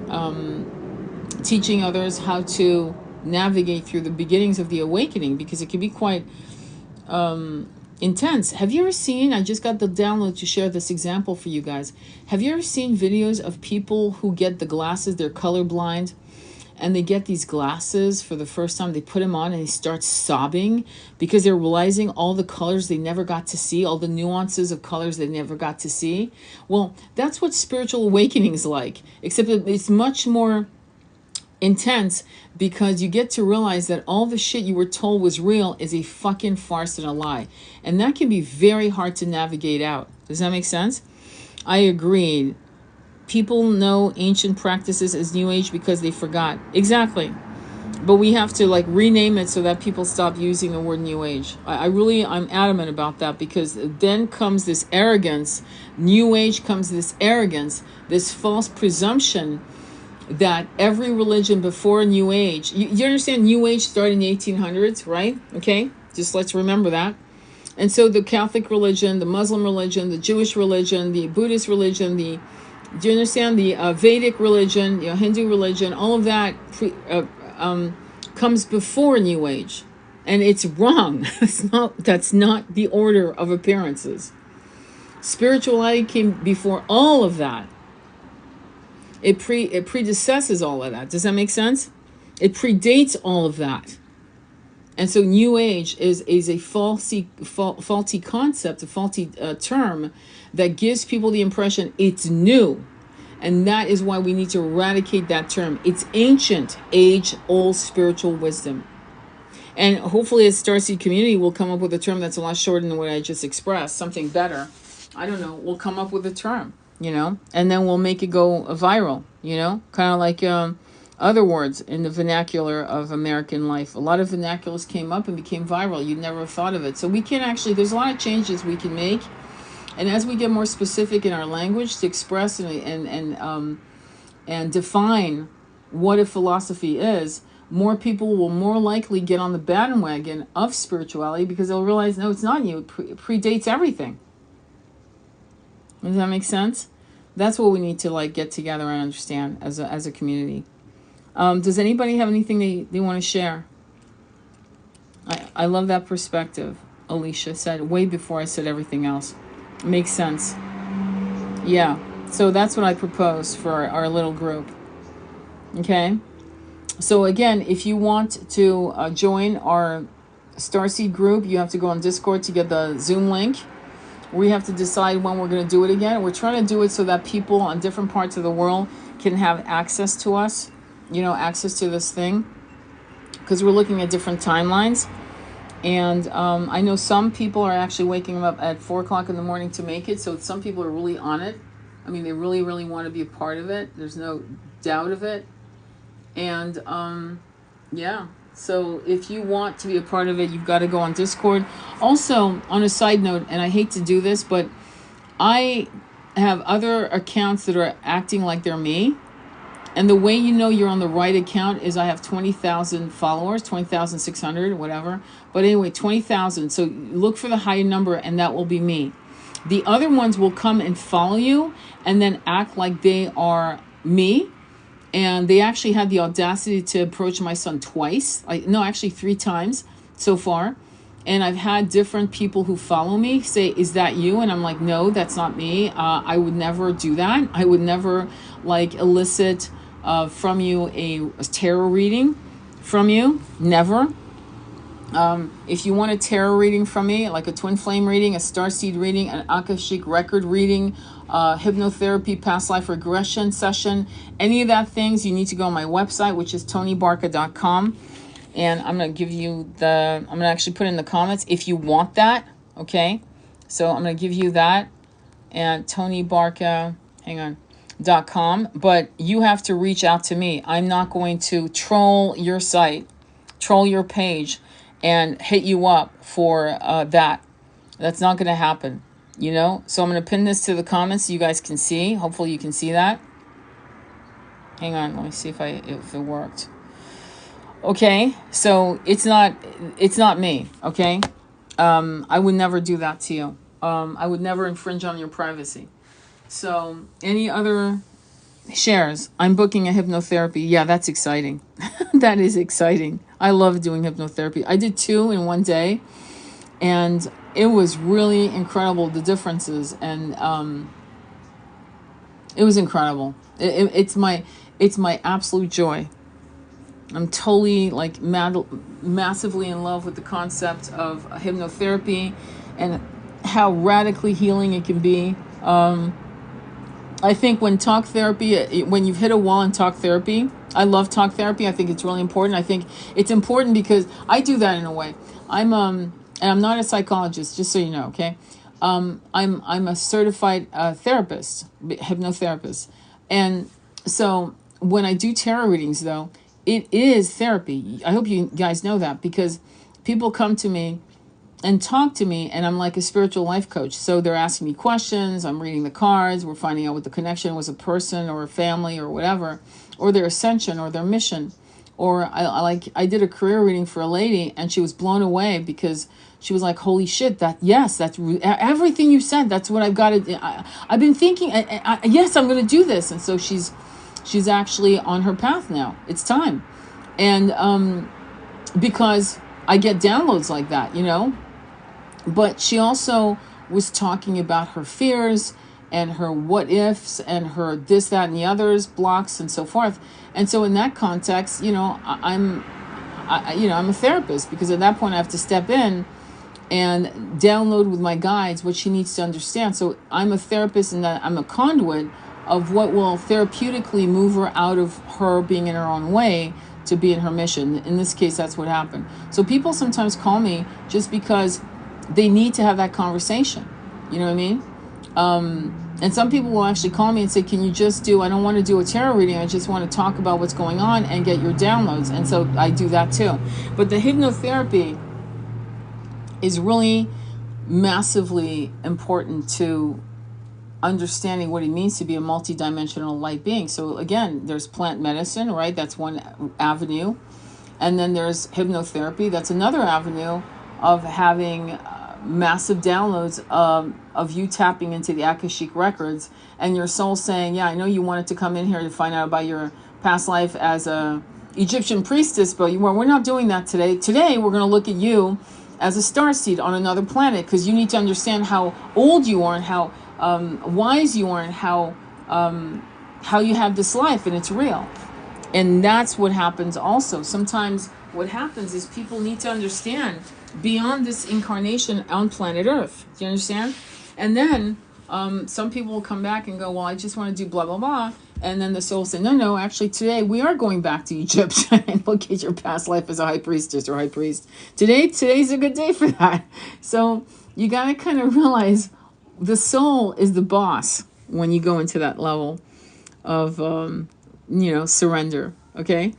teaching others how to navigate through the beginnings of the awakening, because it can be quite intense. Have you ever seen, I just got the download to share this example for you guys. Have you ever seen videos of people who get the glasses, they're colorblind, and they get these glasses for the first time, they put them on and they start sobbing because they're realizing all the colors they never got to see, all the nuances of colors they never got to see? Well, that's what spiritual awakening is like, except it's much more intense, because you get to realize that all the shit you were told was real is a fucking farce and a lie. And that can be very hard to navigate out. Does that make sense? I agreed. People know ancient practices as new age because they forgot. Exactly. But we have to like rename it so that people stop using the word new age. I'm adamant about that, because then comes this arrogance. New age comes this arrogance, this false presumption that every religion before New Age, you understand New Age started in the 1800s, right? Okay, just let's remember that. And so the Catholic religion, the Muslim religion, the Jewish religion, the Buddhist religion, do you understand, the Vedic religion, Hindu religion, all of that comes before New Age. And it's wrong. That's not the order of appearances. Spirituality came before all of that. It predecesses all of that. Does that make sense? It predates all of that. And so New Age is a faulty concept, a faulty term that gives people the impression it's new. And that is why we need to eradicate that term. It's ancient, age-old spiritual wisdom. And hopefully a Starseed community will come up with a term that's a lot shorter than what I just expressed, something better. I don't know, we'll come up with a term. And then we'll make it go viral, kind of like other words in the vernacular of American life. A lot of vernaculars came up and became viral. You'd never have thought of it. So we can actually, there's a lot of changes we can make. And as we get more specific in our language to express and define what a philosophy is, more people will more likely get on the bandwagon of spirituality, because they'll realize, no, it's not new. It predates everything. Does that make sense? That's what we need to get together and understand as a community. Does anybody have anything they want to share? I love that perspective. Alicia said way before I said everything else. Makes sense. Yeah. So that's what I propose for our little group. Okay. So again, if you want to join our Starseed group, you have to go on Discord to get the Zoom link. We have to decide when we're going to do it again. We're trying to do it so that people on different parts of the world can have access to us, access to this thing. because we're looking at different timelines. And I know some people are actually waking up at 4 o'clock in the morning to make it. So some people are really on it. I mean, they really, really want to be a part of it. There's no doubt of it. And yeah, so if you want to be a part of it, you've got to go on Discord. Also, on a side note, and I hate to do this, but I have other accounts that are acting like they're me. And the way you know you're on the right account is I have 20,000 followers, 20,600, whatever. But anyway, 20,000. So look for the high number, and that will be me. The other ones will come and follow you and then act like they are me. And they actually had the audacity to approach my son twice. No, actually 3 times so far. And I've had different people who follow me say, is that you? And I'm like, no, that's not me. I would never do that. I would never elicit from you a tarot reading from you. Never. If you want a tarot reading from me, like a twin flame reading, a starseed reading, an Akashic record reading, hypnotherapy, past life regression session, any of that things, you need to go on my website, which is tonybarca.com. And I'm going to give you I'm going to actually put in the comments if you want that. Okay. So I'm going to give you that, and tonybarca, .com, but you have to reach out to me. I'm not going to troll your site, troll your page, and hit you up for that. That's not going to happen, you know? So I'm going to pin this to the comments so you guys can see. Hopefully you can see that. Hang on, let me see if it worked. Okay, so it's not me, okay? I would never do that to you. I would never infringe on your privacy. So any other shares? I'm booking a hypnotherapy. Yeah, that's exciting. That is exciting. I love doing hypnotherapy. I did 2 in one day, and it was really incredible, the differences. And it was incredible. It's my absolute joy. I'm totally massively in love with the concept of hypnotherapy and how radically healing it can be. I think when you've hit a wall in talk therapy, I love talk therapy. I think it's really important. I think it's important because I do that in a way. And I'm not a psychologist, just so you know, okay? I'm a certified therapist, hypnotherapist. And so when I do tarot readings, though, it is therapy. I hope you guys know that, because people come to me and talk to me, and I'm like a spiritual life coach. So they're asking me questions, I'm reading the cards, we're finding out what the connection was, a person or a family or whatever, or their ascension or their mission. Or I did a career reading for a lady, and she was blown away because she was like, holy shit, that's everything you said. That's what I've got to, I've been thinking, yes, I'm going to do this. And so she's actually on her path now. It's time. And because I get downloads like that, you know. But she also was talking about her fears and her what ifs and her this, that, and the others, blocks, and so forth. And so in that context, you know, I'm a therapist, because at that point I have to step in and download with my guides what she needs to understand. So I'm a therapist in that I'm a conduit of what will therapeutically move her out of her being in her own way to be in her mission. In this case, that's what happened. So people sometimes call me just because they need to have that conversation. You know what I mean? And some people will actually call me and say, can you just I don't want to do a tarot reading, I just want to talk about what's going on and get your downloads. And so I do that too. But the hypnotherapy is really massively important to understanding what it means to be a multidimensional light being. So again, there's plant medicine, right? That's one avenue. And then there's hypnotherapy. That's another avenue of having massive downloads of you tapping into the Akashic records and your soul saying, yeah, I know you wanted to come in here to find out about your past life as a Egyptian priestess, but we're not doing that today. Today, we're going to look at you as a starseed on another planet, because you need to understand how old you are and how wise you are and how you have this life and it's real. And that's what happens also. Sometimes what happens is people need to understand beyond this incarnation on planet Earth. Do you understand? And then some people will come back and go, well, I just want to do blah, blah, blah. And then the soul said, no, actually today we are going back to Egypt and look at your past life as a high priestess or high priest. Today's a good day for that. So you got to kind of realize the soul is the boss when you go into that level of, surrender. Okay.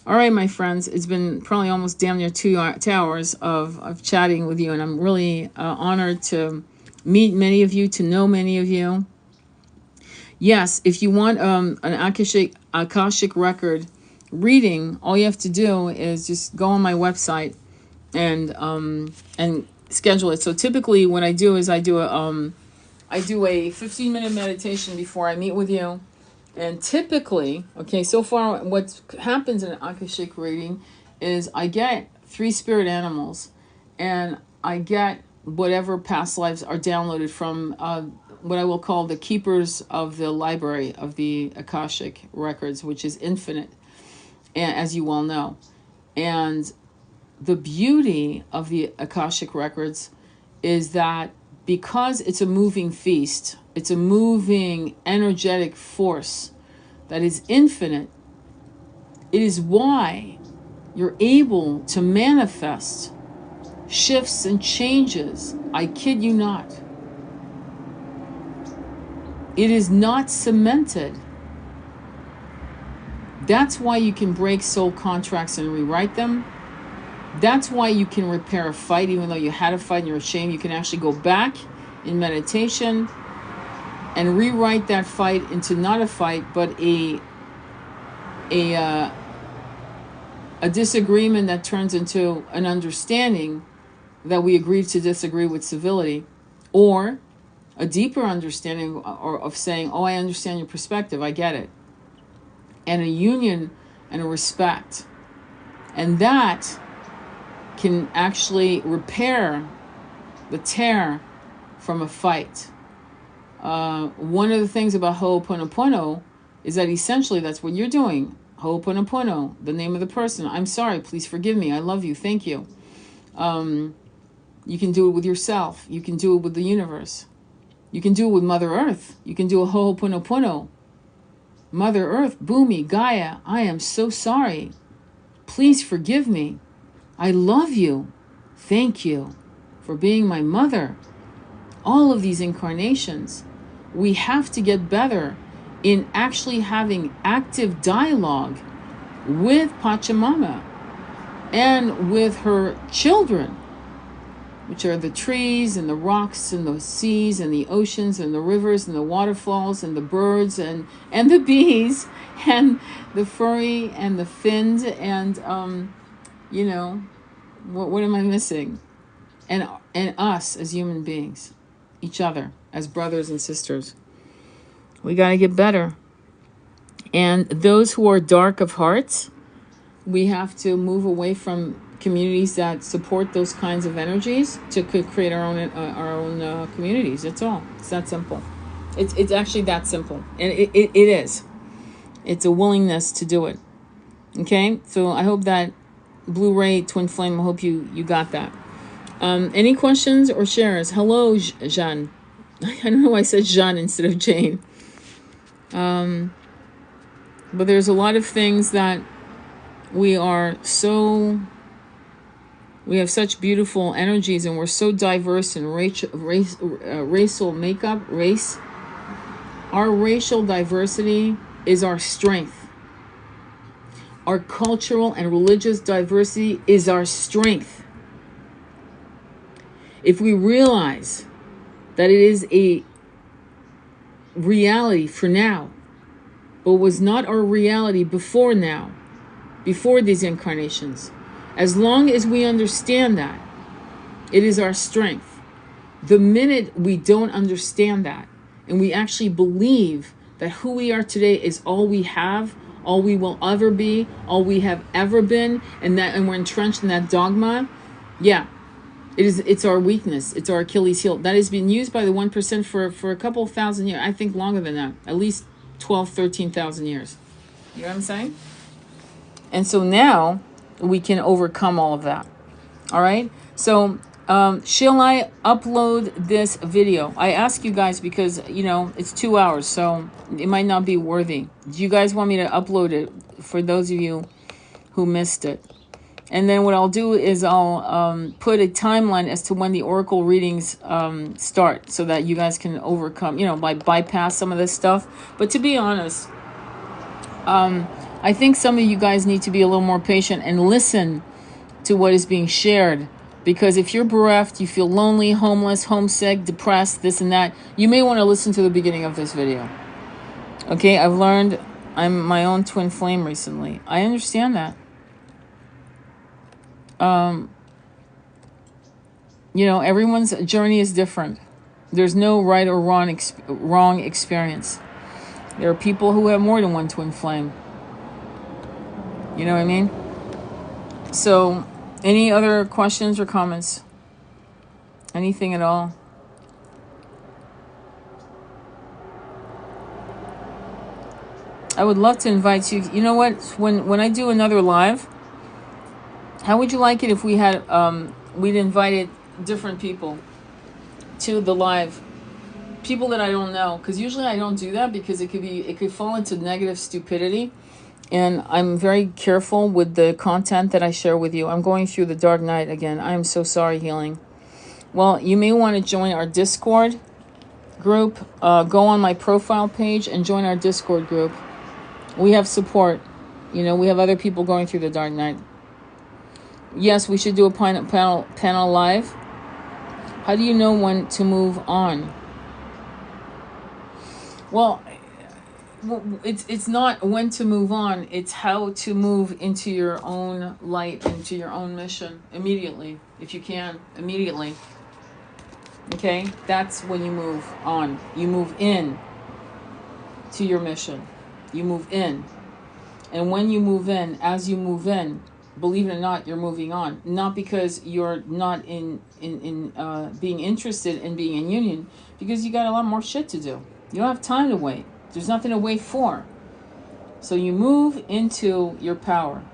All right, my friends, it's been probably almost damn near 2 hours of chatting with you. And I'm really honored to meet many of you, to know many of you. Yes, if you want an Akashic record reading, all you have to do is just go on my website and schedule it. So typically what I do is I do a 15-minute meditation before I meet with you. And typically, okay, so far what happens in an Akashic reading is I get 3 spirit animals and I get whatever past lives are downloaded from what I will call the keepers of the library of the Akashic records, which is infinite, as you well know. And the beauty of the Akashic records is that because it's a moving feast, it's a moving energetic force that is infinite, it is why you're able to manifest shifts and changes. I kid you not. It is not cemented. That's why you can break soul contracts and rewrite them. That's why you can repair a fight, even though you had a fight and you're ashamed. You can actually go back in meditation and rewrite that fight into not a fight, but a disagreement that turns into an understanding that we agreed to disagree with civility, or a deeper understanding of saying, oh, I understand your perspective, I get it, and a union and a respect. And that can actually repair the tear from a fight. One of the things about Ho'oponopono is that essentially that's what you're doing. Ho'oponopono, the name of the person. I'm sorry, please forgive me, I love you, thank you. You can do it with yourself. You can do it with the universe. You can do it with Mother Earth. You can do a Ho'oponopono. Mother Earth, Bhumi, Gaia, I am so sorry. Please forgive me. I love you. Thank you for being my mother. All of these incarnations, we have to get better in actually having active dialogue with Pachamama and with her children, which are the trees and the rocks and the seas and the oceans and the rivers and the waterfalls and the birds and the bees and the furry and the finned and what am I missing? And us as human beings, each other as brothers and sisters. We got to get better. And those who are dark of hearts, we have to move away from communities that support those kinds of energies to create our own communities. That's all. It's that simple. It's actually that simple, and it is. It's a willingness to do it. Okay, so I hope that Blu-ray Twin Flame. I hope you got that. Any questions or shares? Hello, Jeanne. I don't know why I said Jeanne instead of Jane. But there's a lot of things that we have such beautiful energies, and we're so diverse in racial makeup, race. Our racial diversity is our strength. Our cultural and religious diversity is our strength. If we realize that it is a reality for now, but was not our reality before now, before these incarnations, as long as we understand that, it is our strength. The minute we don't understand that, and we actually believe that who we are today is all we have, all we will ever be, all we have ever been, and we're entrenched in that dogma, it's our weakness. It's our Achilles heel. That has been used by the 1% for a couple of thousand years. I think longer than that. At least 12, 13,000 years. You know what I'm saying? And so now we can overcome all of that. All right? So Shall I upload this video? I ask you guys because, it's 2 hours, so it might not be worthy. Do you guys want me to upload it for those of you who missed it? And then what I'll do is I'll put a timeline as to when the oracle readings start, so that you guys can overcome, bypass some of this stuff. But to be honest, I think some of you guys need to be a little more patient and listen to what is being shared. Because if you're bereft, you feel lonely, homeless, homesick, depressed, this and that, you may want to listen to the beginning of this video. Okay, I've learned I'm my own twin flame recently. I understand that. Everyone's journey is different. There's no right or wrong experience. There are people who have more than one twin flame. You know what I mean? So, any other questions or comments? Anything at all? I would love to invite you. You know what? When I do another live, how would you like it if we had we'd invited different people to the live? People that I don't know, because usually I don't do that because it could fall into negative stupidity. And I'm very careful with the content that I share with you. I'm going through the dark night again. I am so sorry, healing. Well, you may want to join our Discord group. Go on my profile page and join our Discord group. We have support. We have other people going through the dark night. Yes, we should do a panel live. How do you know when to move on? Well, it's not when to move on. It's how to move into your own light, into your own mission immediately, if you can, immediately. Okay? That's when you move on. You move in to your mission. You move in. And when you move in, as you move in, believe it or not, you're moving on. Not because you're not in being interested in being in union, because you got a lot more shit to do. You don't have time to wait. There's nothing to wait for. So you move into your power.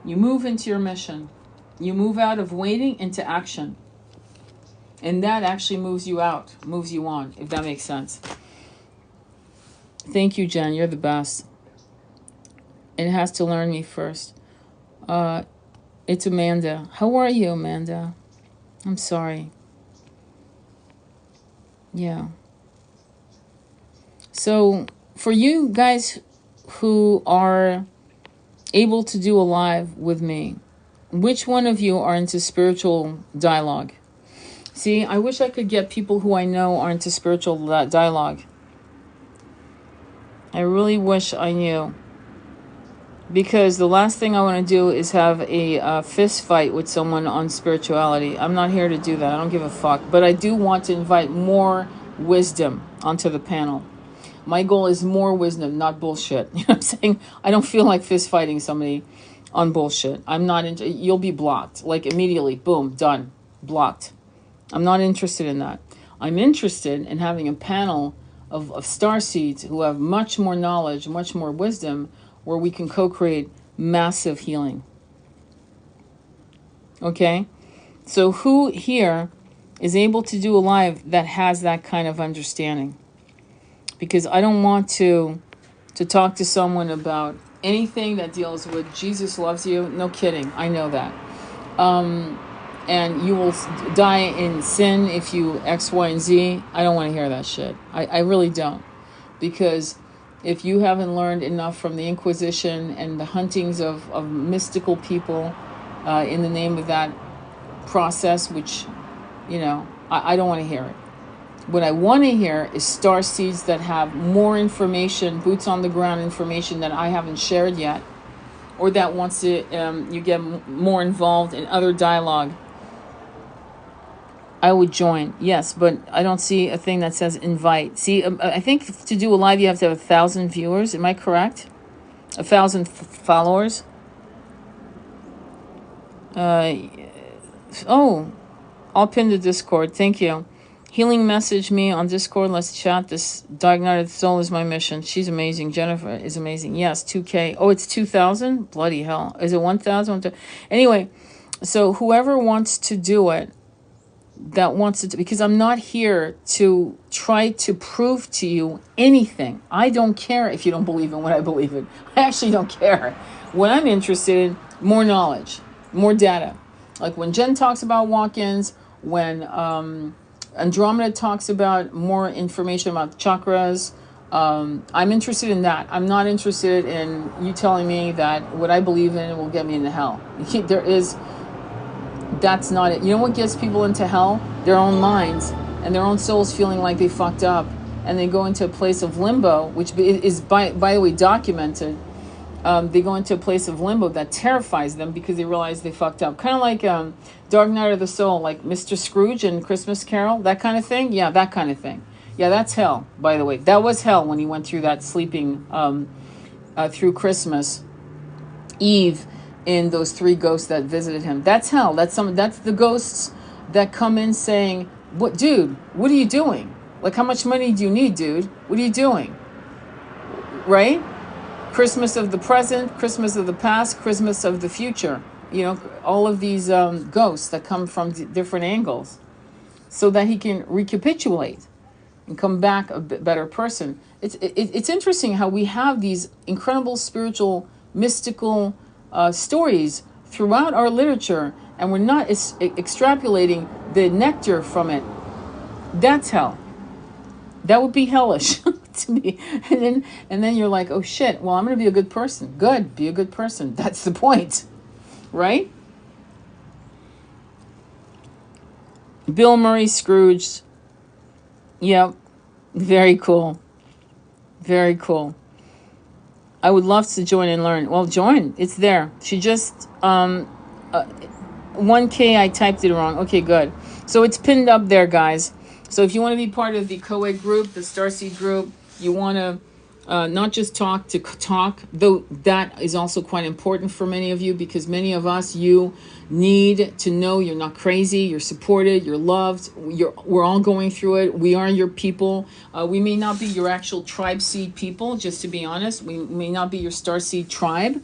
You move into your mission. You move out of waiting into action. And that actually moves you out, moves you on, if that makes sense. Thank you, Jen. You're the best. It has to learn me first. It's Amanda. How are you, Amanda? I'm sorry. Yeah. So, for you guys who are able to do a live with me, which one of you are into spiritual dialogue? See, I wish I could get people who I know are into spiritual dialogue. I really wish I knew. Because the last thing I want to do is have a fist fight with someone on spirituality. I'm not here to do that. I don't give a fuck. But I do want to invite more wisdom onto the panel. My goal is more wisdom, not bullshit. You know what I'm saying? I don't feel like fist fighting somebody on bullshit. I'm not into. You'll be blocked. Like immediately. Boom. Done. Blocked. I'm not interested in that. I'm interested in having a panel of starseeds who have much more knowledge, much more wisdom, where we can co-create massive healing. Okay? So who here is able to do a live that has that kind of understanding? Because I don't want to talk to someone about anything that deals with Jesus loves you. No kidding. I know that. And you will die in sin if you X, Y, and Z. I don't want to hear that shit. I really don't. Because if you haven't learned enough from the Inquisition and the huntings of mystical people in the name of that process, which, I don't want to hear it. What I want to hear is starseeds that have more information, boots on the ground information that I haven't shared yet, or that wants to, you get more involved in other dialogue. I would join, yes, but I don't see a thing that says invite. See, I think to do a live, you have to have 1,000 viewers. Am I correct? 1,000 followers. Oh, I'll pin the Discord. Thank you. Healing message me on Discord. Let's chat. This diagnosed soul is my mission. She's amazing. Jennifer is amazing. Yes, 2K. Oh, it's 2,000? Bloody hell. Is it 1,000? Anyway, So whoever wants to do it, that wants to, because I'm not here to try to prove to you anything. I don't care if you don't believe in what I believe in. I actually don't care. What I'm interested in, more knowledge, more data. Like when Jen talks about walk-ins, when Andromeda talks about more information about chakras, I'm interested in that. I'm not interested in you telling me that what I believe in will get me into hell. There is, that's not it. You know what gets people into hell? Their own minds and their own souls feeling like they fucked up, and they go into a place of limbo, which is by the way documented. They go into a place of limbo that terrifies them because they realize they fucked up. Kind of like Dark Night of the Soul, like Mr. Scrooge and Christmas Carol, that kind of thing. Yeah, that kind of thing. Yeah, that's hell, by the way. That was hell when he went through that sleeping through Christmas Eve in those 3 ghosts that visited him. That's hell. That's the ghosts that come in saying, "What, dude? What are you doing? Like, how much money do you need, dude? What are you doing?" Right? Christmas of the present, Christmas of the past, Christmas of the future. You know, all of these ghosts that come from different angles, so that he can recapitulate and come back a better person. It's interesting how we have these incredible spiritual, mystical stories throughout our literature, and we're not extrapolating the nectar from it. That's hell. That would be hellish to me. And then you're like, oh shit, well, I'm going to be a good person. Good, be a good person. That's the point, right? Bill Murray Scrooge. Yep. Very cool. Very cool. I would love to join and learn. Well, join. It's there. She just 1K, I typed it wrong. Okay, good. So it's pinned up there, guys. So if you want to be part of the co-ed group, the Starseed group, you want to not just talk to talk, though that is also quite important for many of you, because many of us, you need to know you're not crazy, you're supported, you're loved, we're all going through it. We are your people. We may not be your actual tribe seed people, just to be honest. We may not be your Starseed tribe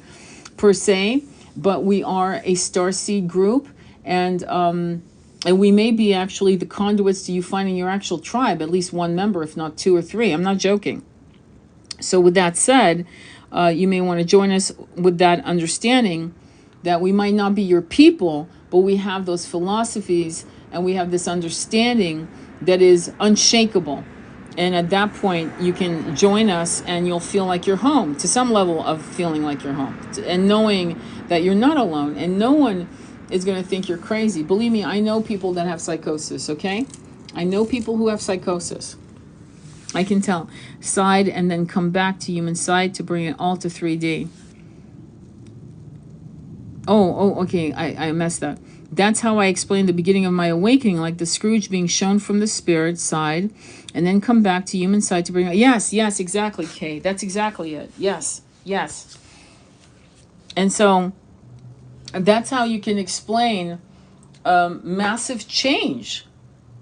per se, but we are a Starseed group, and we may be actually the conduits to you finding your actual tribe, at least one member, if not 2 or 3. I'm not joking. So with that said, you may want to join us with that understanding that we might not be your people, but we have those philosophies and we have this understanding that is unshakable. And at that point, you can join us and you'll feel like you're home, to some level of feeling like you're home, and knowing that you're not alone and no one is going to think you're crazy. Believe me, I know people that have psychosis, okay? I know people who have psychosis. I can tell. Side and then come back to human side to bring it all to 3D. Okay, I messed that. That's how I explained the beginning of my awakening, like the Scrooge being shown from the spirit side and then come back to human side to bring it. Yes, exactly, Kay. That's exactly it. Yes. And so that's how you can explain massive change.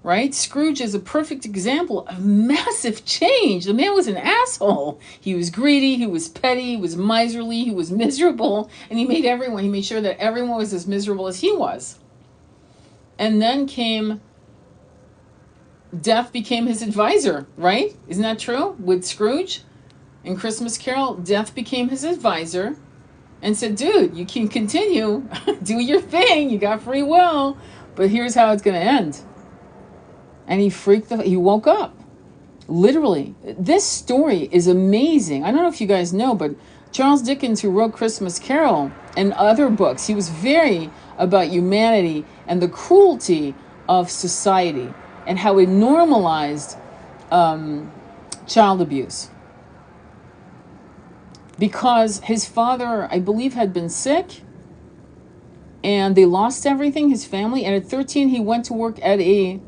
Right? Scrooge is a perfect example of massive change. The man was an asshole. He was greedy, he was petty, he was miserly, he was miserable, and he made sure that everyone was as miserable as he was. And then death became his advisor, right? Isn't that true? With Scrooge in Christmas Carol, death became his advisor and said, dude, you can continue, do your thing, you got free will, but here's how it's going to end. And he woke up. Literally. This story is amazing. I don't know if you guys know, but Charles Dickens, who wrote Christmas Carol and other books, he was very about humanity and the cruelty of society and how it normalized child abuse. Because his father, I believe, had been sick and they lost everything, his family. And at 13, he went to work at a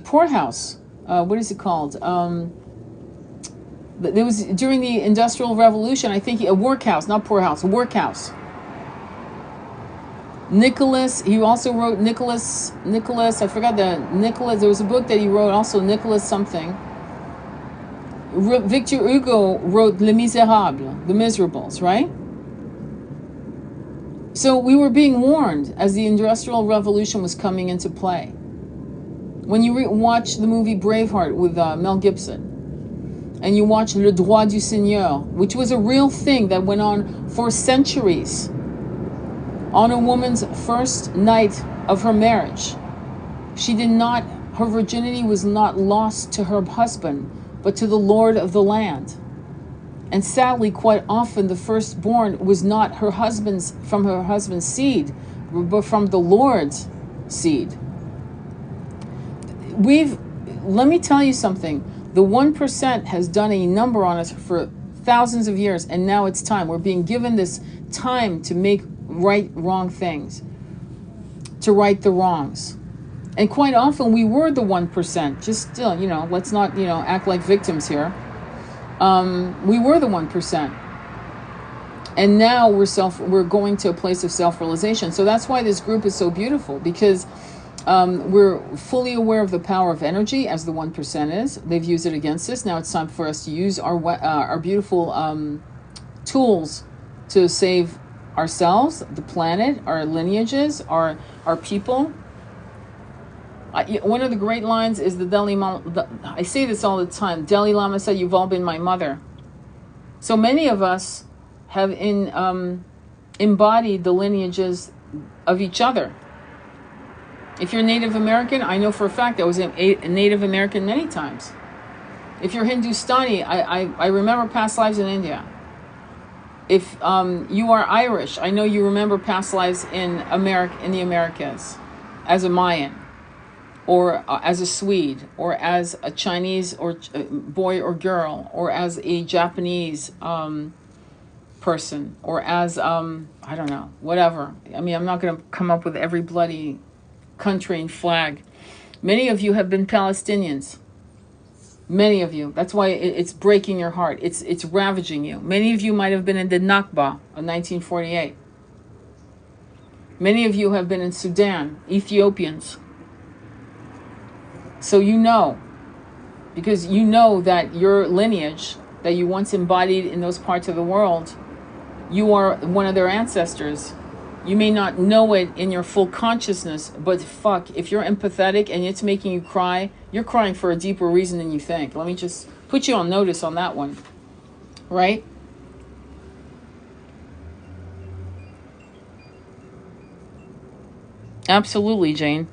poorhouse. What is it called? There was during the Industrial Revolution, I think, a workhouse, not poorhouse, a workhouse. Nicholas, he also wrote Nicholas, I forgot Nicholas, there was a book that he wrote also, Nicholas something. Victor Hugo wrote Les Miserables, The Miserables, right? So we were being warned as the Industrial Revolution was coming into play. When you watch the movie Braveheart with Mel Gibson, and you watch Le Droit du Seigneur, which was a real thing that went on for centuries, on a woman's first night of her marriage, her virginity was not lost to her husband, but to the Lord of the land. And sadly, quite often, the firstborn was not from her husband's seed, but from the Lord's seed. Let me tell you something. The 1% has done a number on us for thousands of years, and now it's time. We're being given this time to make wrong things, to right the wrongs. And quite often, we were the 1%. Just still, let's not, act like victims here. We were the 1%, and now we're going to a place of self-realization. So that's why this group is so beautiful, because we're fully aware of the power of energy, as the 1% is. They've used it against us. Now it's time for us to use our beautiful tools to save ourselves, the planet, our lineages, our people. One of the great lines is the Dalai Lama. I say this all the time. Dalai Lama said, "You've all been my mother." So many of us have embodied the lineages of each other. If you're Native American, I know for a fact I was a Native American many times. If you're Hindustani, I remember past lives in India. If you are Irish, I know you remember past lives in the Americas, as a Mayan, or as a Swede, or as a Chinese or boy or girl, or as a Japanese person, or as, I don't know, whatever. I mean, I'm not going to come up with every bloody country and flag. Many of you have been Palestinians. Many of you. That's why it's breaking your heart. It's ravaging you. Many of you might have been in the Nakba of 1948. Many of you have been in Sudan, Ethiopians. So because you know that your lineage that you once embodied in those parts of the world, you are one of their ancestors. You may not know it in your full consciousness, but fuck, if you're empathetic and it's making you cry, you're crying for a deeper reason than you think. Let me just put you on notice on that one, right? Absolutely, Jane.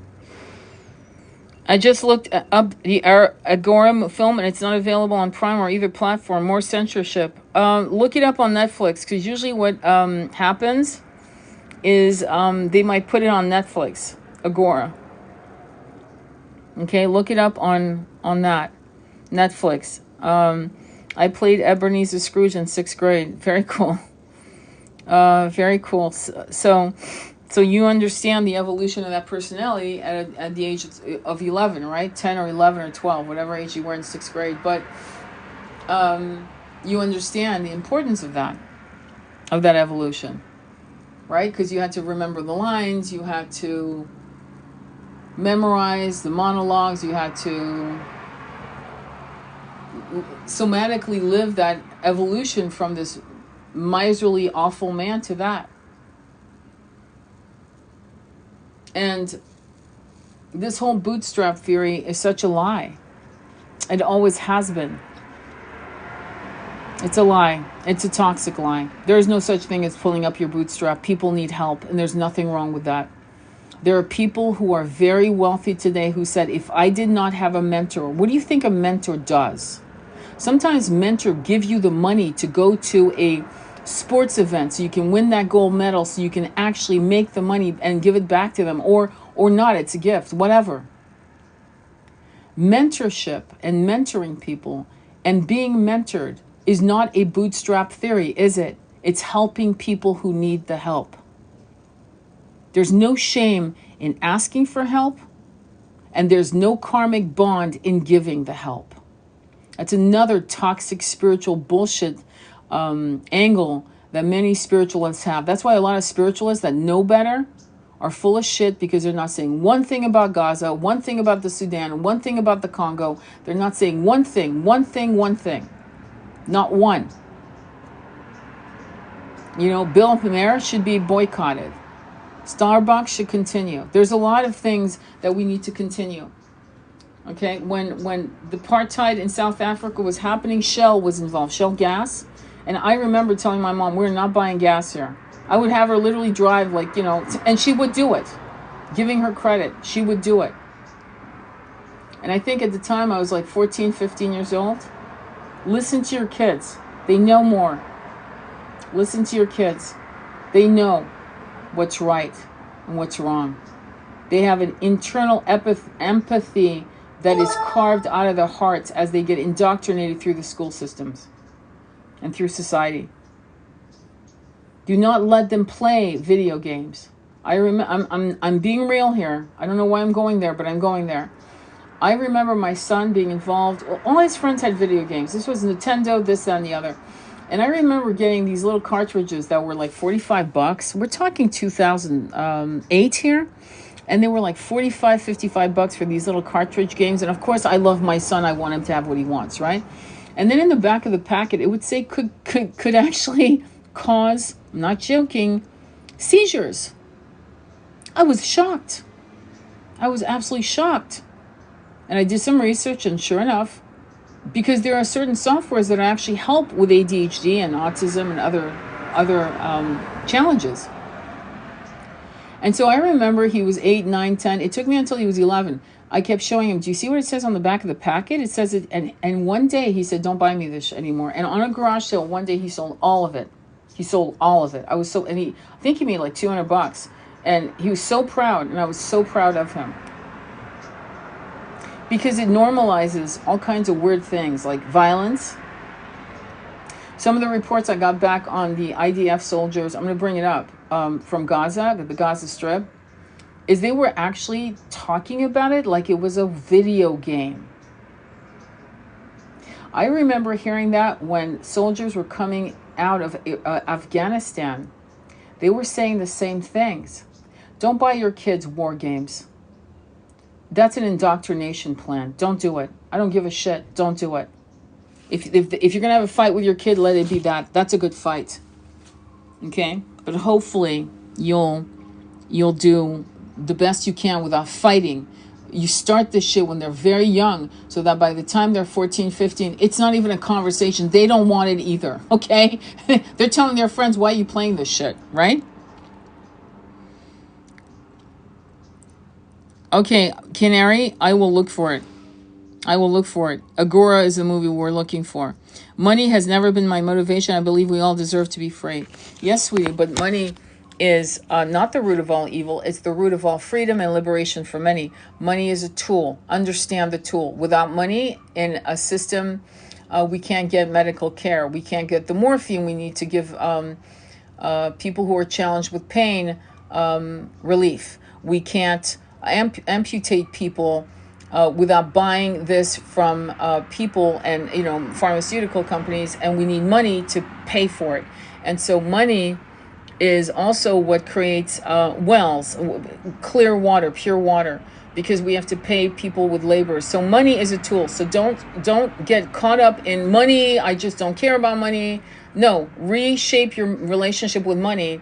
I just looked up the Agora film, and it's not available on Prime or either platform. More censorship. Look it up on Netflix, because usually what happens is they might put it on Netflix. Agora. Okay, look it up on that Netflix. I played Ebenezer Scrooge in 6th grade. Very cool. Very cool. So you understand the evolution of that personality at the age of 11, right? 10 or 11 or 12, whatever age you were in 6th grade. But you understand the importance of that evolution, right? Because you had to remember the lines, you had to memorize the monologues, you had to somatically live that evolution from this miserly, awful man to that. And this whole bootstrap theory is such a lie. It always has been. It's a lie. It's a toxic lie. There is no such thing as pulling up your bootstrap. People need help, and there's nothing wrong with that. There are people who are very wealthy today who said, if I did not have a mentor, what do you think a mentor does? Sometimes mentor give you the money to go to a sports event so you can win that gold medal, so you can actually make the money and give it back to them, or not. It's a gift, whatever. Mentorship and mentoring people and being mentored is not a bootstrap theory, is it? It's helping people who need the help. There's no shame in asking for help, and there's no karmic bond in giving the help. That's another toxic spiritual bullshit angle that many spiritualists have. That's why a lot of spiritualists that know better are full of shit, because they're not saying one thing about Gaza, one thing about the Sudan, one thing about the Congo. They're not saying one thing. Not one. You know, Bill Mayer should be boycotted. Starbucks should continue. There's a lot of things that we need to continue. Okay, when the apartheid in South Africa was happening, Shell was involved, Shell gas. And I remember telling my mom, we're not buying gas here. I would have her literally drive, like, you know, and she would do it. Giving her credit, she would do it. And I think at the time I was like 14, 15 years old. Listen to your kids. They know more. Listen to your kids. They know what's right and what's wrong. They have an internal empathy that is carved out of their hearts as they get indoctrinated through the school systems and through society. Do not let them play video games. I'm being real here. I don't know why I'm going there, but I'm going there. I remember my son being involved. All his friends had video games. This was Nintendo, this, that, and the other. And I remember getting these little cartridges that were like $45. We're talking 2008 here. And they were like $45, $55 for these little cartridge games. And of course, I love my son. I want him to have what he wants, right? And then in the back of the packet, it would say could actually cause, I'm not joking, seizures. I was shocked. I was absolutely shocked. And I did some research, and sure enough, because there are certain softwares that actually help with ADHD and autism and other challenges. And so I remember he was 8, 9, 10. It took me until he was 11. I kept showing him, do you see what it says on the back of the packet? It says it, and one day he said, don't buy me this anymore. And on a garage sale, one day he sold all of it. He sold all of it. I think he made like $200. And he was so proud, and I was so proud of him. Because it normalizes all kinds of weird things like violence. Some of the reports I got back on the IDF soldiers, I'm going to bring it up, from Gaza, the Gaza Strip, is they were actually talking about it like it was a video game. I remember hearing that when soldiers were coming out of Afghanistan. They were saying the same things. Don't buy your kids war games. That's an indoctrination plan. Don't do it. I don't give a shit. Don't do it. If you're going to have a fight with your kid, let it be that. That's a good fight. Okay? But hopefully you'll do the best you can without fighting. You start this shit when they're very young so that by the time they're 14, 15, it's not even a conversation. They don't want it either. Okay? They're telling their friends, why are you playing this shit? Right? Okay, Canary, I will look for it. I will look for it. Agora is the movie we're looking for. Money has never been my motivation. I believe we all deserve to be free. Yes, sweetie, but money is not the root of all evil. It's the root of all freedom and liberation for many. Money is a tool. Understand the tool. Without money in a system, we can't get medical care. We can't get the morphine we need to give people who are challenged with pain relief. We can't amputate people without buying this from people and pharmaceutical companies, and we need money to pay for it. And so money is also what creates wells, clear water, pure water, because we have to pay people with labor. So money is a tool. So don't get caught up in money. I just don't care about money. No, reshape your relationship with money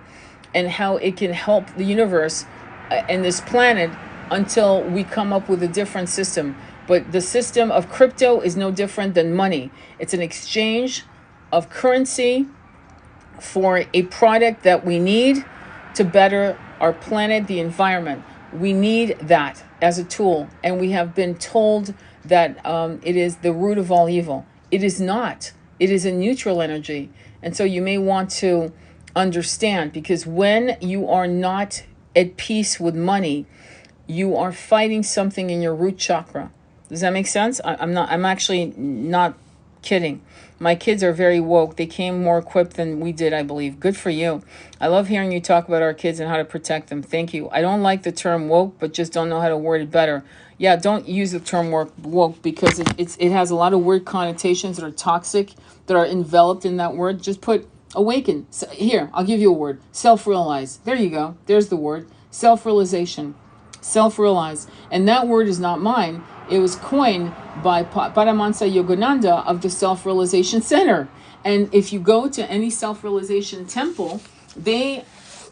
and how it can help the universe and this planet until we come up with a different system. But the system of crypto is no different than money. It's an exchange of currency for a product that we need to better our planet, the environment. We need that as a tool. And we have been told that it is the root of all evil. It is not. It is a neutral energy. And so you may want to understand, because when you are not at peace with money, you are fighting something in your root chakra. Does that make sense? I'm actually not kidding. My kids are very woke. They came more equipped than we did, I believe. Good for you. I love hearing you talk about our kids and how to protect them. Thank you. I don't like the term woke, but just don't know how to word it better. Yeah, don't use the term woke because it has a lot of weird connotations that are toxic, that are enveloped in that word. Just put awaken. Here, I'll give you a word. Self-realize. There you go. There's the word. Self-realization. Self-realize. And that word is not mine. It was coined by Paramahansa Yogananda of the Self-Realization Center. And if you go to any self-realization temple,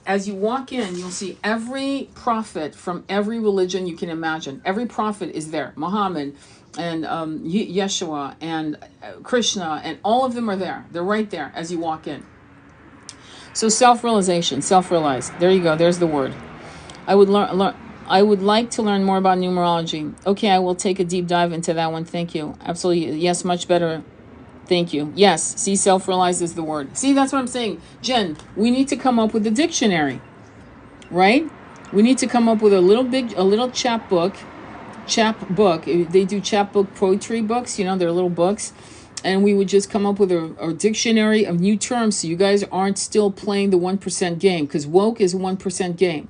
as you walk in, you'll see every prophet from every religion you can imagine. Every prophet is there. Muhammad and Yeshua and Krishna, and all of them are there. They're right there as you walk in. So self-realization, self-realize. There you go. There's the word. I would like to learn more about numerology. Okay, I will take a deep dive into that one. Thank you. Absolutely. Yes, much better. Thank you. Yes, see, self-realize is the word. See, that's what I'm saying. Jen, we need to come up with a dictionary, right? We need to come up with a little chapbook. They do chapbook poetry books, they're little books. And we would just come up with a dictionary of new terms so you guys aren't still playing the 1% game, because woke is a 1% game.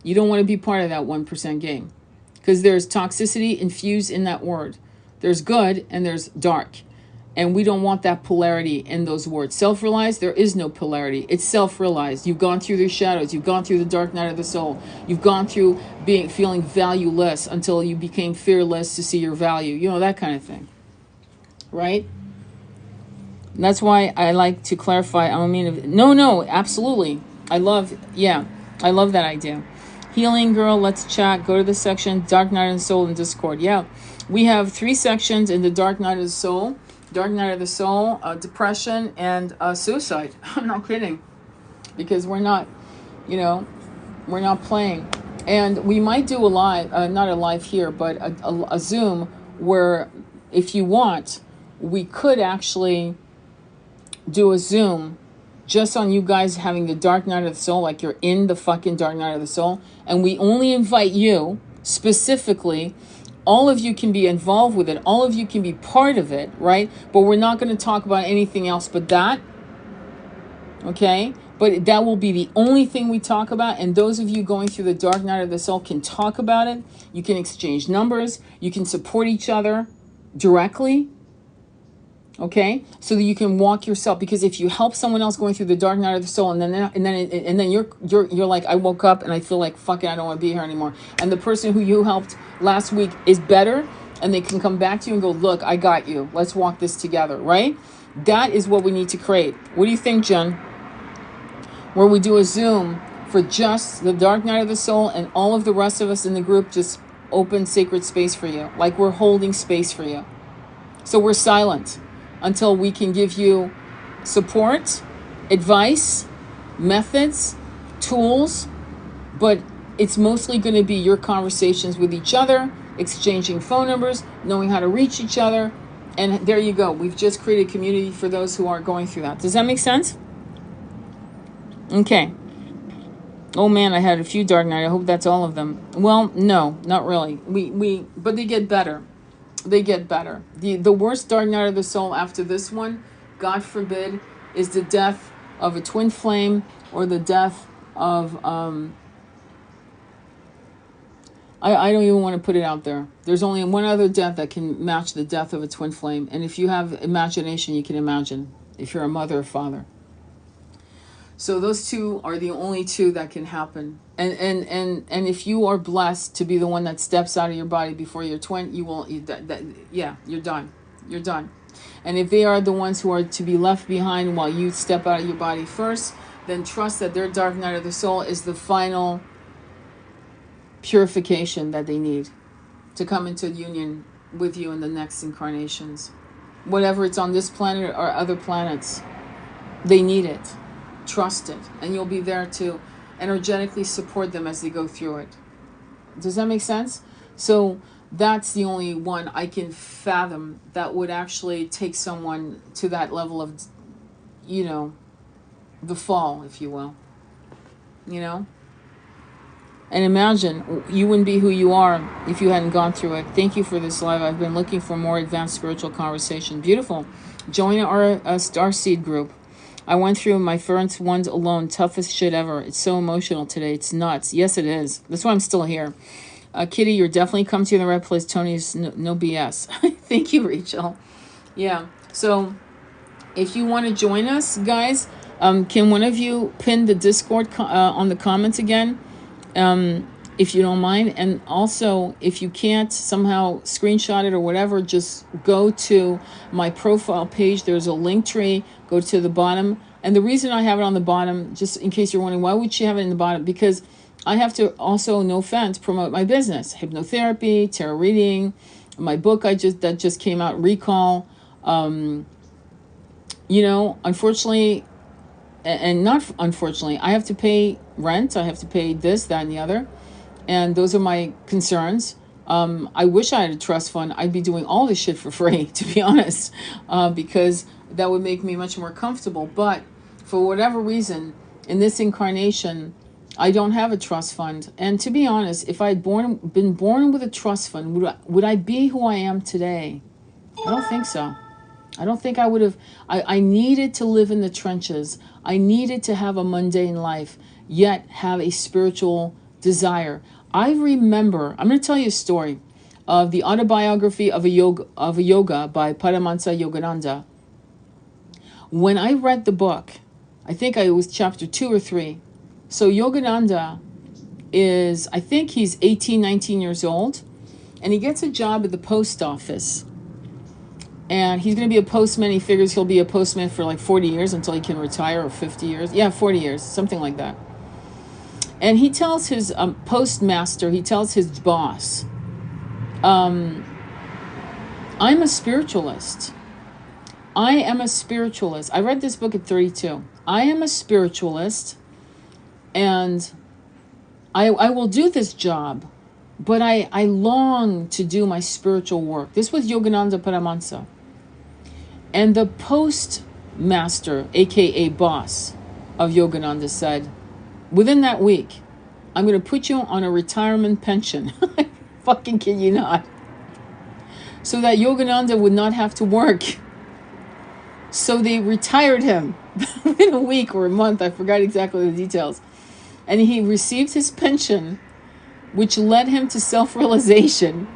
You don't want to be part of that 1% game, because there's toxicity infused in that word. There's good and there's dark. And we don't want that polarity in those words. Self-realized, there is no polarity. It's self-realized. You've gone through the shadows. You've gone through the dark night of the soul. You've gone through feeling valueless until you became fearless to see your value. That kind of thing. Right? And that's why I like to clarify. No, absolutely. I love that idea. Healing girl, let's chat. Go to the section, Dark Night of the Soul in Discord. Yeah, we have 3 sections in the Dark Night of the Soul. Dark Night of the Soul, depression, and suicide. I'm not kidding. Because we're not playing. And we might do a live, not a live here, but a Zoom where, if you want, we could actually do a Zoom just on you guys having the Dark Night of the Soul, like you're in the fucking Dark Night of the Soul. And we only invite you specifically. All of you can be involved with it. All of you can be part of it, right? But we're not going to talk about anything else but that. Okay? But that will be the only thing we talk about. And those of you going through the Dark Night of the Soul can talk about it. You can exchange numbers. You can support each other directly. Okay? So that you can walk yourself. Because if you help someone else going through the Dark Night of the Soul, and then you're like, I woke up and I feel like fucking I don't want to be here anymore. And the person who you helped last week is better, and they can come back to you and go, look, I got you. Let's walk this together, right? That is what we need to create. What do you think, Jen? Where we do a Zoom for just the Dark Night of the Soul, and all of the rest of us in the group just open sacred space for you. Like we're holding space for you. So we're silent until we can give you support, advice, methods, tools, but it's mostly going to be your conversations with each other, exchanging phone numbers, knowing how to reach each other. And there you go. We've just created a community for those who are going through that. Does that make sense? Okay. Oh man, I had a few Dark Night. I hope that's all of them. Well, no, not really. But they get better. They get better. The worst Dark Night of the Soul after this one, God forbid, is the death of a twin flame, or the death of I don't even want to put it out there. There's only one other death that can match the death of a twin flame. And if you have imagination, you can imagine, if you're a mother or father. So those two are the only two that can happen. And if you are blessed to be the one that steps out of your body before your twin, you're done. You're done. And if they are the ones who are to be left behind while you step out of your body first, then trust that their Dark Night of the Soul is the final purification that they need to come into union with you in the next incarnations. Whatever it's on this planet or other planets, they need it. Trust it. And you'll be there to energetically support them as they go through it. Does that make sense? So that's the only one I can fathom that would actually take someone to that level of, the fall, if you will. And imagine, you wouldn't be who you are if you hadn't gone through it. Thank you for this live. I've been looking for more advanced spiritual conversation. Beautiful. Join our Star Seed group. I went through my first ones alone. Toughest shit ever. It's so emotional today. It's nuts. Yes, it is. That's why I'm still here. Kitty, you're definitely come to the right place. Tony's no BS. Thank you, Rachel. Yeah. So if you want to join us, guys, can one of you pin the Discord on the comments again? If you don't mind. And also, if you can't somehow screenshot it or whatever, just go to my profile page. There's a link tree. Go to the bottom. And the reason I have it on the bottom, just in case you're wondering, why would she have it in the bottom? Because I have to also, no offense, promote my business. Hypnotherapy, tarot reading, my book that just came out, Recall. Unfortunately, and not unfortunately, I have to pay rent. I have to pay this, that, and the other. And those are my concerns. I wish I had a trust fund. I'd be doing all this shit for free, to be honest, because that would make me much more comfortable. But for whatever reason, in this incarnation, I don't have a trust fund. And to be honest, if I had been born with a trust fund, would I be who I am today? I don't think so. I don't think I would have. I needed to live in the trenches. I needed to have a mundane life, yet have a spiritual desire. I remember, I'm going to tell you a story of the autobiography of a yoga by Paramahansa Yogananda. When I read the book, I think it was chapter 2 or 3. So Yogananda is, I think he's 18, 19 years old, and he gets a job at the post office. And he's going to be a postman. He figures he'll be a postman for like 40 years until he can retire, or 50 years. Yeah, 40 years, something like that. And he tells his postmaster, he tells his boss, I'm a spiritualist. I am a spiritualist. I read this book at 32. I am a spiritualist, and I will do this job, but I long to do my spiritual work. This was Yogananda Paramahansa. And the postmaster, aka boss of Yogananda, said, within that week, I'm going to put you on a retirement pension. I fucking kid you not. So that Yogananda would not have to work. So they retired him within a week or a month. I forgot exactly the details. And he received his pension, which led him to self-realization,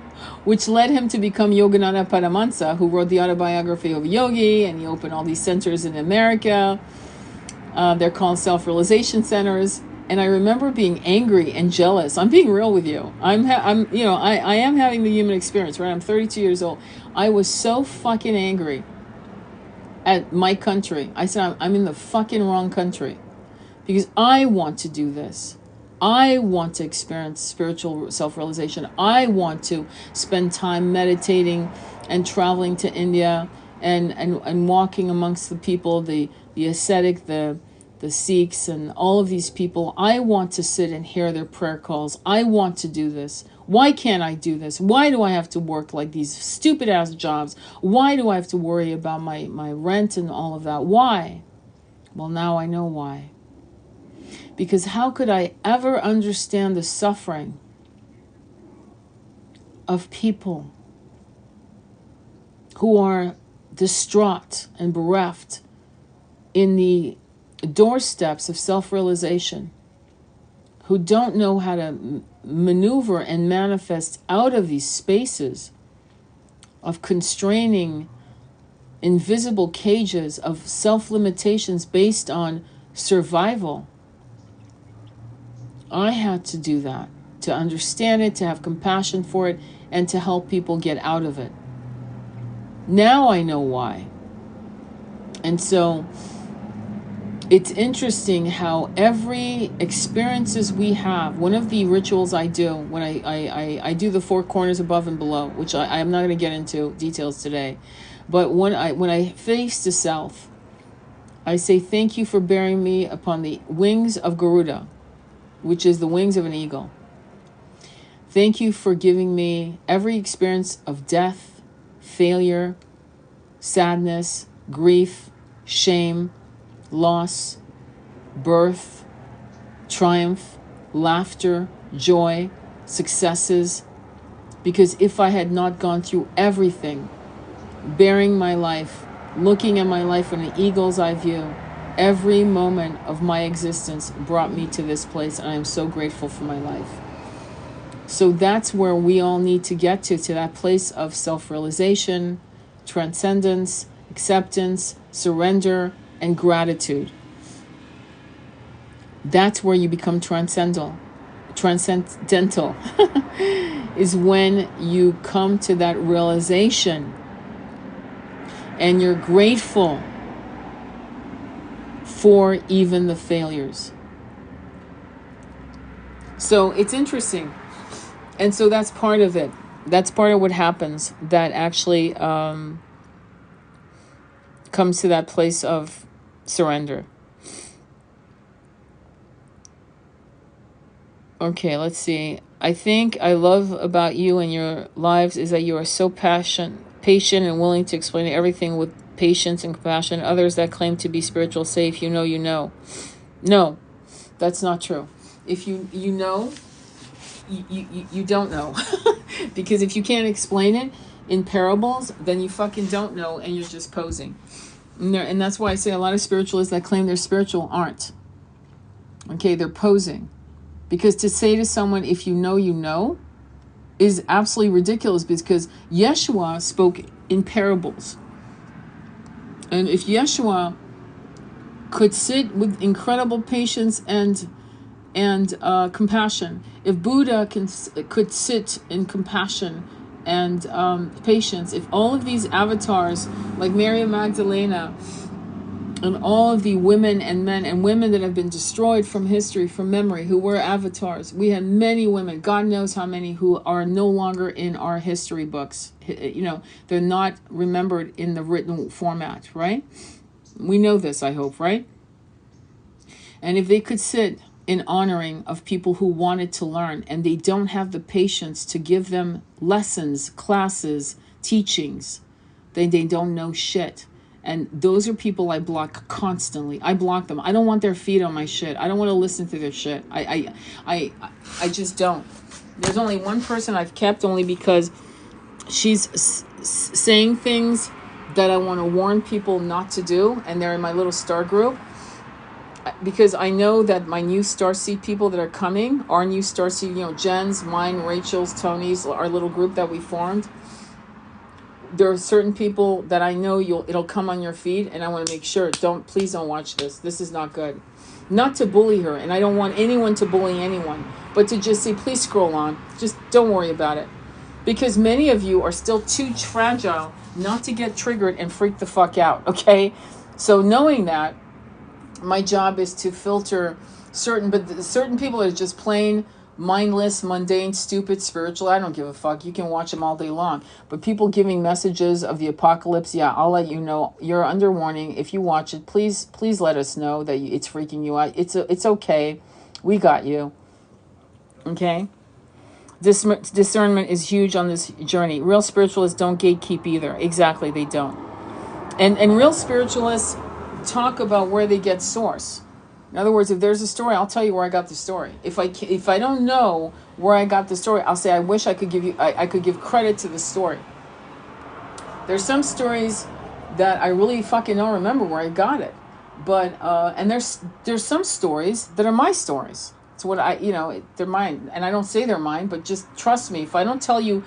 which led him to become Yogananda Paramahansa, who wrote the autobiography of a yogi, and he opened all these centers in America. They're called self-realization centers. And I remember being angry and jealous. I'm being real with you. I am having the human experience, right? I'm 32 years old. I was so fucking angry at my country. I said, I'm in the fucking wrong country, because I want to do this. I want to experience spiritual self-realization. I want to spend time meditating and traveling to India and walking amongst the people, the ascetic, the Sikhs, and all of these people. I want to sit and hear their prayer calls. I want to do this. Why can't I do this? Why do I have to work like these stupid ass jobs? Why do I have to worry about my rent and all of that? Why? Well, now I know why. Because how could I ever understand the suffering of people who are distraught and bereft in the doorsteps of self-realization, who don't know how to maneuver and manifest out of these spaces of constraining invisible cages of self-limitations based on survival. I had to do that, to understand it, to have compassion for it, and to help people get out of it. Now I know why. And so it's interesting how every experiences we have, one of the rituals I do when I do the 4 corners above and below, which I'm not going to get into details today, but when I face the south, I say, thank you for bearing me upon the wings of Garuda, which is the wings of an eagle. Thank you for giving me every experience of death, failure, sadness, grief, shame, loss, birth, triumph, laughter, joy, successes. Because if I had not gone through everything, bearing my life, looking at my life in an eagle's eye view, every moment of my existence brought me to this place, and I am so grateful for my life. So that's where we all need to get to that place of self-realization, transcendence, acceptance, surrender, and gratitude. That's where you become transcendental. Is when you come to that realization and you're grateful before even the failures. So it's interesting. And so that's part of it. That's part of what happens that actually comes to that place of surrender. Okay, let's see. I think I love about you and your lives is that you are so patient and willing to explain everything with patience and compassion. Others that claim to be spiritual safe, you know. No, that's not true. If you know, you don't know. Because if you can't explain it in parables, then you fucking don't know and you're just posing. And that's why I say a lot of spiritualists that claim they're spiritual aren't. Okay, they're posing. Because to say to someone, if you know, is absolutely ridiculous, because Yeshua spoke in parables. And if Yeshua could sit with incredible patience and compassion, if Buddha could sit in compassion and patience, if all of these avatars like Mary Magdalena and all of the women and men and women that have been destroyed from history, from memory, who were avatars. We had many women, God knows how many, who are no longer in our history books. You know, they're not remembered in the written format, right? We know this, I hope, right? And if they could sit in honoring of people who wanted to learn and they don't have the patience to give them lessons, classes, teachings, then they don't know shit. And those are people I block constantly. I block them. I don't want their feet on my shit. I don't want to listen to their shit. I just don't. There's only one person I've kept, only because she's saying things that I want to warn people not to do, and they're in my little star group. Because I know that my new starseed people that are coming, our new starseed, you know, Jen's, mine, Rachel's, Tony's, our little group that we formed. There are certain people that I know it'll come on your feed, and I want to make sure, please don't watch this. This is not good. Not to bully her, and I don't want anyone to bully anyone, but to just say, please scroll on. Just don't worry about it. Because many of you are still too fragile not to get triggered and freak the fuck out, okay? So knowing that, my job is to filter certain people are just plain mindless, mundane, stupid, spiritual. I don't give a fuck. You can watch them all day long. But people giving messages of the apocalypse, yeah, I'll let you know. You're under warning. If you watch it, please let us know that it's freaking you out. It's okay. We got you. Okay? Discernment is huge on this journey. Real spiritualists don't gatekeep either. Exactly, they don't. And real spiritualists talk about where they get source. In other words, if there's a story, I'll tell you where I got the story. If I don't know where I got the story, I'll say I wish I could give credit to the story. There's some stories that I really fucking don't remember where I got it, but and there's some stories that are my stories. It's what they're mine, and I don't say they're mine, but just trust me. If I don't tell you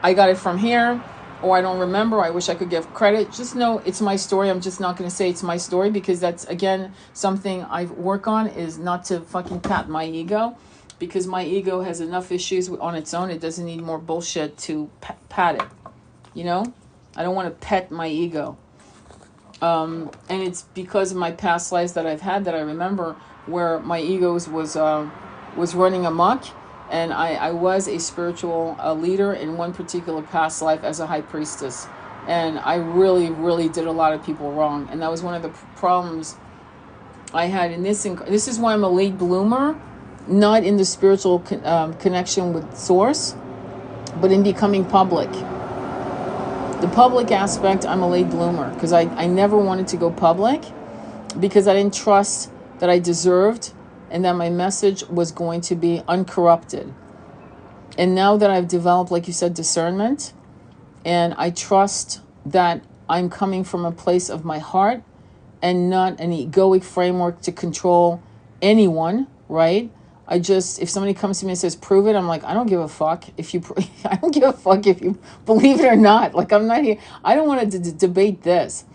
I got it from here, or I don't remember, I wish I could give credit, just know it's my story. I'm just not going to say it's my story, because that's, again, something I work on, is not to fucking pat my ego, because my ego has enough issues on its own. It doesn't need more bullshit to pat it, you know? I don't want to pet my ego. And it's because of my past lives that I've had that I remember where my ego was running amok. And I was a spiritual leader in one particular past life as a high priestess. And I really, really did a lot of people wrong. And that was one of the problems I had in this. This is why I'm a late bloomer, not in the spiritual connection with Source, but in becoming public. The public aspect, I'm a late bloomer, because I never wanted to go public, because I didn't trust that I deserved and that my message was going to be uncorrupted. And now that I've developed, like you said, discernment, and I trust that I'm coming from a place of my heart and not an egoic framework to control anyone, right? If somebody comes to me and says, prove it, I'm like, I don't give a fuck I don't give a fuck if you believe it or not. Like, I'm not here. I don't want to debate this.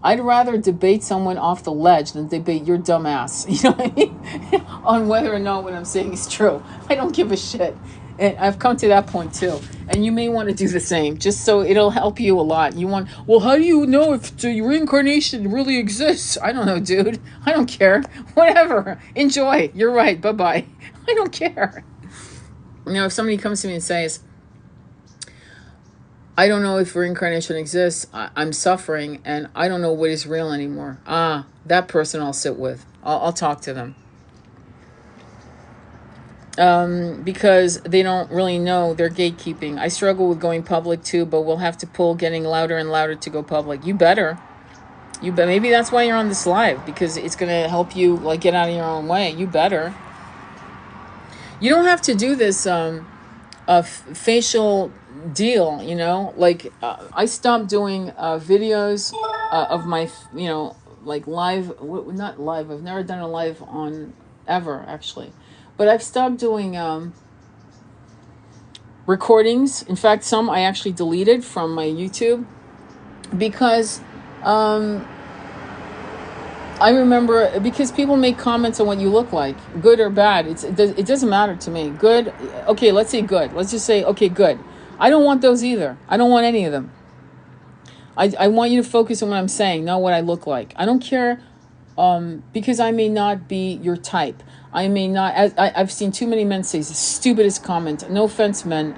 I'd rather debate someone off the ledge than debate your dumb ass, you know what I mean? On whether or not what I'm saying is true. I don't give a shit. And I've come to that point too. And you may want to do the same, just so it'll help you a lot. You want, well, how do you know if the reincarnation really exists? I don't know, dude. I don't care. Whatever. Enjoy. You're right. Bye-bye. I don't care. If somebody comes to me and says, I don't know if reincarnation exists, I'm suffering, and I don't know what is real anymore. That person I'll sit with. I'll talk to them. Because they don't really know, they're gatekeeping. I struggle with going public too, but we'll have to pull getting louder and louder to go public. You better. Maybe that's why you're on this live, because it's going to help you like get out of your own way. You better. You don't have to do this facial deal, like I stopped doing videos of my, like live, not live, I've never done a live on ever actually, but I've stopped doing recordings. In fact, some I actually deleted from my YouTube because I remember, because people make comments on what you look like, good or bad. It doesn't matter to me. Good, okay, let's say good. Let's just say, okay, good. I don't want those either. I don't want any of them. I want you to focus on what I'm saying, not what I look like. I don't care, because I may not be your type. I may not, I've seen too many men say the stupidest comment. No offense, men.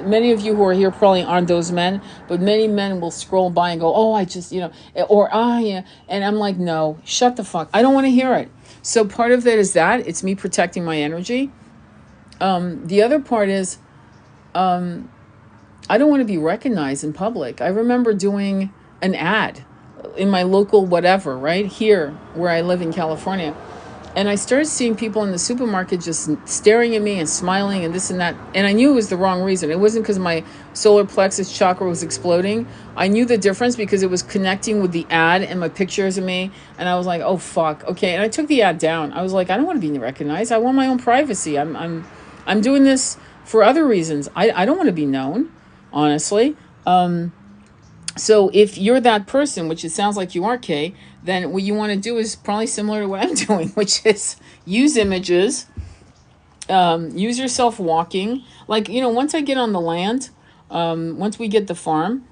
Many of you who are here probably aren't those men, but many men will scroll by and go, oh, I just, or, yeah. And I'm like, no, shut the fuck. I don't want to hear it. So part of it is that, it's me protecting my energy. The other part is, I don't want to be recognized in public. I remember doing an ad in my local whatever, right here where I live in California. And I started seeing people in the supermarket just staring at me and smiling and this and that. And I knew it was the wrong reason. It wasn't because my solar plexus chakra was exploding. I knew the difference because it was connecting with the ad and my pictures of me. And I was like, oh, fuck. Okay. And I took the ad down. I was like, I don't want to be recognized. I want my own privacy. I'm doing this for other reasons. I don't want to be known, honestly. So if you're that person, which it sounds like you are, Kay, then what you want to do is probably similar to what I'm doing, which is use images, use yourself walking. Like, once I get on the land, once we get the farm,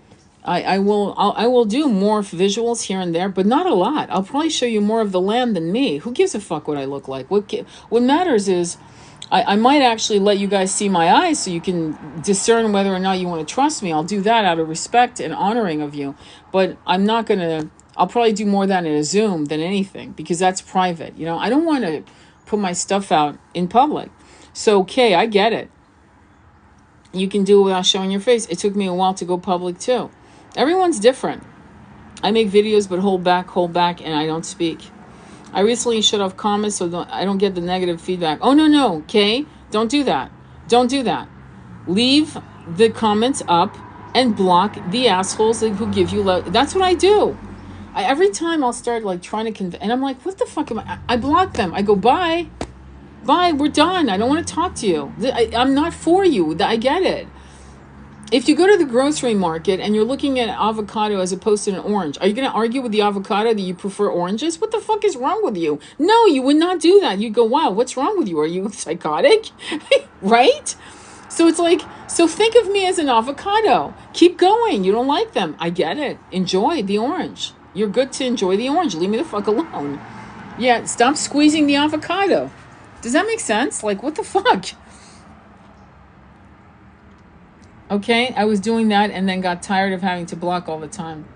I will do more visuals here and there, but not a lot. I'll probably show you more of the land than me. Who gives a fuck what I look like? What matters is I might actually let you guys see my eyes so you can discern whether or not you want to trust me. I'll do that out of respect and honoring of you. But I'm not going to, I'll probably do more of that in a Zoom than anything because that's private. I don't want to put my stuff out in public. So, okay, I get it. You can do it without showing your face. It took me a while to go public too. Everyone's different. I make videos but hold back, and I don't speak. I recently shut off comments so I don't get the negative feedback. Oh, no, okay? Don't do that. Don't do that. Leave the comments up and block the assholes who give you love. That's what I do. Every time I'll start like trying to convince, and I'm like, what the fuck am I block them. I go, bye, we're done. I don't want to talk to you. I'm not for you. I get it. If you go to the grocery market and you're looking at avocado as opposed to an orange, are you going to argue with the avocado that you prefer oranges? What the fuck is wrong with you? No, you would not do that. You'd go, wow, what's wrong with you? Are you psychotic? Right? So it's like, so think of me as an avocado. Keep going. You don't like them. I get it. Enjoy the orange. You're good to enjoy the orange. Leave me the fuck alone. Yeah, stop squeezing the avocado. Does that make sense? Like, what the fuck? Okay, I was doing that and then got tired of having to block all the time.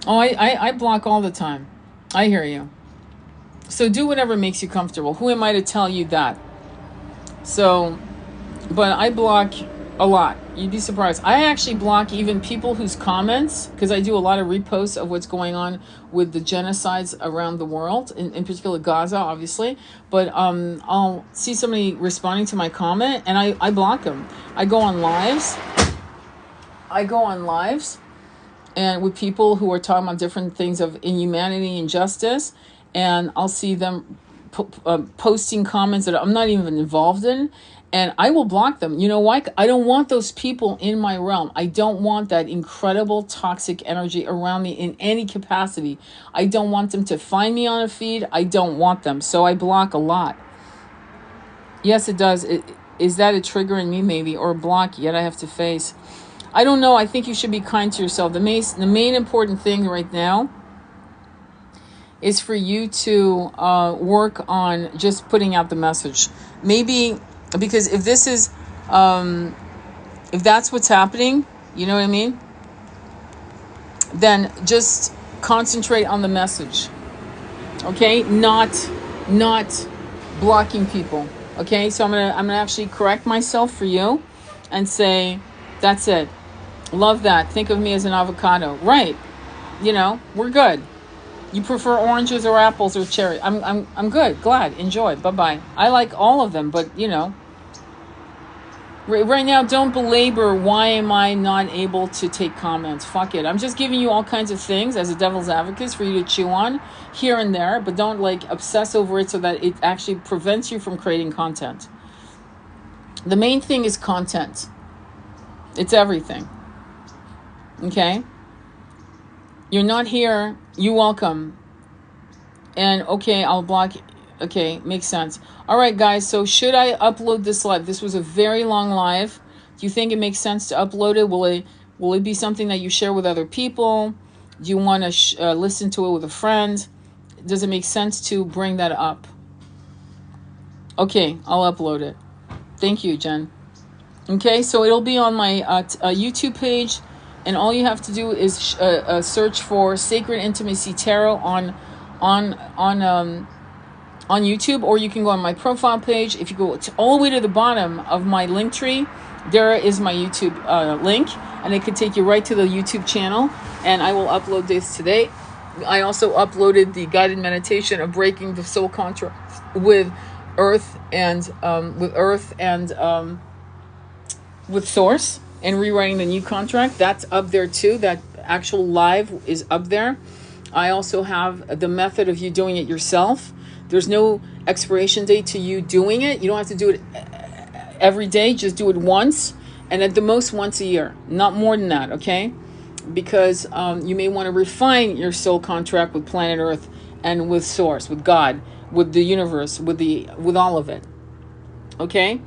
Oh, I block all the time. I hear you. So do whatever makes you comfortable. Who am I to tell you that? So, but I block a lot. You'd be surprised. I actually block even people whose comments, because I do a lot of reposts of what's going on with the genocides around the world, in particular Gaza, obviously. But I'll see somebody responding to my comment, and I block them. I go on lives. And with people who are talking about different things of inhumanity and justice, and I'll see them posting comments that I'm not even involved in, and I will block them. You know why? I don't want those people in my realm. I don't want that incredible toxic energy around me in any capacity. I don't want them to find me on a feed. I don't want them. So I block a lot. Yes, it does. is that a trigger in me maybe, or a block yet I have to face? I don't know. I think you should be kind to yourself. The main important thing right now is for you to work on just putting out the message. Maybe because if this is, if that's what's happening, you know what I mean? Then just concentrate on the message. Okay, not blocking people. Okay, so I'm gonna actually correct myself for you, and say, that's it. Love that. Think of me as an avocado, right? You know, we're good. You prefer oranges or apples or cherry? I'm good. Glad. Enjoy. Bye bye. I like all of them, but you know, right now, don't belabor why am I not able to take comments. Fuck it. I'm just giving you all kinds of things as a devil's advocate for you to chew on here and there, but don't like obsess over it so that it actually prevents you from creating content. The main thing is content. It's everything. Okay? You're not here. You're welcome. And okay, I'll block. Okay, makes sense. All right, guys. So should I upload this live? This was a very long live. Do you think it makes sense to upload it? Will it be something that you share with other people? Do you want to listen to it with a friend? Does it make sense to bring that up? Okay, I'll upload it. Thank you, Jen. Okay, so it'll be on my YouTube page, and all you have to do is search for Sacred Intimacy Tarot on YouTube, or you can go on my profile page. If you go all the way to the bottom of my link tree, there is my YouTube link, and it could take you right to the YouTube channel, and I will upload this today. I also uploaded the guided meditation of breaking the soul contract with Earth and with Source, and rewriting the new contract. That's up there too. That actual live is up there. I also have the method of you doing it yourself. There's no expiration date to you doing it. You don't have to do it every day. Just do it once, and at the most once a year. Not more than that, okay? Because you may want to refine your soul contract with planet Earth and with Source, with God, with the universe, with all of it. Okay?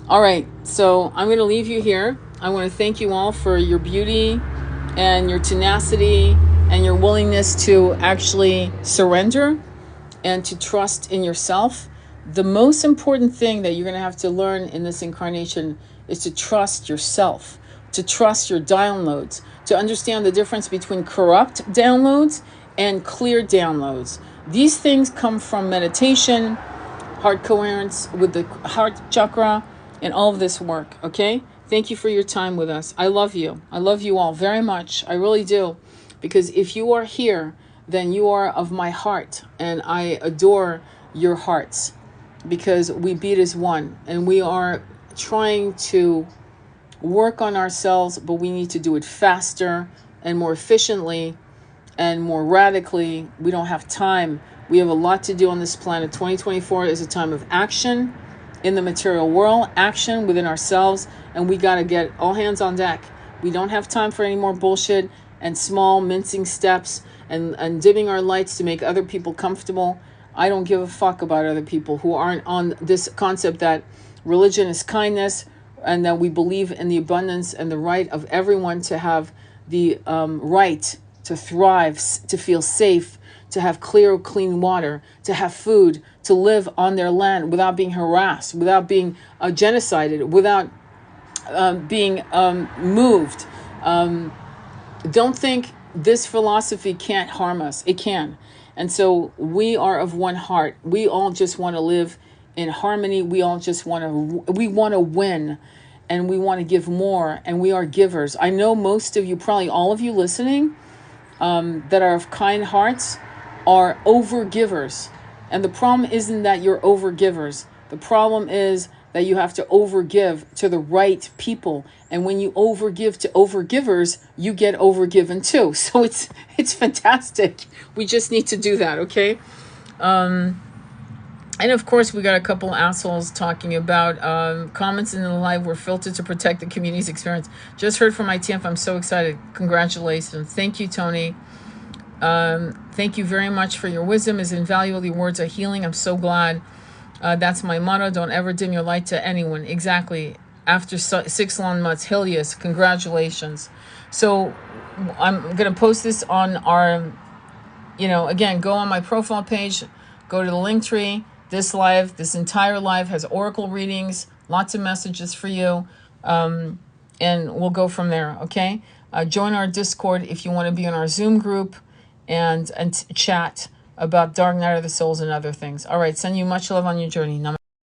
All right. So I'm going to leave you here. I want to thank you all for your beauty and your tenacity and your willingness to actually surrender and to trust in yourself. The most important thing that you're going to have to learn in this incarnation is to trust yourself, to trust your downloads, to understand the difference between corrupt downloads and clear downloads. These things come from meditation, heart coherence with the heart chakra, and all of this work, okay? Thank you for your time with us. I love you. I love you all very much. I really do. Because if you are here, then you are of my heart, and I adore your hearts, because we beat as one, and we are trying to work on ourselves, but we need to do it faster and more efficiently and more radically. We don't have time. We have a lot to do on this planet. 2024 is a time of action in the material world, action within ourselves, and we got to get all hands on deck. We don't have time for any more bullshit and small mincing steps and dimming our lights to make other people comfortable. I don't give a fuck about other people who aren't on this concept that religion is kindness, and that we believe in the abundance and the right of everyone to have the right to thrive, to feel safe, to have clear, clean water, to have food, to live on their land without being harassed, without being genocided, without being moved. Don't think this philosophy can't harm us. It can. And so we are of one heart. We all just want to live in harmony. We all just want to win, and we want to give more, and we are givers. I know most of you, probably all of you listening, that are of kind hearts are over givers. And the problem isn't that you're over givers. The problem is that you have to overgive to the right people. And when you overgive to overgivers, you get overgiven too. So it's fantastic. We just need to do that, okay? And of course, we got a couple assholes talking about comments in the live were filtered to protect the community's experience. Just heard from ITF. I'm so excited. Congratulations. Thank you, Tony. Thank you very much for your wisdom. Is invaluable. Your words are healing. I'm so glad. That's my motto. Don't ever dim your light to anyone. Exactly. After 6 long months, hell yes, congratulations. So I'm going to post this on our, again, go on my profile page, go to the link tree. This entire live has oracle readings, lots of messages for you, and we'll go from there, okay? Join our Discord if you want to be in our Zoom group and chat about Dark Night of the Souls and other things. All right, send you much love on your journey. Namaste.